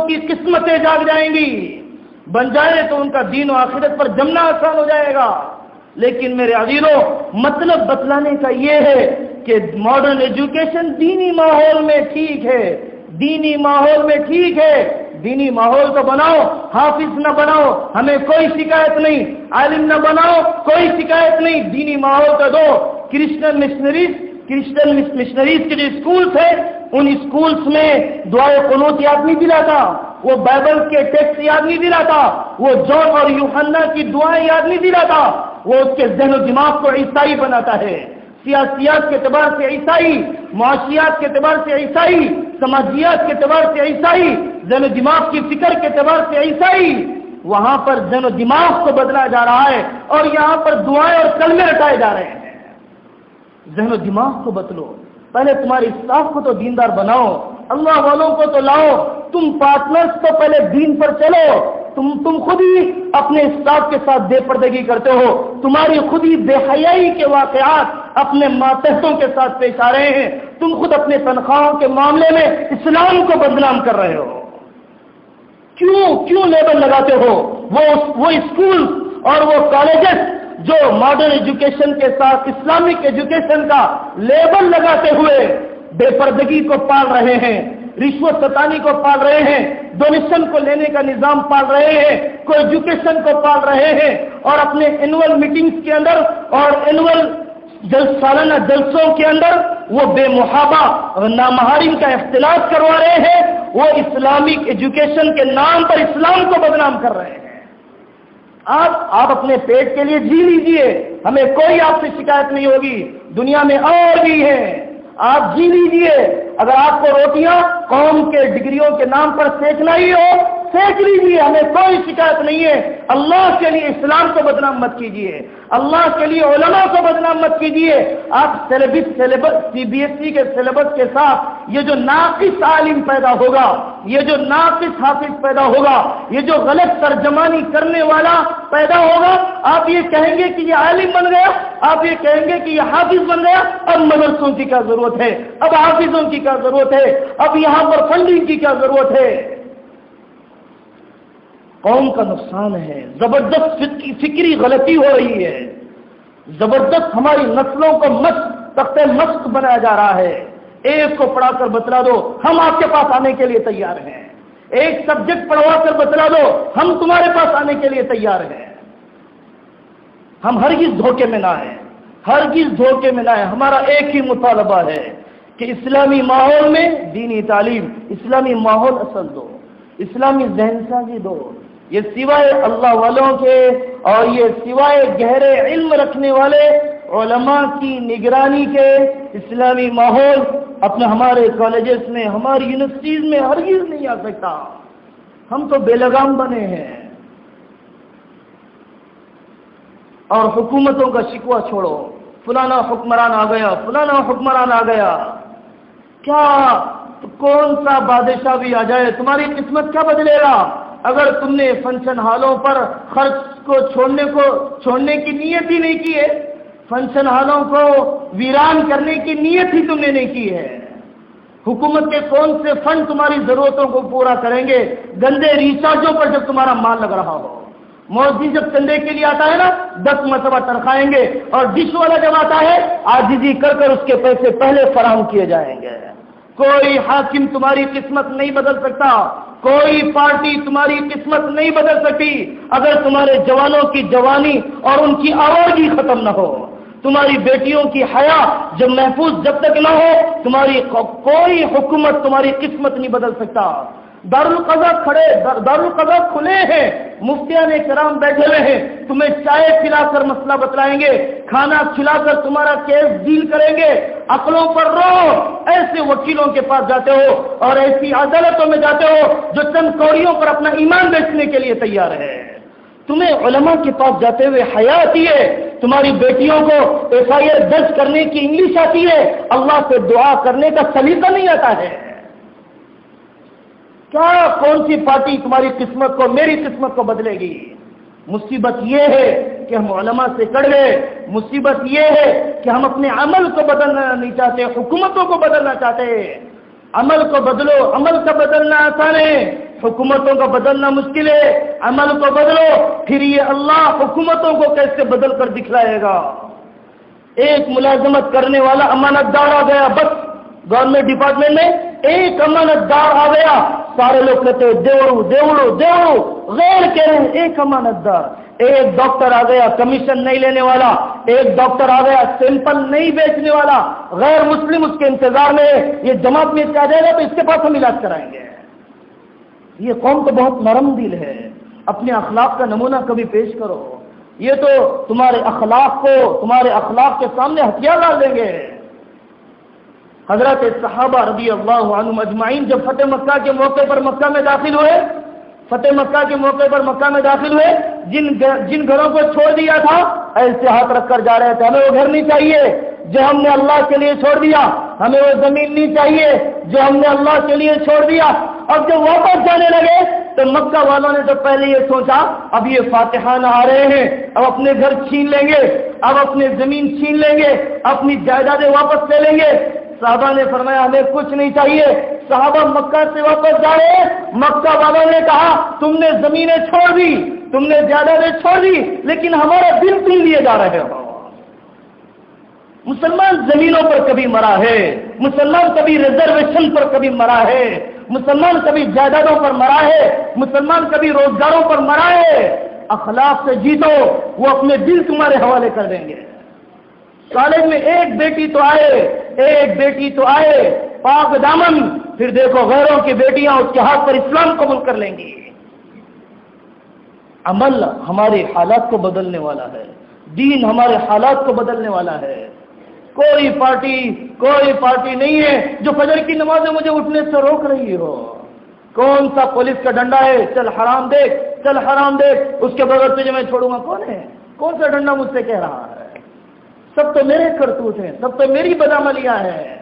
کی قسمتیں جاگ جائیں گی، بن جائے تو ان کا دین و آخرت پر جمنا آسان ہو جائے گا۔ لیکن میرے عزیزوں، مطلب بتلانے کا یہ ہے کہ ماڈرن ایجوکیشن دینی ماحول میں ٹھیک ہے، دینی ماحول میں ٹھیک ہے، دینی ماحول تو بناؤ، حافظ نہ بناؤ ہمیں کوئی شکایت نہیں، عالم نہ بناؤ کوئی شکایت نہیں، دینی ماحول تو دو۔ کرسچن مشنریز کے جو اسکولز ہیں، ان اسکولز میں دعائے قنوت یاد نہیں دلاتا، وہ بائبل کے ٹیکسٹ یاد نہیں دلاتا، وہ جون اور یوحنا کی دعائیں یاد نہیں دلاتا، وہ اس کے ذہن و دماغ کو عیسائی بناتا ہے۔ سیاسیات کے اعتبار سے عیسائی، معاشیات کے اعتبار سے عیسائی، سماجیات کے اعتبار سے عیسائی، ذہن و دماغ کی فکر کے اعتبار سے عیسائی۔ وہاں پر ذہن و دماغ کو بدلا جا رہا ہے اور یہاں پر دعائیں اور کلمے رٹائے جا رہے ہیں۔ ذہن و دماغ کو بدلو، پہلے تمہاری اسٹاف کو تو دیندار بناؤ، اللہ والوں کو تو لاؤ، تم پارٹنرز تو پہلے دین پر چلو۔ تم خود ہی اپنے اسٹاف کے ساتھ بے پردگی کرتے ہو، تمہاری خود ہی بے حیائی کے واقعات اپنے ماتحتوں کے ساتھ پیش آ رہے ہیں، تم خود اپنے تنخواہوں کے معاملے میں اسلام کو بدنام کر رہے ہو۔ کیوں لیبل لگاتے ہو؟ وہ اسکول اور وہ کالجز جو ماڈرن ایجوکیشن کے ساتھ اسلامک ایجوکیشن کا لیبل لگاتے ہوئے بے پردگی کو پال رہے ہیں، رشوت ستانی کو پال رہے ہیں، ڈونیشن کو لینے کا نظام پال رہے ہیں، کو ایجوکیشن کو پال رہے ہیں، اور اپنے اینول میٹنگز کے اندر اور اینول سالانہ جلسوں کے اندر وہ بے محابہ اور نامحارم کا اختلاط کروا رہے ہیں، وہ اسلامک ایجوکیشن کے نام پر اسلام کو بدنام کر رہے ہیں۔ آپ اپنے پیٹ کے لیے جی لیجئے، ہمیں کوئی آپ سے شکایت نہیں ہوگی، دنیا میں اور بھی ہیں، آپ جی لیجئے۔ اگر آپ کو روٹیاں قوم کے ڈگریوں کے نام پر سینکنا ہی ہو، سینک لیجیے، ہمیں کوئی شکایت نہیں ہے۔ اللہ کے لیے اسلام کو بدنام مت کیجیے، اللہ کے لیے علماء کو بدنام مت کیجیے۔ آپ سلیبس CBSE کے سلیبس کے ساتھ یہ جو ناقص عالم پیدا ہوگا، یہ جو ناقص حافظ پیدا ہوگا، یہ جو غلط ترجمانی کرنے والا پیدا ہوگا، آپ یہ کہیں گے کہ یہ عالم بن گیا، آپ یہ کہیں گے کہ یہ حافظ بن گیا۔ اب مدرسوں کی کیا ضرورت ہے؟ اب حافظوں کی کیا ضرورت ہے؟ اب یہاں پر فنڈنگ کی کیا ضرورت ہے؟ قوم کا نقصان ہے، زبردست فکری غلطی ہو رہی ہے، زبردست ہماری نسلوں کو تختہ مشق بنایا جا رہا ہے۔ ایک کو پڑھا کر بتلا دو، ہم آپ کے پاس آنے کے لیے تیار ہیں۔ ایک سبجیکٹ پڑھوا کر بتلا دو، ہم تمہارے پاس آنے کے لیے تیار ہیں۔ ہم ہرگز دھوکے میں نہ آئے، ہرگز دھوکے میں نہ آئے۔ ہمارا ایک ہی مطالبہ ہے کہ اسلامی ماحول میں دینی تعلیم، اسلامی ماحول اصل دو، اسلامی ذہن سازی دو. یہ سوائے اللہ والوں کے اور یہ سوائے گہرے علم رکھنے والے علماء کی نگرانی کے اسلامی ماحول اپنے ہمارے کالجز میں، ہماری یونیورسٹیز میں ہرگز نہیں آ سکتا. ہم تو بے لگام بنے ہیں. اور حکومتوں کا شکوہ چھوڑو، فلانا حکمران آ گیا، فلانا حکمران آ گیا. کیا کون سا بادشاہ بھی آ جائے تمہاری قسمت کیا بدلے گا؟ اگر تم نے فنکشن ہالوں پر خرچ کو چھوڑنے کی نیت ہی نہیں کی ہے، فنکشن ہالوں کو ویران کرنے کی نیت ہی تم نے نہیں کی ہے. حکومت کے کون سے فنڈ تمہاری ضرورتوں کو پورا کریں گے؟ گندے ریچارجوں پر جب تمہارا مال لگ رہا ہو. مودی جب چندے کے لیے آتا ہے نا 10 مرتبہ تنخواہیں گے، اور ڈش والا جب آتا ہے عاجزی کر کر اس کے پیسے پہلے فراہم کیے جائیں گے. کوئی حاکم تمہاری قسمت نہیں بدل سکتا، کوئی پارٹی تمہاری قسمت نہیں بدل سکتی اگر تمہارے جوانوں کی جوانی اور ان کی آوارگی ختم نہ ہو. تمہاری بیٹیوں کی حیا جب محفوظ جب تک نہ ہو، تمہاری کوئی حکومت تمہاری قسمت نہیں بدل سکتا. دارالقضا کھلے ہیں، مفتیان کرام بیٹھے ہوئے ہیں، تمہیں چائے پلا کر مسئلہ بتلائیں گے، کھانا کھلا کر تمہارا کیس ڈیل کریں گے. عقلوں پر رو. ایسے وکیلوں کے پاس جاتے ہو اور ایسی عدالتوں میں جاتے ہو جو چند کوڑیوں پر اپنا ایمان بیچنے کے لیے تیار ہے. تمہیں علماء کے پاس جاتے ہوئے حیا آتی ہے، تمہاری بیٹیوں کو FIR درج کرنے کی انگلش آتی ہے، اللہ سے دعا کرنے کا سلیقہ نہیں آتا ہے. کیا کون سی پارٹی تمہاری قسمت کو، میری قسمت کو بدلے گی؟ مصیبت یہ ہے کہ ہم علماء سے کڑ گئے. مصیبت یہ ہے کہ ہم اپنے عمل کو بدلنا نہیں چاہتے، حکومتوں کو بدلنا چاہتے. عمل کو بدلو. عمل کا بدلنا آسان ہے، حکومتوں کا بدلنا مشکل ہے. عمل کو بدلو، پھر یہ اللہ حکومتوں کو کیسے بدل کر دکھلائے گا. ایک ملازمت کرنے والا امانت دار آ گیا، بس گورنمنٹ ڈپارٹمنٹ میں ایک امانت دار آ گیا، سارے لوگ کہتے ہیں دیوڑو دیوڑو دیوڑو، غیر کہہ رہے ہیں ایک امانت دار. ایک ڈاکٹر آ گیا کمیشن نہیں لینے والا، ایک ڈاکٹر آ گیا سیمپل نہیں بیچنے والا، غیر مسلم اس کے انتظار میں. یہ جماعت میں کیا جائے گا تو اس کے پاس ہم علاج کرائیں گے. یہ قوم تو بہت نرم دل ہے. اپنے اخلاق کا نمونہ کبھی پیش کرو. یہ تو تمہارے اخلاق کے سامنے ہتھیار ڈال دیں گے. حضرت صحابہ رضی اللہ عنہم اجمعین جب فتح مکہ کے موقع پر مکہ میں داخل ہوئے، جن گھروں کو چھوڑ دیا تھا ایسے ہاتھ رکھ کر جا رہے تھے، ہمیں وہ گھر نہیں چاہیے جو ہم نے اللہ کے لیے چھوڑ دیا، ہمیں وہ زمین نہیں چاہیے جو ہم نے اللہ کے لیے چھوڑ دیا. اور جب واپس جانے لگے تو مکہ والوں نے تو پہلے یہ سوچا اب یہ فاتحان آ رہے ہیں، اب اپنے گھر چھین لیں گے، اب اپنے زمین چھین لیں گے، اپنی جائیدادیں واپس لے لیں گے. صحابہ نے فرمایا ہمیں کچھ نہیں چاہیے. صحابہ مکہ سے واپس جا رہے، مکہ والوں نے کہا تم نے زمینیں چھوڑ دی، تم نے جائیدادیں چھوڑ دی، لیکن ہمارا دل چھین لیے جا رہے ہو. مسلمان زمینوں پر کبھی مرا ہے، مسلمان کبھی ریزرویشن پر کبھی مرا ہے، مسلمان کبھی جائیدادوں پر مرا ہے، مسلمان کبھی روزگاروں پر مرا ہے. اخلاق سے جیتو، وہ اپنے دل تمہارے حوالے کر دیں گے. کالج میں ایک بیٹی تو آئے پاک دامن، پھر دیکھو غیروں کی بیٹیاں اس کے ہاتھ پر اسلام قبول کر لیں گی. عمل ہمارے حالات کو بدلنے والا ہے، دین ہمارے حالات کو بدلنے والا ہے. کوئی پارٹی نہیں ہے جو فجر کی نماز میں مجھے اٹھنے سے روک رہی ہو. کون سا پولیس کا ڈنڈا ہے، چل حرام دیکھ، اس کے بغیر تجھے میں چھوڑوں گا؟ کون ہے؟ کون سا ڈنڈا مجھ سے کہہ رہا ہے؟ سب تو میرے کرتوت ہیں، سب تو میری بدعملیاں ہیں.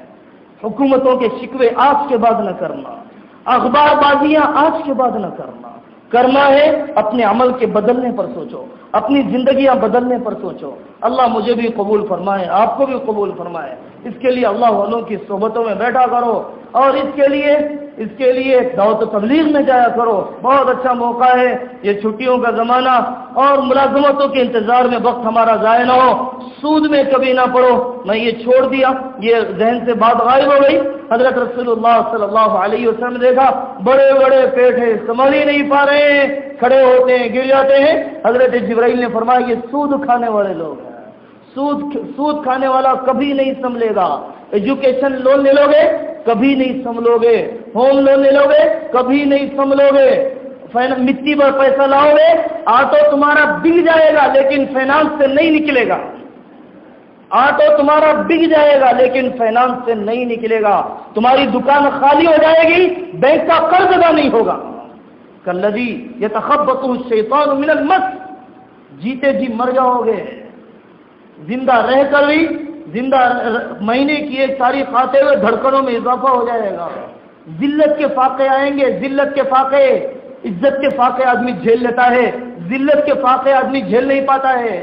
حکومتوں کے شکوے آج کے بعد نہ کرنا، اخبار بازیاں آج کے بعد نہ کرنا ہے اپنے عمل کے بدلنے پر سوچو، اپنی زندگیاں بدلنے پر سوچو. اللہ مجھے بھی قبول فرمائے، آپ کو بھی قبول فرمائے. اس کے لیے اللہ والوں کی صحبتوں میں بیٹھا کرو، اور اس کے لیے دعوت و تبلیغ میں جایا کرو. بہت اچھا موقع ہے یہ چھٹیوں کا زمانہ، اور ملازمتوں کے انتظار میں وقت ہمارا ضائع نہ ہو. سود میں کبھی نہ پڑو. میں یہ چھوڑ دیا، یہ ذہن سے بات غائب ہو گئی. حضرت رسول اللہ صلی اللہ علیہ وسلم نے دیکھا بڑے بڑے پیٹ ہیں، سنبھال ہی نہیں پا رہے ہیں، کھڑے ہوتے ہیں گر جاتے ہیں. حضرت جبرائیل نے فرمایا یہ سود کھانے والے لوگ ہیں، سود کھانے والا کبھی نہیں سنبھلے گا. ایجوکیشن لون لے لو گے کبھی نہیں سنبھلو گے, ہوم لون لے لو گے کبھی نہیں سنبھلو گے, مٹی پر پیسہ لاؤ گے آٹو تمہارا بک جائے گا لیکن فائنانس سے نہیں نکلے گا. آٹو تمہارا بک جائے گا لیکن فائنانس سے نہیں نکلے گا. تمہاری دکان خالی ہو جائے گی, بینک کا قرض ادا نہیں ہوگا. کالذی یتخبطہ الشیطان من المس, جیتے جی مر جاؤ گے. زندہ رہ کر بھی مہینے کی ایک تاریخ آتے ہوئے دھڑکنوں میں اضافہ ہو جائے گا. ذلت کے فاقے آئیں گے, ذلت کے فاقے. عزت کے فاقے آدمی جھیل لیتا ہے, ذلت کے فاقے آدمی جھیل نہیں پاتا ہے.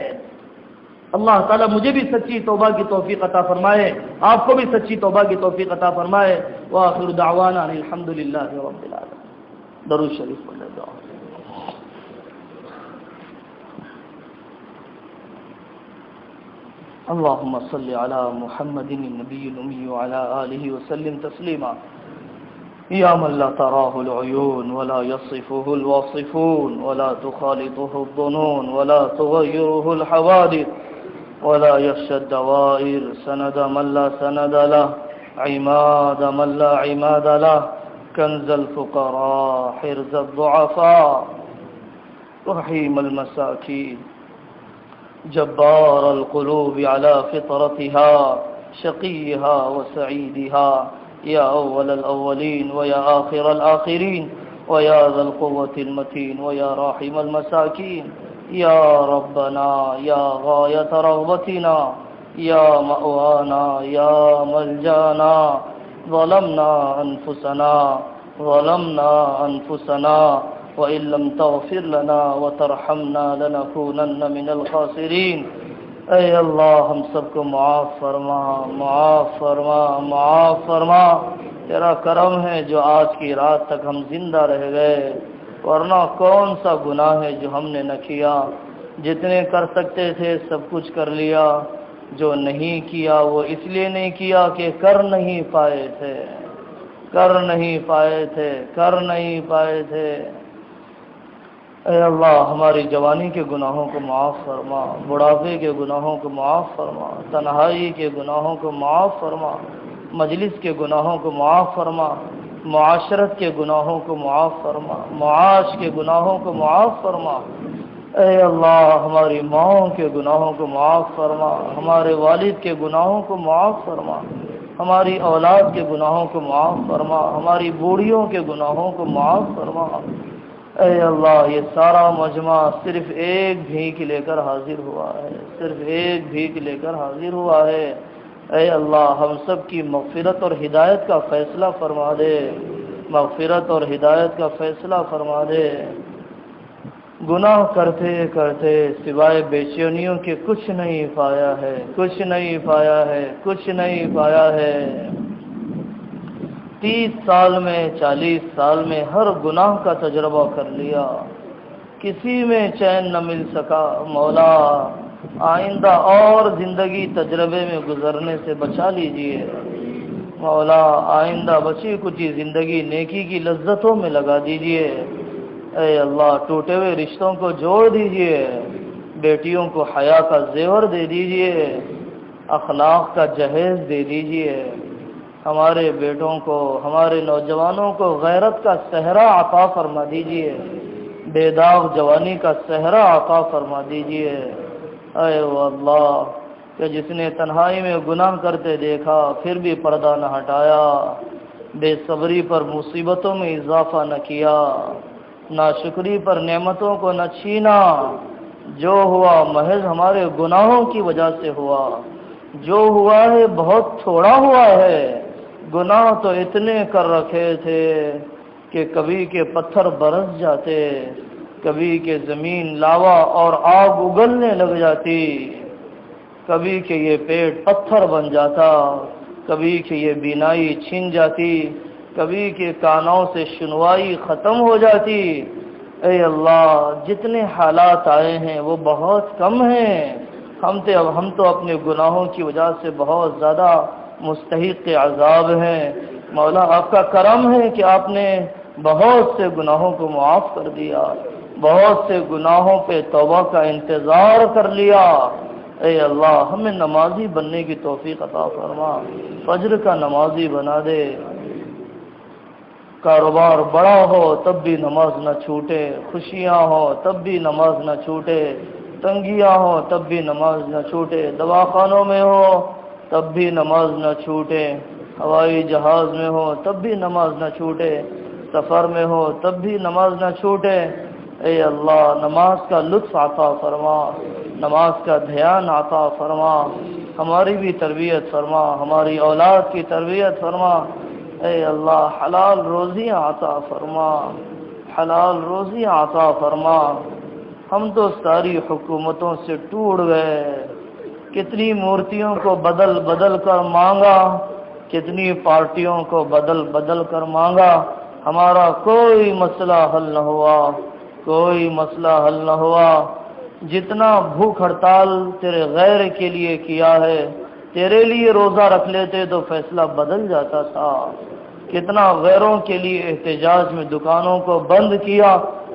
اللہ تعالیٰ مجھے بھی سچی توبہ کی توفیق عطا فرمائے, آپ کو بھی سچی توبہ کی توفیق عطا فرمائے. وآخر دعوانا الحمدللہ رب العالمین. درود شریف پڑھ لیتا ہوں. اللهم صل على محمد النبي الأمي وعلى آله وسلم تسليما. يا من لا تراه العيون ولا يصفه الواصفون ولا تخالطه الظنون ولا تغيره الحوادث ولا يخشى الدوائر, سند من لا سند له, عماد من لا عماد له, كنز الفقراء, حرز الضعفاء, رحيم المساكين, جبار القلوب على فطرتها, شقيها وسعيدها, يا أول الأولين ويا آخر الآخرين, ويا ذا القوة المتين, ويا راحم المساكين, يا ربنا يا غاية رغبتنا, يا مأوانا يا ملجانا. ظلمنا أنفسنا وإن لم تغفر لنا وترحمنا لنكونن من الخاسرين. اے اللہ ہم سب کو معاف فرما, معاف فرما, معاف فرما. تیرا کرم ہے جو آج کی رات تک ہم زندہ رہ گئے, ورنہ کون سا گناہ ہے جو ہم نے نہ کیا. جتنے کر سکتے تھے سب کچھ کر لیا, جو نہیں کیا وہ اس لیے نہیں کیا کہ کر نہیں پائے تھے, کر نہیں پائے تھے, کر نہیں پائے تھے. اے اللہ ہماری جوانی کے گناہوں کو معاف فرما, بڑھاپے کے گناہوں کو معاف فرما, تنہائی کے گناہوں کو معاف فرما, مجلس کے گناہوں کو معاف فرما, معاشرت کے گناہوں کو معاف فرما, معاش کے گناہوں کو معاف فرما. اے اللہ ہماری ماؤں کے گناہوں کو معاف فرما, ہمارے والد کے گناہوں کو معاف فرما, ہماری اولاد کے گناہوں کو معاف فرما, ہماری بوڑھیوں کے گناہوں کو معاف فرما. اے اللہ یہ سارا مجمع صرف ایک بھیک لے کر حاضر ہوا ہے, صرف ایک بھیک لے کر حاضر ہوا ہے. اے اللہ ہم سب کی مغفرت اور ہدایت کا فیصلہ فرما دے, مغفرت اور ہدایت کا فیصلہ فرما دے. گناہ کرتے کرتے سوائے بے چینیوں کے کچھ نہیں پایا ہے, کچھ نہیں پایا ہے, کچھ نہیں پایا ہے. 30 سال میں 40 سال میں ہر گناہ کا تجربہ کر لیا, کسی میں چین نہ مل سکا. مولا آئندہ اور زندگی تجربے میں گزرنے سے بچا لیجئے. مولا آئندہ بچی کچی زندگی نیکی کی لذتوں میں لگا دیجئے. اے اللہ ٹوٹے ہوئے رشتوں کو جوڑ دیجئے, بیٹیوں کو حیا کا زیور دے دیجئے, اخلاق کا جہیز دے دیجئے. ہمارے بیٹوں کو, ہمارے نوجوانوں کو غیرت کا صحرا عطا فرما دیجئے, بے داغ جوانی کا صحرا عطا فرما دیجئے. اے اللہ کہ جس نے تنہائی میں گناہ کرتے دیکھا پھر بھی پردہ نہ ہٹایا, بے صبری پر مصیبتوں میں اضافہ نہ کیا, ناشکری پر نعمتوں کو نہ چھینا. جو ہوا محض ہمارے گناہوں کی وجہ سے ہوا, جو ہوا ہے بہت تھوڑا ہوا ہے. گناہ تو اتنے کر رکھے تھے کہ کبھی کے پتھر برس جاتے, کبھی کے زمین لاوا اور آگ اگلنے لگ جاتی, کبھی کہ یہ پیٹ پتھر بن جاتا, کبھی کہ یہ بینائی چھن جاتی, کبھی کہ کانوں سے سنوائی ختم ہو جاتی. اے اللہ جتنے حالات آئے ہیں وہ بہت کم ہیں. ہم تو اپنے گناہوں کی وجہ سے بہت زیادہ مستحق عذاب ہیں. مولا آپ کا کرم ہے کہ آپ نے بہت سے گناہوں کو معاف کر دیا, بہت سے گناہوں پہ توبہ کا انتظار کر لیا. اے اللہ ہمیں نمازی بننے کی توفیق عطا فرما، فجر کا نمازی بنا دے۔ کاروبار بڑا ہو تب بھی نماز نہ چھوٹے، خوشیاں ہو تب بھی نماز نہ چھوٹے، تنگیاں ہو تب بھی نماز نہ چھوٹے، دواخانوں میں ہو تب بھی نماز نہ چھوٹے، ہوائی جہاز میں ہو تب بھی نماز نہ چھوٹے، سفر میں ہو تب بھی نماز نہ چھوٹے۔ اے اللہ نماز کا لطف عطا فرما، نماز کا دھیان عطا فرما، ہماری بھی تربیت فرما، ہماری اولاد کی تربیت فرما۔ اے اللہ حلال روزیاں عطا فرما، حلال روزیاں عطا فرما۔ ہم تو ساری حکومتوں سے ٹوٹ گئے، کتنی مورتیوں کو بدل بدل کر مانگا، کتنی پارٹیوں کو بدل بدل کر مانگا، ہمارا کوئی مسئلہ حل نہ ہوا، کوئی مسئلہ حل نہ ہوا۔ جتنا بھوک ہڑتال تیرے غیر کے لیے کیا ہے، تیرے لیے روزہ رکھ لیتے تو فیصلہ بدل جاتا تھا۔ کتنا غیروں کے لیے احتجاج میں دکانوں کو بند کیا،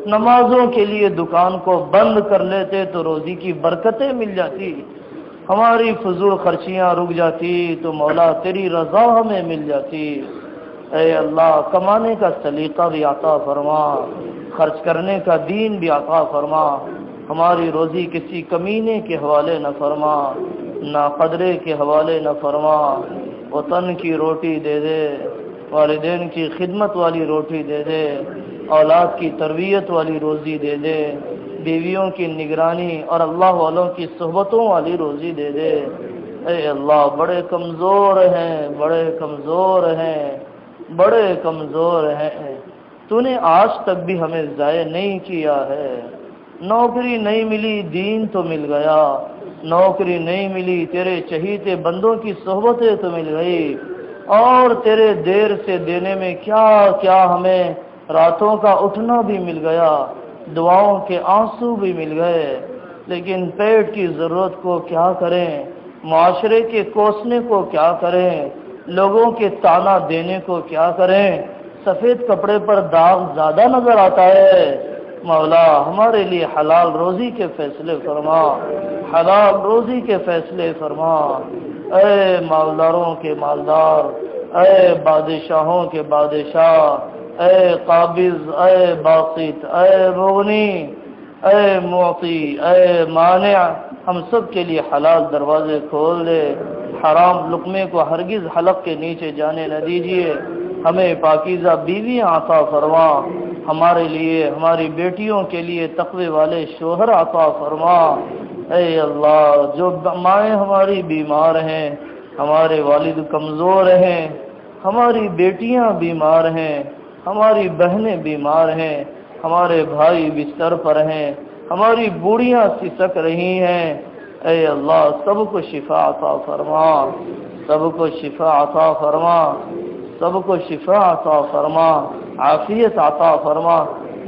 نمازوں کے لیے دکان کو بند کر لیتے تو روزی کی برکتیں مل جاتی، ہماری فضول خرچیاں رک جاتی تو مولا تیری رضا ہمیں مل جاتی۔ اے اللہ کمانے کا سلیقہ بھی عطا فرما، خرچ کرنے کا دین بھی عطا فرما، ہماری روزی کسی کمینے کے حوالے نہ فرما، نہ قدرے کے حوالے نہ فرما، وطن کی روٹی دے دے، والدین کی خدمت والی روٹی دے دے، اولاد کی تربیت والی روزی دے دے، بیویوں کی نگرانی اور اللہ والوں کی صحبتوں والی روزی دے دے۔ اے اللہ بڑے کمزور ہیں، بڑے کمزور ہیں، بڑے کمزور ہیں، تو نے آج تک بھی ہمیں ضائع نہیں کیا ہے۔ نوکری نہیں ملی، دین تو مل گیا، نوکری نہیں ملی، تیرے چہیتے بندوں کی صحبتیں تو مل گئی، اور تیرے دیر سے دینے میں کیا کیا ہمیں راتوں کا اٹھنا بھی مل گیا، دعاؤں کے آنسو بھی مل گئے، لیکن پیٹ کی ضرورت کو کیا کریں، معاشرے کے کوسنے کو کیا کریں، لوگوں کے تانا دینے کو کیا کریں، سفید کپڑے پر داغ زیادہ نظر آتا ہے۔ مولا ہمارے لیے حلال روزی کے فیصلے فرما، حلال روزی کے فیصلے فرما۔ اے مالداروں کے مالدار، اے بادشاہوں کے بادشاہ، اے قابض، اے باسط، اے مغنی، اے معطی، اے مانع، ہم سب کے لیے حلال دروازے کھول دے، حرام لقمے کو ہرگز حلق کے نیچے جانے نہ دیجیے، ہمیں پاکیزہ بیویاں عطا فرما، ہمارے لیے ہماری بیٹیوں کے لیے تقوی والے شوہر عطا فرما۔ اے اللہ جو مائیں ہماری بیمار ہیں، ہمارے والد کمزور ہیں، ہماری بیٹیاں بیمار ہیں، ہماری بہنیں بیمار ہیں، ہمارے بھائی بستر پر ہیں، ہماری بوڑھیاں سسک رہی ہیں، اے اللہ سب کو شفا عطا فرما، سب کو شفا عطا فرما، سب کو شفا عطا فرما، عافیت عطا فرما۔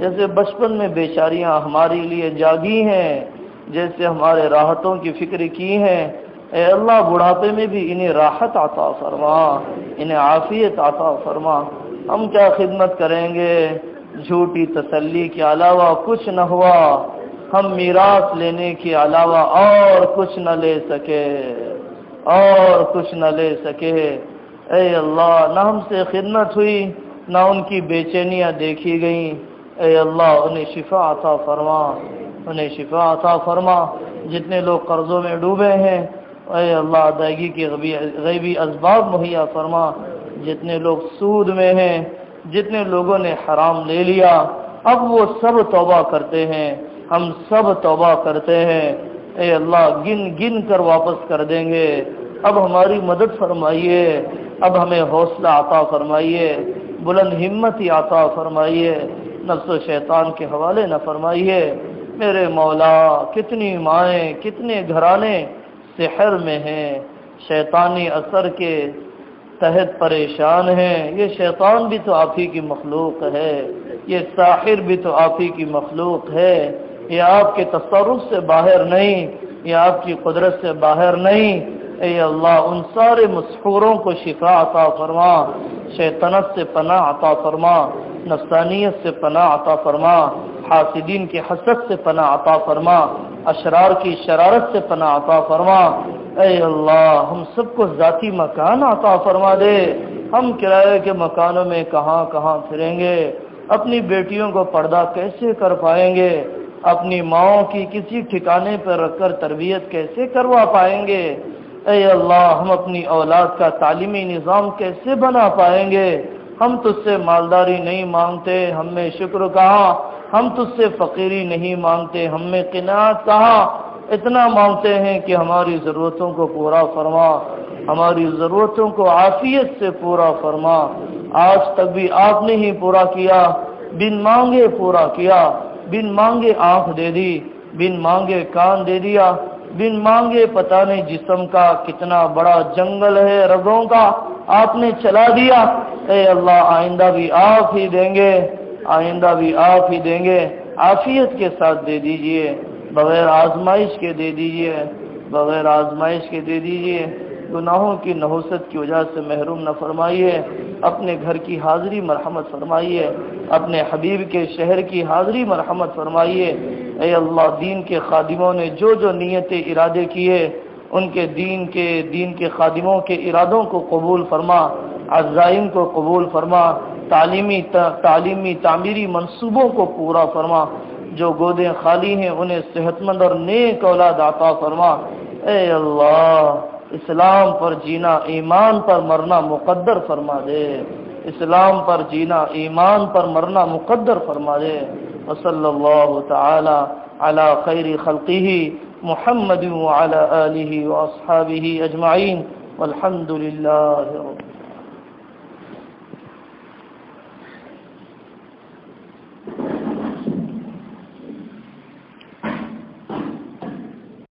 جیسے بچپن میں بیچاریاں ہمارے لیے جاگی ہیں، جیسے ہمارے راحتوں کی فکر کی ہیں، اے اللہ بڑھاپے میں بھی انہیں راحت عطا فرما، انہیں عافیت عطا فرما۔ ہم کیا خدمت کریں گے، جھوٹی تسلی کے علاوہ کچھ نہ ہوا، ہم میراث لینے کے علاوہ اور کچھ نہ لے سکے، اور کچھ نہ لے سکے۔ اے اللہ نہ ہم سے خدمت ہوئی، نہ ان کی بے چینیاں دیکھی گئیں، اے اللہ انہیں شفا عطا فرما، انہیں شفا عطا فرما۔ جتنے لوگ قرضوں میں ڈوبے ہیں، اے اللہ ادائیگی کے غیبی اسباب مہیا فرما، جتنے لوگ سود میں ہیں، جتنے لوگوں نے حرام لے لیا، اب وہ سب توبہ کرتے ہیں، ہم سب توبہ کرتے ہیں، اے اللہ گن گن کر واپس کر دیں گے، اب ہماری مدد فرمائیے، اب ہمیں حوصلہ عطا فرمائیے، بلند ہمتی عطا فرمائیے، نفس و شیطان کے حوالے نہ فرمائیے۔ میرے مولا کتنی مائیں، کتنے گھرانے سحر میں ہیں، شیطانی اثر کے تحت پریشان ہیں، یہ شیطان بھی تو آپ ہی کی مخلوق ہے، یہ ساحر بھی تو آپ ہی کی مخلوق ہے، یہ آپ کے تصرف سے باہر نہیں، یہ آپ کی قدرت سے باہر نہیں۔ اے اللہ ان سارے مسحوروں کو شفا عطا فرما، شیطنت سے پناہ عطا فرما، نفسانیت سے پناہ عطا فرما، حاسدین کے حسد سے پناہ عطا فرما، اشرار کی شرارت سے پناہ عطا فرما۔ اے اللہ ہم سب کو ذاتی مکان عطا فرما دے، ہم کرائے کے مکانوں میں کہاں کہاں پھریں گے، اپنی بیٹیوں کو پردہ کیسے کر پائیں گے، اپنی ماؤں کی کسی ٹھکانے پر رکھ کر تربیت کیسے کروا پائیں گے، اے اللہ ہم اپنی اولاد کا تعلیمی نظام کیسے بنا پائیں گے۔ ہم تجھ سے مالداری نہیں مانگتے، ہم میں شکر کہاں، ہم تجھ سے فقیری نہیں مانگتے، ہم میں قناعت کہاں، اتنا مانگتے ہیں کہ ہماری ضرورتوں کو پورا فرما، ہماری ضرورتوں کو عافیت سے پورا فرما۔ آج تک بھی آپ نے ہی پورا کیا، بن مانگے پورا کیا، بن مانگے آنکھ دے دی، بن مانگے کان دے دیا، بن مانگے پتہ نہیں جسم کا کتنا بڑا جنگل ہے رگوں کا آپ نے چلا دیا۔ اے اللہ آئندہ بھی آپ ہی دیں گے، آئندہ بھی آپ ہی دیں گے، عافیت کے ساتھ دے دیجئے، بغیر آزمائش کے دے دیجئے، بغیر آزمائش کے دے دیجئے، گناہوں کی نحوست کی وجہ سے محروم نہ فرمائیے، اپنے گھر کی حاضری مرحمت فرمائیے، اپنے حبیب کے شہر کی حاضری مرحمت فرمائیے۔ اے اللہ دین کے خادموں نے جو جو نیتیں ارادے کیے، ان کے دین کے خادموں کے ارادوں کو قبول فرما، عزائم کو قبول فرما، تعلیمی تعمیری منصوبوں کو پورا فرما، جو گودیں خالی ہیں انہیں صحت مند اور نیک اولاد عطا فرما۔ اے اللہ اسلام پر جینا ایمان پر مرنا مقدر فرما دے، اسلام پر جینا ایمان پر مرنا مقدر فرما دے۔ وصلی اللہ تعالی علی خیر خلقہ محمد وعلی آلہ واصحابہ اجمعین والحمد للہ رب